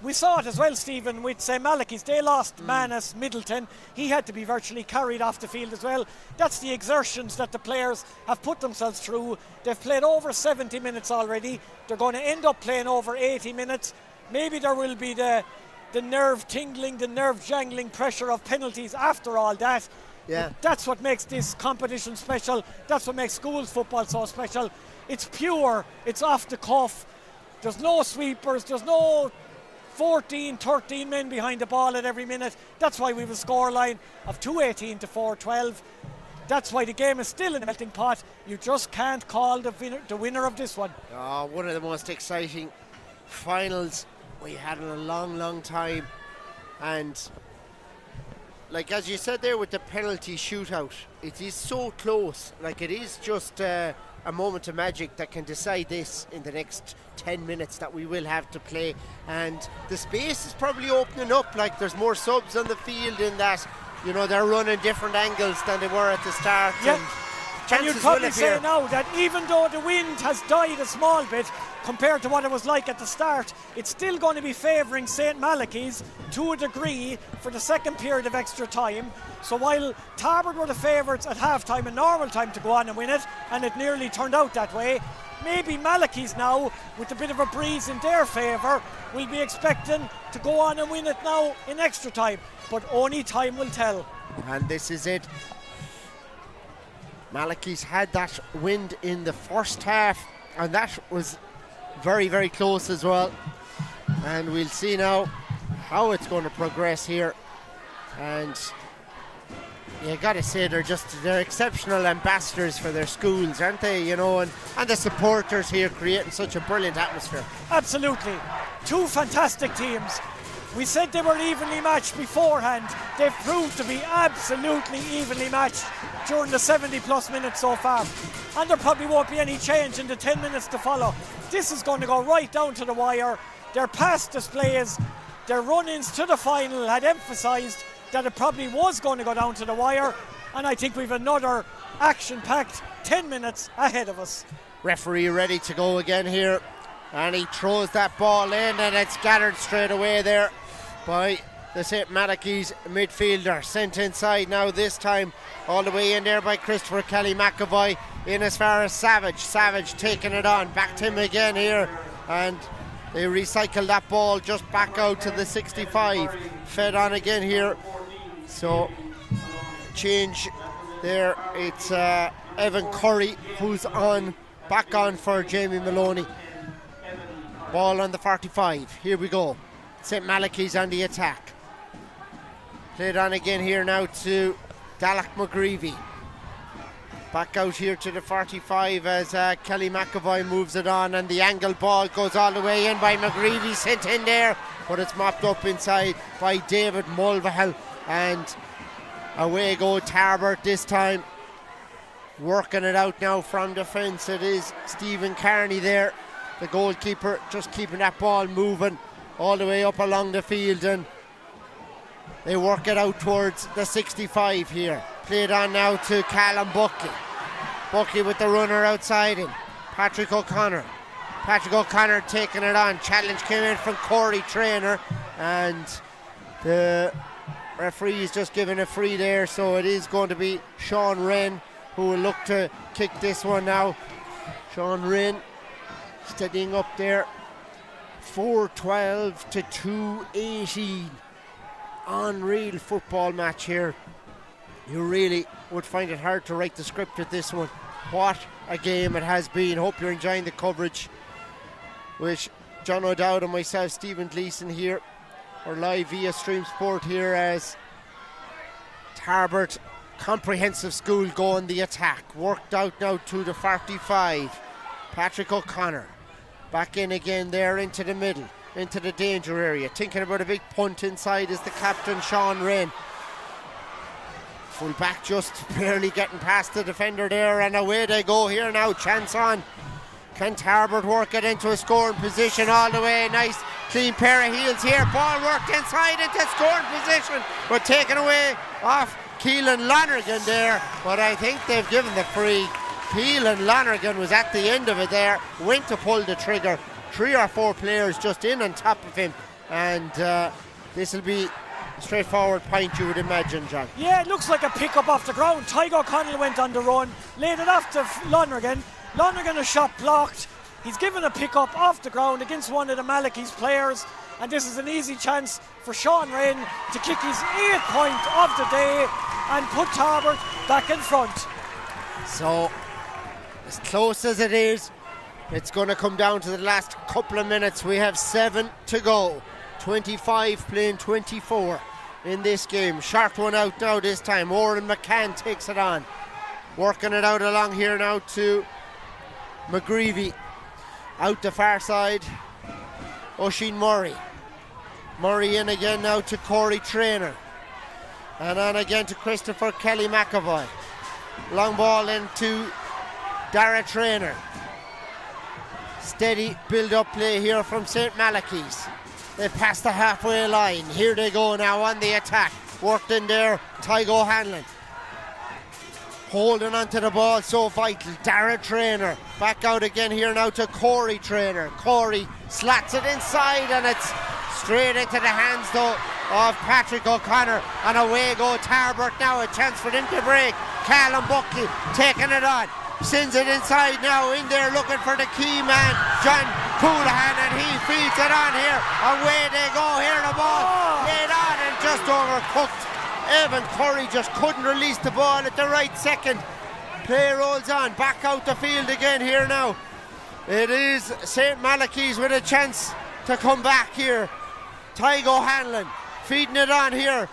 Speaker 2: We saw it as well, Stephen, with St. Malachy's. They lost Manus Middleton. He had to be virtually carried off the field as well. That's the exertions that the players have put themselves through. They've played over 70 minutes already. They're going to end up playing over 80 minutes. Maybe there will be the nerve tingling, the nerve jangling pressure of penalties after all that.
Speaker 1: Yeah.
Speaker 2: But that's what makes this competition special. That's what makes schools football so special. It's pure, it's off the cuff. There's no sweepers, there's no 14, 13 men behind the ball at every minute. That's why we have a scoreline of 2-18 to 4-12. That's why the game is still in the melting pot. You just can't call the winner of this one.
Speaker 1: One of the most exciting finals we had in a long, long time. And like as you said there with the penalty shootout, it is so close. Like it is just a moment of magic that can decide this in the next 10 minutes that we will have to play. And the space is probably opening up. Like there's more subs on the field in that, you know, they're running different angles than they were at the start.
Speaker 2: Yeah. And you'd probably
Speaker 1: will
Speaker 2: say
Speaker 1: appear.
Speaker 2: now that even though the wind has died a small bit compared to what it was like at the start, it's still going to be favouring St. Malachy's to a degree for the second period of extra time. So while Tarbert were the favourites at half-time and normal time to go on and win it, and it nearly turned out that way, maybe Malachy's now, with a bit of a breeze in their favour, will be expecting to go on and win it now in extra time. But only time will tell.
Speaker 1: And this is it. Malachy's had that wind in the first half, and that was very, very close as well. And we'll see now how it's going to progress here. And you got to say they're exceptional ambassadors for their schools, aren't they? You know, and the supporters here creating such a brilliant atmosphere.
Speaker 2: Absolutely. Two fantastic teams. We said they were evenly matched beforehand. They've proved to be absolutely evenly matched during the 70 plus minutes so far. And there probably won't be any change in the 10 minutes to follow. This is going to go right down to the wire. Their past displays, their run-ins to the final had emphasised that it probably was going to go down to the wire. And I think we've another action-packed 10 minutes ahead of us.
Speaker 1: Referee ready to go again here. And he throws that ball in, and it's gathered straight away there by the St. Malachy's midfielder. Sent inside now, this time all the way in there by Christopher Kelly McAvoy, in as far as Savage. Savage taking it on, back to him again here, and they recycle that ball just back out to the 65. Fed on again here. So change there. It's Evan Curry who's back on for Jamie Maloney. Ball on the 45. Here we go. St. Malachy's on the attack. Played on again here now to Dalach McGreevy. Back out here to the 45 as Kelly McAvoy moves it on, and the angle ball goes all the way in by McGreevy, sent in there, but it's mopped up inside by David Mulvihill, and away go Tarbert this time. Working it out now from defence, it is Stephen Carney there, the goalkeeper, just keeping that ball moving all the way up along the field, and they work it out towards the 65 here. Played on now to Callum Buckley. Buckley with the runner outside him. Patrick O'Connor taking it on. Challenge came in from Corey Traynor, and the referee is just giving a free there, so it is going to be Sean Wren who will look to kick this one now. Sean Wren steadying up there. 4-12 to 2-18. Unreal football match here. You really would find it hard to write the script with this one. What a game it has been. Hope you're enjoying the coverage with John O'Dowd and myself, Stephen Gleeson here. We're live via Stream Sport here as Tarbert Comprehensive School go on the attack. Worked out now to the 45. Patrick O'Connor back in again there into the middle, into the danger area. Thinking about a big punt inside is the captain, Sean Wren. Full back just barely getting past the defender there, and away they go here now. Chance on. Can Tarbert work it into a scoring position all the way? Nice clean pair of heels here. Ball worked inside into scoring position, but taken away off Keelan Lonergan there. But I think they've given the free. Keelan Lonergan was at the end of it there, went to pull the trigger. 3 or 4 players just in on top of him, and this will be a straightforward point, you would imagine, John.
Speaker 2: Yeah, it looks like a pick up off the ground. Tygo O'Connell went on the run, laid it off to Lonergan. Lonergan, a shot blocked. He's given a pick up off the ground against one of the Malachy's players, and this is an easy chance for Sean Wren to kick his 8th point of the day and put Tarbert back in front.
Speaker 1: So, as close as it is, it's going to come down to the last couple of minutes. We have 7 to go. 25 playing 24 in this game. Sharp one out now this time. Oren McCann takes it on. Working it out along here now to McGreevy. Out the far side. Oisin Murray. Murray in again now to Corey Traynor. And on again to Christopher Kelly McAvoy. Long ball into Dara Traynor. Steady build-up play here from St. Malachy's. They pass the halfway line. Here they go now on the attack. Worked in there, Tygo Hanlon. Holding onto the ball, so vital. Dara Traynor back out again here now to Corey Traynor. Corey slats it inside, and it's straight into the hands though of Patrick O'Connor. And away go Tarbert now. A chance for them to break. Callum Buckley taking it on. Sends it inside now, in there looking for the key man, John Coulihan, and he feeds it on here. Away they go here, the ball laid on and just overcooked. Evan Curry just couldn't release the ball at the right second. Play rolls on, back out the field again here now. It is St. Malachy's with a chance to come back here. Tygo Hanlon feeding it on here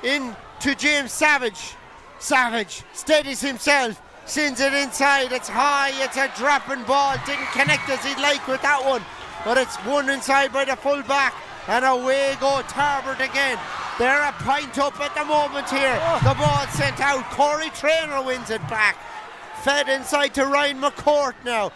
Speaker 1: in to James Savage. Savage steadies himself. Sends it inside, it's high, it's a dropping ball, didn't connect as he'd like with that one, but it's won inside by the full back, and away go Tarbert again. They're a point up at the moment here. The ball sent out, Corey Traynor wins it back. Fed inside to Ryan McCourt now.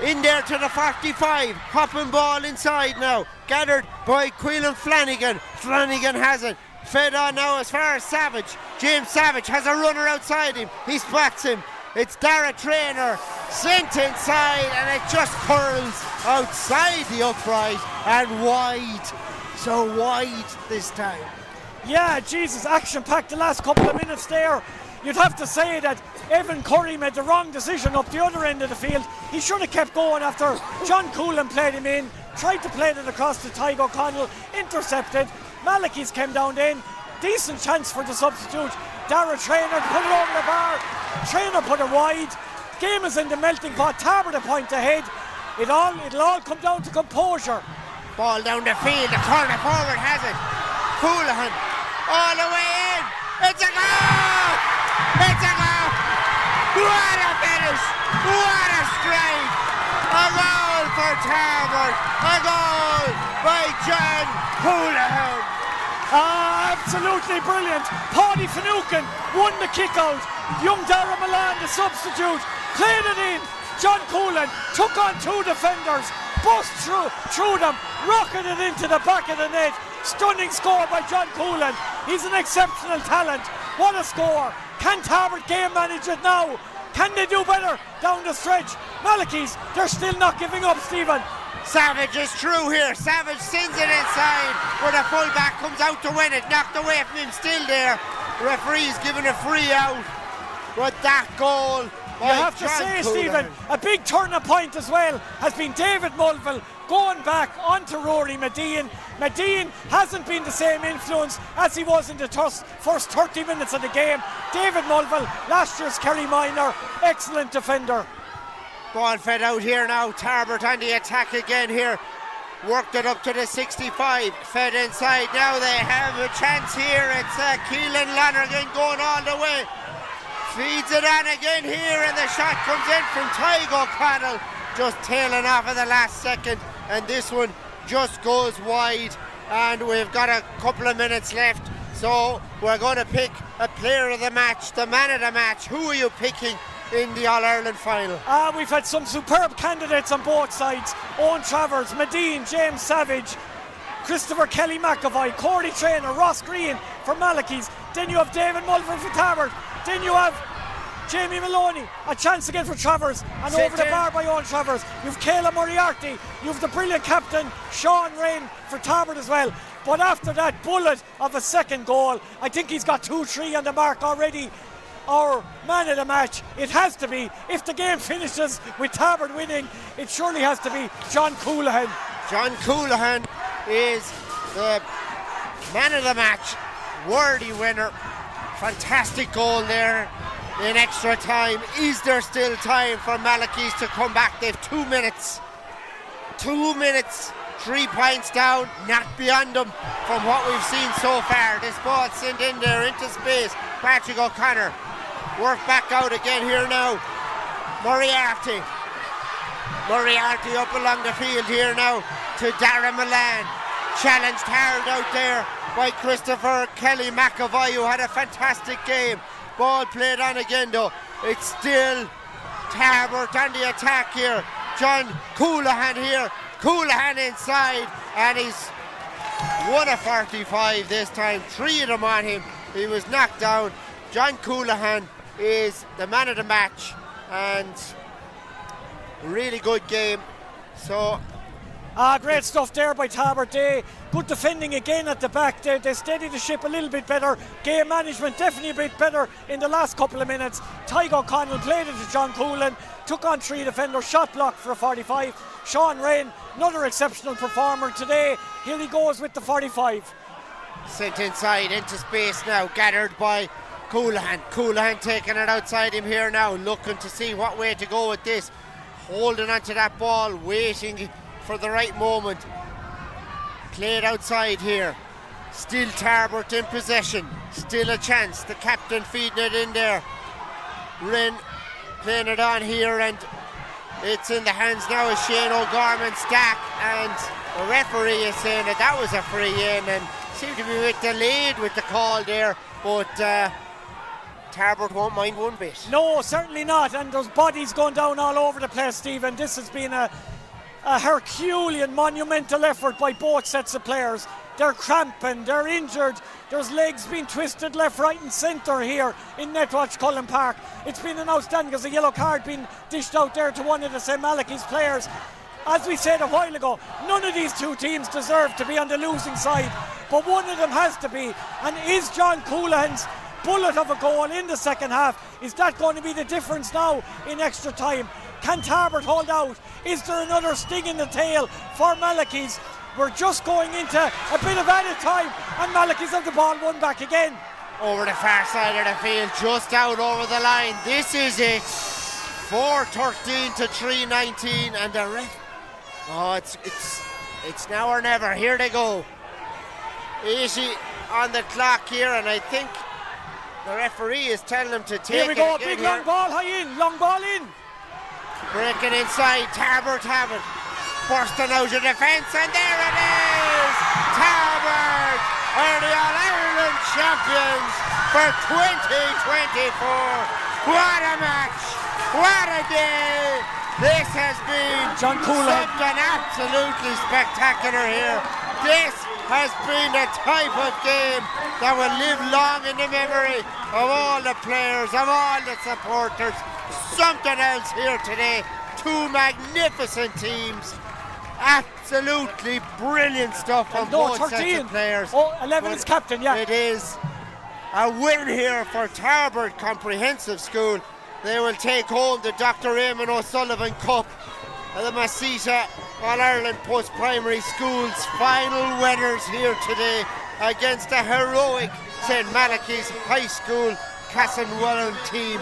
Speaker 1: In there to the 45, hopping ball inside now, gathered by Quillan Flanagan. Flanagan has it. Fed on now as far as Savage. James Savage has a runner outside him. He spots him. It's Dara Traynor sent inside, and it just curls outside the upright and wide. So wide this time.
Speaker 2: Yeah, Jesus, action-packed the last couple of minutes there. You'd have to say that Evan Curry made the wrong decision up the other end of the field. He should have kept going after John Coulihan played him in, tried to play it across to Tygo O'Connell, intercepted. Malachy's came down then. Decent chance for the substitute. Dara Traynor put it over the bar. Traynor put it wide. Game is in the melting pot. Tarbert a point ahead. It'll all come down to composure.
Speaker 1: Ball down the field. The corner forward has it. Coulihan all the way in. It's a goal! It's a goal! What a finish! What a strike! A goal for Tarbert! A goal by John Cullen!
Speaker 2: Absolutely brilliant. Paddy Finucane won the kick out. Young Dara Milan, the substitute, played it in. John Cullen took on two defenders, bust through them, rocketed into the back of the net. Stunning score by John Cullen. He's an exceptional talent. What a score. Can Tarbert game manage it now? Can they do better down the stretch? Malachy's, they're still not giving up, Stephen.
Speaker 1: Savage is through here. Savage sends it inside where the fullback comes out to win it. Knocked away from him, still there. The referee's giving a free out. But that goal,
Speaker 2: you have to say, Stephen, a big turning point as well has been David Mulville going back onto Rory Medine. Medine hasn't been the same influence as he was in the first 30 minutes of the game. David Mulville, last year's Kerry Minor, excellent defender.
Speaker 1: Ball fed out here now. Tarbert on the attack again here. Worked it up to the 65. Fed inside. Now they have a chance here. It's Keelan Lonergan going all the way. Feeds it on again here, and the shot comes in from Tygo Connell, just tailing off at the last second, and this one just goes wide, and we've got a couple of minutes left, so we're going to pick a player of the match, the man of the match. Who are you picking in the All-Ireland final?
Speaker 2: We've had some superb candidates on both sides. Owen Travers, Medine, James Savage, Christopher Kelly McAvoy, Corey Traynor, Ross Green for Malachy's. Then you have David Mulville for Tarbert. Then you have Jamie Maloney, a chance again for Travers, and over the bar by Owen Travers. You've Kayla Moriarty, you've the brilliant captain Sean Rain for Tarbert as well. But after that bullet of a second goal, I think he's got 2-3 on the mark already. Our man of the match, it has to be, if the game finishes with Tarbert winning, it surely has to be John Coulihan.
Speaker 1: John Coulihan is the man of the match, worthy winner. Fantastic goal there in extra time. Is there still time for Malachy's to come back? They've 2 minutes. 2 minutes, 3 points down, not beyond them from what we've seen so far. This ball sent in there into space. Patrick O'Connor work back out again here now. Moriarty up along the field here now to Darren Milan. Challenged hard out there by Christopher Kelly McAvoy, who had a fantastic game. Ball played on again though. It's still Tarbert on the attack here. John Coulihan here. Coulihan inside, and he's 1 of 45 this time. 3 of them on him. He was knocked down. John Coulihan is the man of the match, and really good game. So
Speaker 2: great stuff there by Tarbert. Good defending again at the back. They steadied the ship a little bit better. Game management definitely a bit better in the last couple of minutes. Tygo Connell played it to John Coulihan, took on 3 defenders, shot blocked for a 45. Sean Rain, another exceptional performer today. Here he goes with the 45.
Speaker 1: Sent inside into space now, gathered by Coulihan. Coulihan taking it outside him here now, looking to see what way to go with this. Holding onto that ball, waiting for the right moment. Played outside here. Still Tarbert in possession. Still a chance. The captain feeding it in there. Wren playing it on here, and it's in the hands now of Shane O'Gorman Stack, and the referee is saying that was a free in, and seemed to be a bit delayed with the call there, but Tarbert won't mind one bit.
Speaker 2: No, certainly not, and there's bodies going down all over the place, Stephen. This has been a Herculean, monumental effort by both sets of players. They're cramping, they're injured, there's legs being twisted left, right and centre here in Netwatch Cullen Park. It's been an outstanding, because a yellow card being dished out there to one of the St. Malachy's players. As we said a while ago, none of these two teams deserve to be on the losing side, but one of them has to be, and is John Coulihan's bullet of a goal in the second half. Is that going to be the difference now in extra time? Can Tarbert hold out? Is there another sting in the tail for Malachy's? We're just going into a bit of added time, and Malachy's have the ball won back again.
Speaker 1: Over the far side of the field, just out over the line. This is it. 4:13 to 3:19, and the ref. Oh, it's now or never. Here they go. 80 on the clock here, and I think The referee is telling them to take
Speaker 2: Here we go,
Speaker 1: it.
Speaker 2: big long ball high in, long ball in.
Speaker 1: Breaking inside, Tarbert have it. Bursting out of defence, and there it is! Tarbert are the All-Ireland champions for 2024. What a match! What a day! This has been something absolutely spectacular here. This has been the type of game that will live long in the memory of all the players, of all the supporters. Something else here today. Two magnificent teams. Absolutely brilliant stuff from both sets of players.
Speaker 2: 11 is captain, yeah.
Speaker 1: It is a win here for Tarbert Comprehensive School. They will take home the Dr. Eamonn O'Sullivan Cup, the Masita All-Ireland Post-Primary Schools final winners here today against the heroic St. Malachy's High School Castlewellan team.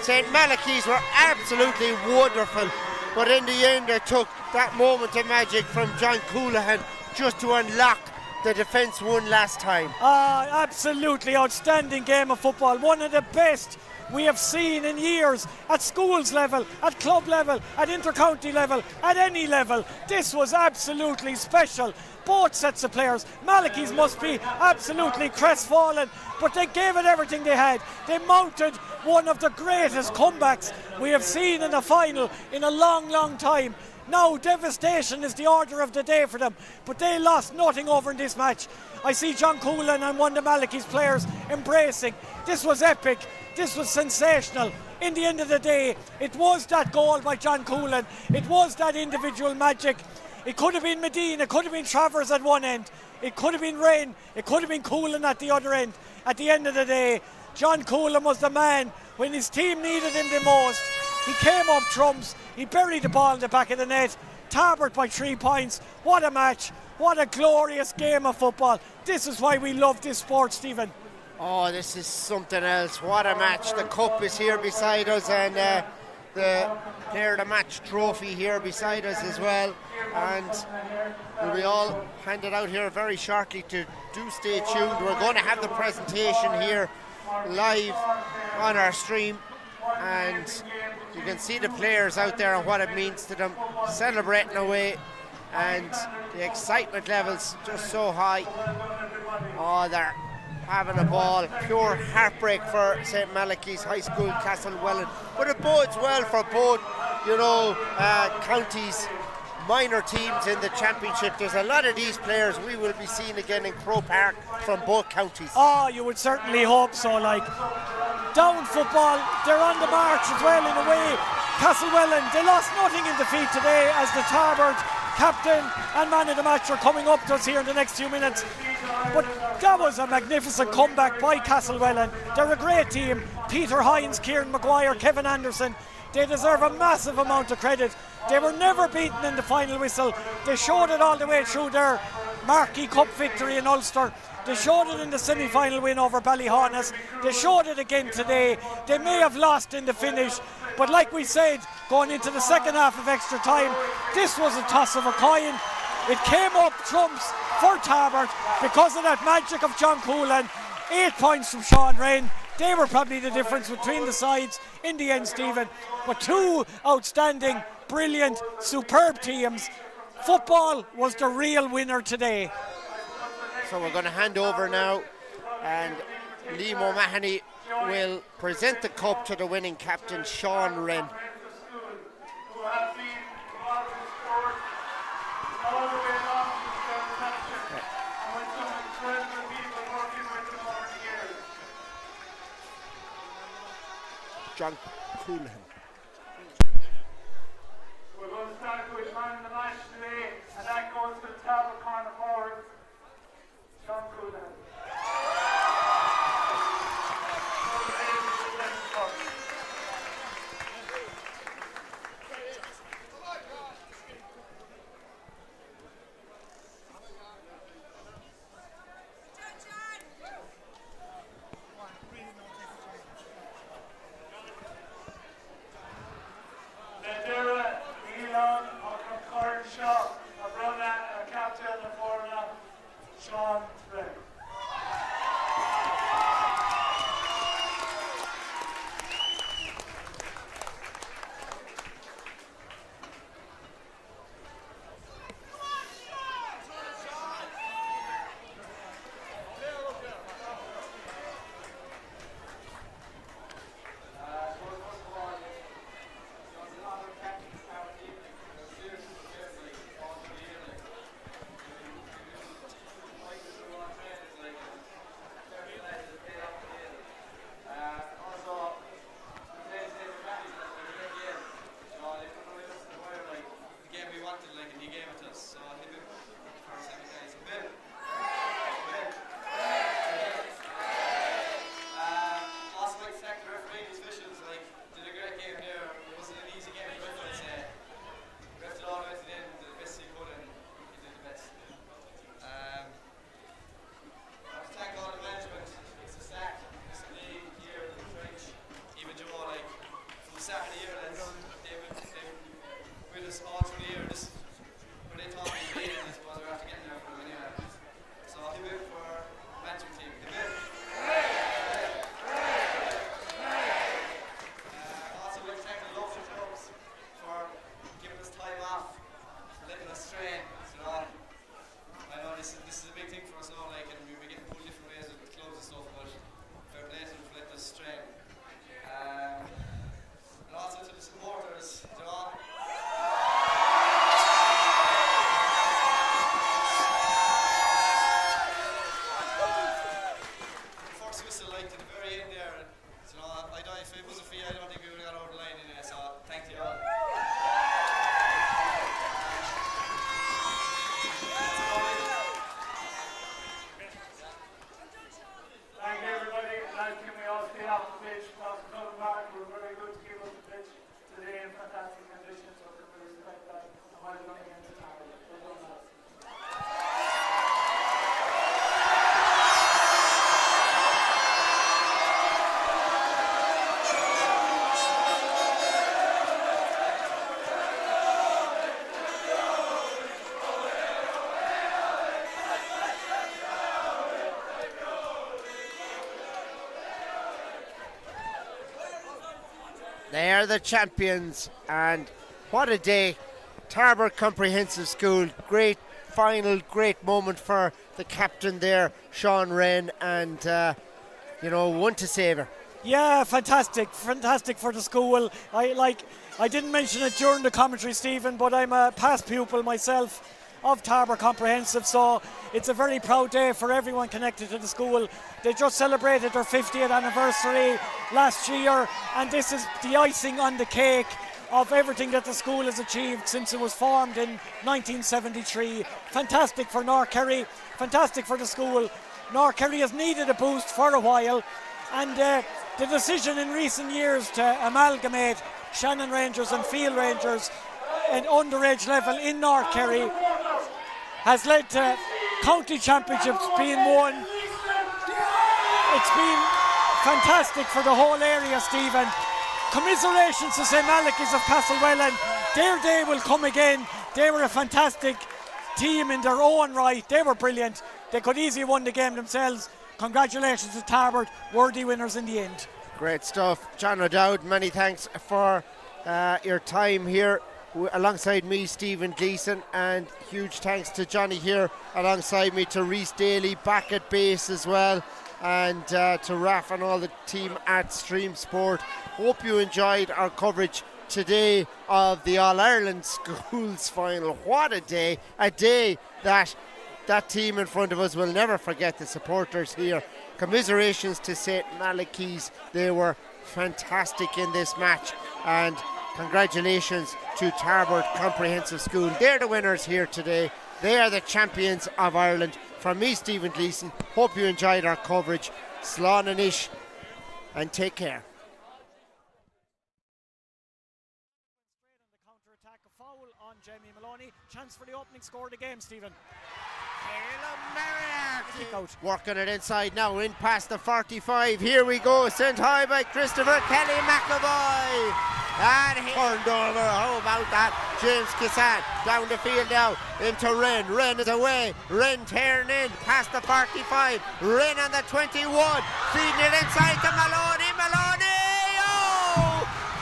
Speaker 1: St. Malachy's were absolutely wonderful, but in the end it took that moment of magic from John Coulihan just to unlock the defence won last time.
Speaker 2: Absolutely outstanding game of football, one of the best we have seen in years at schools level, at club level, at inter-county level, at any level. This was absolutely special. Both sets of players, Malachy's must be absolutely crestfallen, but they gave it everything they had. They mounted one of the greatest comebacks we have seen in a final in a long, long time. Now devastation is the order of the day for them, but they lost nothing over in this match. I see John Cullen and one of Malachy's players embracing. This was epic. This was sensational. In the end of the day, it was that goal by John Cullen. It was that individual magic. It could have been Medine, it could have been Travers at one end, it could have been Rain, it could have been Cullen at the other end. At the end of the day, John Cullen was the man when his team needed him the most. He came up trumps, he buried the ball in the back of the net. Tarbert by 3 points. What a match, what a glorious game of football. This is why we love this sport, Stephen.
Speaker 1: Oh, this is something else. What a match. The cup is here beside us, and the player of the match trophy here beside us as well. And will be all handed out here very shortly. To do stay tuned. We're going to have the presentation here live on our stream, and you can see the players out there and what it means to them, celebrating away, and the excitement levels just so high. Oh, they're having a ball. Pure heartbreak for St. Malachy's High School Castlewellan, but it bodes well for both, counties, minor teams in the championship. There's a lot of these players we will be seeing again in Croke Park from both counties.
Speaker 2: Oh, you would certainly hope so. Like, down football, they're on the march as well in a way. Castlewellan, they lost nothing in defeat today, as the Tarbert captain and man of the match are coming up to us here in the next few minutes. But that was a magnificent comeback by Castlewellan. They're a great team. Peter Hines, Kieran Maguire, Kevin Anderson. They deserve a massive amount of credit. They were never beaten in the final whistle. They showed it all the way through their Marquee Cup victory in Ulster. They showed it in the semi-final win over Ballyhaunis. They showed it again today. They may have lost in the finish, but like we said, going into the second half of extra time, this was a toss of a coin. It came up trumps for Tarbert because of that magic of John Coulihan. 8 points from Sean Rain. They were probably the difference between the sides in the end, Stephen. But two outstanding, brilliant, superb teams. Football was the real winner today.
Speaker 1: So we're going to hand over now, and Liam O'Mahony will present the cup to the winning captain, Sean Wren. John Coulihan.
Speaker 8: We're going to start with man of the match today, and that goes to the Tarbert corner forward, John Coulihan. Sean Wren.
Speaker 5: start of the year, lads. They've been with us all through the year. This is where they thought we'd be, and I suppose we're after getting there for them anyway. So give it for our management team. Give it. Also, we'd like to thank the local clubs for giving us time off, for letting us train. So, I know this is a big thing for us now, like, and we'll be getting pulled different ways with clubs and stuff, but fair play to them for letting us train. And also to the supporters, you know. The first whistle, like, to the very end there, and, you know, I don't, if it wasn't for you, I don't think we would have got over the line in it, so thank you all.
Speaker 8: Thank you, everybody. Lads, can we all stay off the pitch? Across the Cullen Park, we're very good to give us the pitch today in fantastic conditions, so can we respect that? And well done against the Tarbert. Well done, lads.
Speaker 1: They are the champions, and what a day. Tarbert Comprehensive School, great final, great moment for the captain there, Sean Wren, and one to savour.
Speaker 2: Yeah, fantastic for the school. I didn't mention it during the commentary, Stephen, but I'm a past pupil myself of Tarbert Comprehensive, so it's a very proud day for everyone connected to the school. They just celebrated their 50th anniversary last year, and this is the icing on the cake of everything that the school has achieved since it was formed in 1973. Fantastic for North Kerry, fantastic for the school. North Kerry has needed a boost for a while, and the decision in recent years to amalgamate Shannon Rangers and Field Rangers at underage level in North Kerry has led to county championships being won. It's been fantastic for the whole area, Stephen. Commiserations to St. Malachy's of Castlewellan. Their day will come again. They were a fantastic team in their own right. They were brilliant. They could easily have won the game themselves. Congratulations to Tarbert, worthy winners in the end.
Speaker 1: Great stuff. John O'Dowd, many thanks for your time here alongside me, Stephen Gleeson, and huge thanks to Johnny here alongside me, to Reese Daly back at base as well, and to Raf and all the team at Stream Sport. Hope you enjoyed our coverage today of the All-Ireland Schools final. What a day that team in front of us will never forget. The supporters here, commiserations to St. Malachy's. They were fantastic in this match, and congratulations to Tarbert Comprehensive School. They're the winners here today. They are the champions of Ireland. From me, Stephen Gleeson, hope you enjoyed our coverage. Slán and ish, and take care.
Speaker 2: Counter-attack, a foul on Jamie Maloney. Chance for the opening score of the game, Stephen.
Speaker 1: Working it inside now, in past the 45. Here we go, sent high by Christopher Kelly McAvoy. And he turned over. How about that? James Kissan down the field now into Wren. Wren is away. Wren tearing in past the 45. Wren on the 21. Feeding it inside to Maloney. Oh!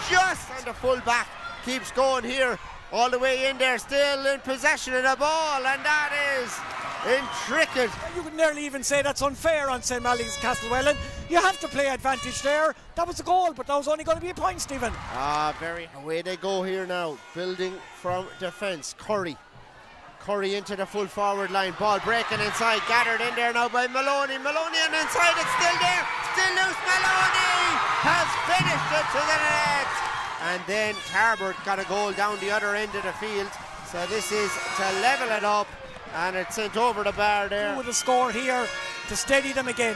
Speaker 1: Just on the full back. Keeps going here. All the way in there. Still in possession of the ball. And that is intricate.
Speaker 2: You could nearly even say that's unfair on St. Malachy's Castlewellan. You have to play advantage there. That was a goal, but that was only going to be a point, Stephen.
Speaker 1: Very. Away they go here now. Building from defence. Curry into the full forward line. Ball breaking inside. Gathered in there now by Maloney. Maloney on inside. It's still there. Still loose. Maloney has finished it to the net. And then Tarbert got a goal down the other end of the field. So this is to level it up. And it's sent over the bar there.
Speaker 2: With a score here to steady them again.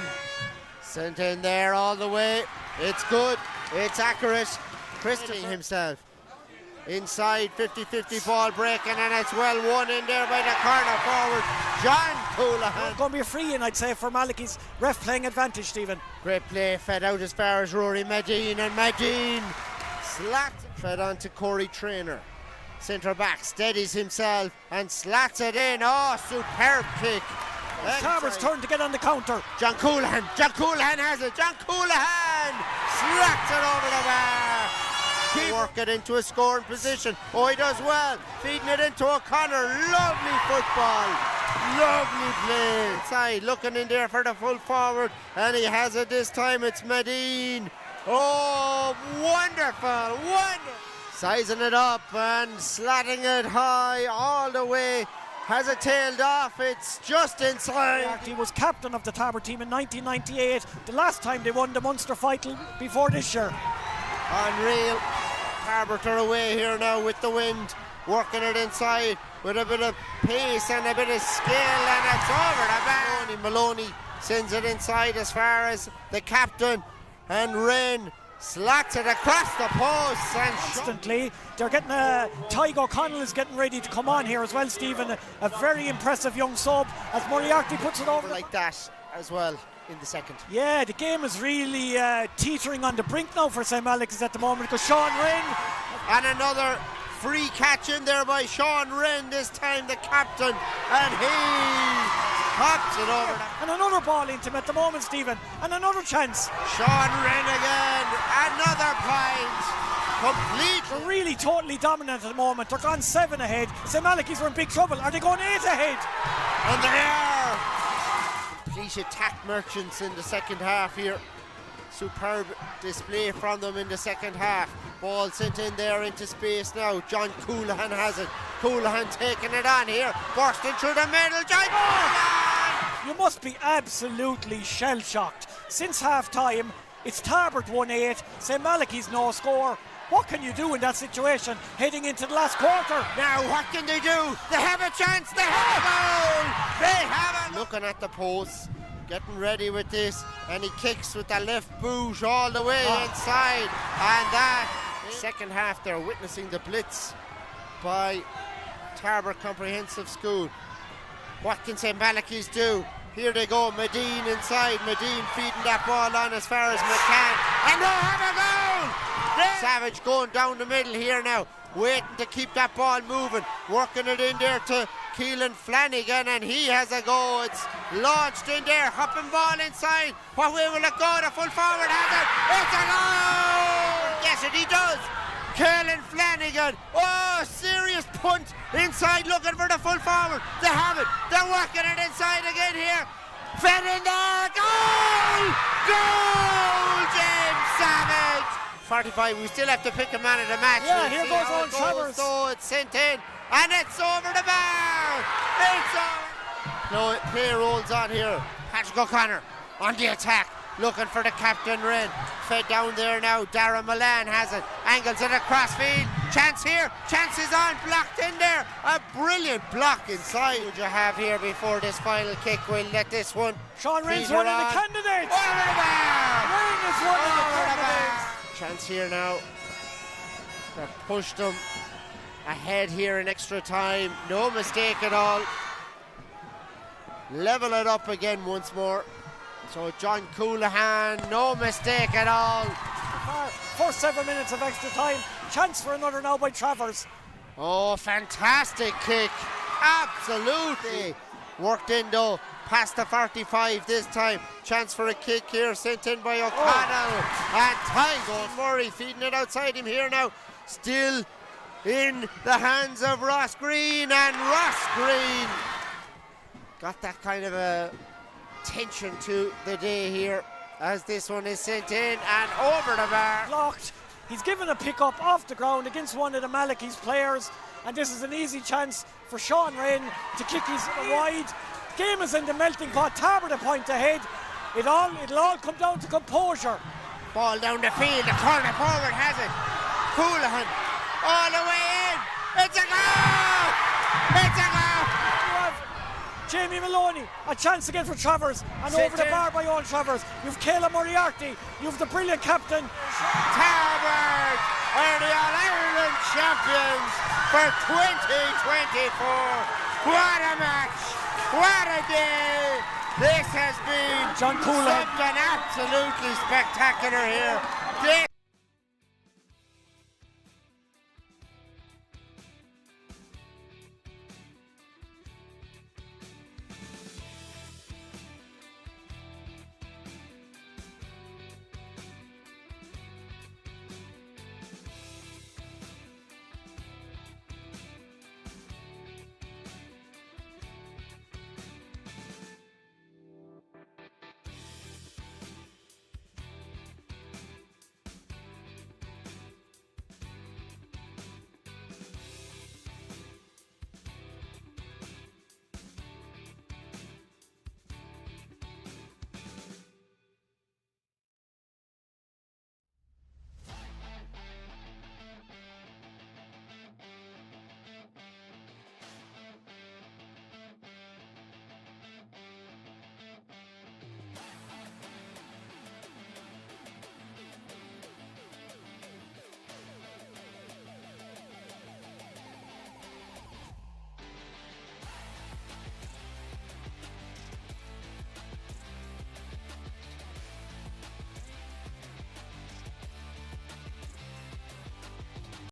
Speaker 1: Sent in there all the way. It's good. It's accurate. Christie himself. Inside, 50-50 ball breaking, and it's well won in there by the corner forward, John Coulihan.
Speaker 2: It's going to be a free in, I'd say, for Malachy's. Ref playing advantage, Stephen.
Speaker 1: Great play, fed out as far as Rory Medine, and Medine slats fed on to Corey Traynor. Centre back steadies himself and slats it in. Oh, superb kick.
Speaker 2: Tarbert's turn to get on the counter.
Speaker 1: John Coulihan has it. John Coulihan slats it over the bar. Work it into a scoring position. Oh, he does well. Feeding it into O'Connor. Lovely football. Lovely play. Inside, looking in there for the full forward. And he has it this time. It's Medine. Oh, wonderful. Sizing it up and slatting it high all the way. Has it tailed off, it's just inside.
Speaker 2: He was captain of the Tarbert team in 1998, the last time they won the Munster final before this year.
Speaker 1: Unreal. Tarbert are away here now with the wind, working it inside with a bit of pace and a bit of skill, and it's over the bar. Maloney sends it inside as far as the captain, and Wren slats it across the post and
Speaker 2: instantly they're getting Tyg O'Connell is getting ready to come on here as well, Stephen. A very impressive young sub as Moriarty puts it over
Speaker 1: like that as well in the second.
Speaker 2: Yeah, the game is really teetering on the brink now for St. Malachy's at the moment, because Sean Wren
Speaker 1: and another free catch in there by Sean Wren, this time the captain, and he pops it over.
Speaker 2: And another ball into him at the moment, Stephen, and another chance.
Speaker 1: Sean Wren again, another point. Complete.
Speaker 2: They're really totally dominant at the moment. They're gone 7 ahead. St. Malachy's are in big trouble. Are they going 8 ahead?
Speaker 1: And they are. Complete attack merchants in the second half here. Superb display from them in the second half. Ball sent in there into space now. John Coulihan has it. Coulihan taking it on here. Bursting through the middle. John Coulihan!
Speaker 2: You must be absolutely shell-shocked. Since half-time, it's Tarbert 1-8. St. Malachy's no score. What can you do in that situation heading into the last quarter?
Speaker 1: Now what can they do? They have a chance. They have a goal. They have a... Looking at the post. Getting ready with this, and he kicks with the left boot all the way inside, and that second half they're witnessing the blitz by Tarbert Comprehensive School. What can St. Malachy's do? Here they go, Medine inside, Medine feeding that ball on as far as McCann, and they have a goal! Savage going down the middle here now, waiting to keep that ball moving, working it in there to Keelan Flanagan, and he has a go. It's launched in there, hopping ball inside. What way will it go? The full forward has it. It's a goal! Yes, and he does. Keelan Flanagan. Oh, serious punt inside, looking for the full forward. They have it. They're working it inside again here. Fed in there. Goal! Goal! James Savage. 45. We still have to pick a man of the match.
Speaker 2: Yeah, here goes on Travers.
Speaker 1: So it's sent in, and it's over the bar. It's over. No, play rolls on here. Patrick O'Connor on the attack, looking for the captain Wren. Fed down there now. Darren Milan has it. Angles it across field. Chance here. Chance is on. Blocked in there. A brilliant block inside. What would you have here before this final kick? We'll let this one.
Speaker 2: Sean Wren's one of the candidates.
Speaker 1: Over the bar.
Speaker 2: Wren is one of the candidates.
Speaker 1: Chance here now. They've pushed them ahead here in extra time. No mistake at all. Level it up again once more. So John Coulihan, no mistake at all.
Speaker 2: First 7 minutes of extra time. Chance for another now by Travers.
Speaker 1: Oh, fantastic kick. Absolutely. Worked in though. Past the 45 this time. Chance for a kick here, sent in by O'Connell. And Tygo Murray feeding it outside him here now. Still in the hands of Ross Green, and Ross Green got that kind of a tension to the day here as this one is sent in and over the bar.
Speaker 2: Blocked. He's given a pick up off the ground against one of the Malachy's players, and this is an easy chance for Sean Wren to kick his wide. Game is in the melting pot. Tarbert a point ahead. It'll all come down to composure.
Speaker 1: Ball down the field. The corner forward has it. Coulihan all the way in. It's a goal! It's a goal!
Speaker 2: You have Jamie Maloney, a chance again for Travers, and over the bar by Owen Travers. You've Kayla Moriarty. You've the brilliant captain.
Speaker 1: Tarbert are the All-Ireland champions for 2024. What a match! What a day! This has been
Speaker 2: John Cullen.
Speaker 1: something absolutely spectacular here.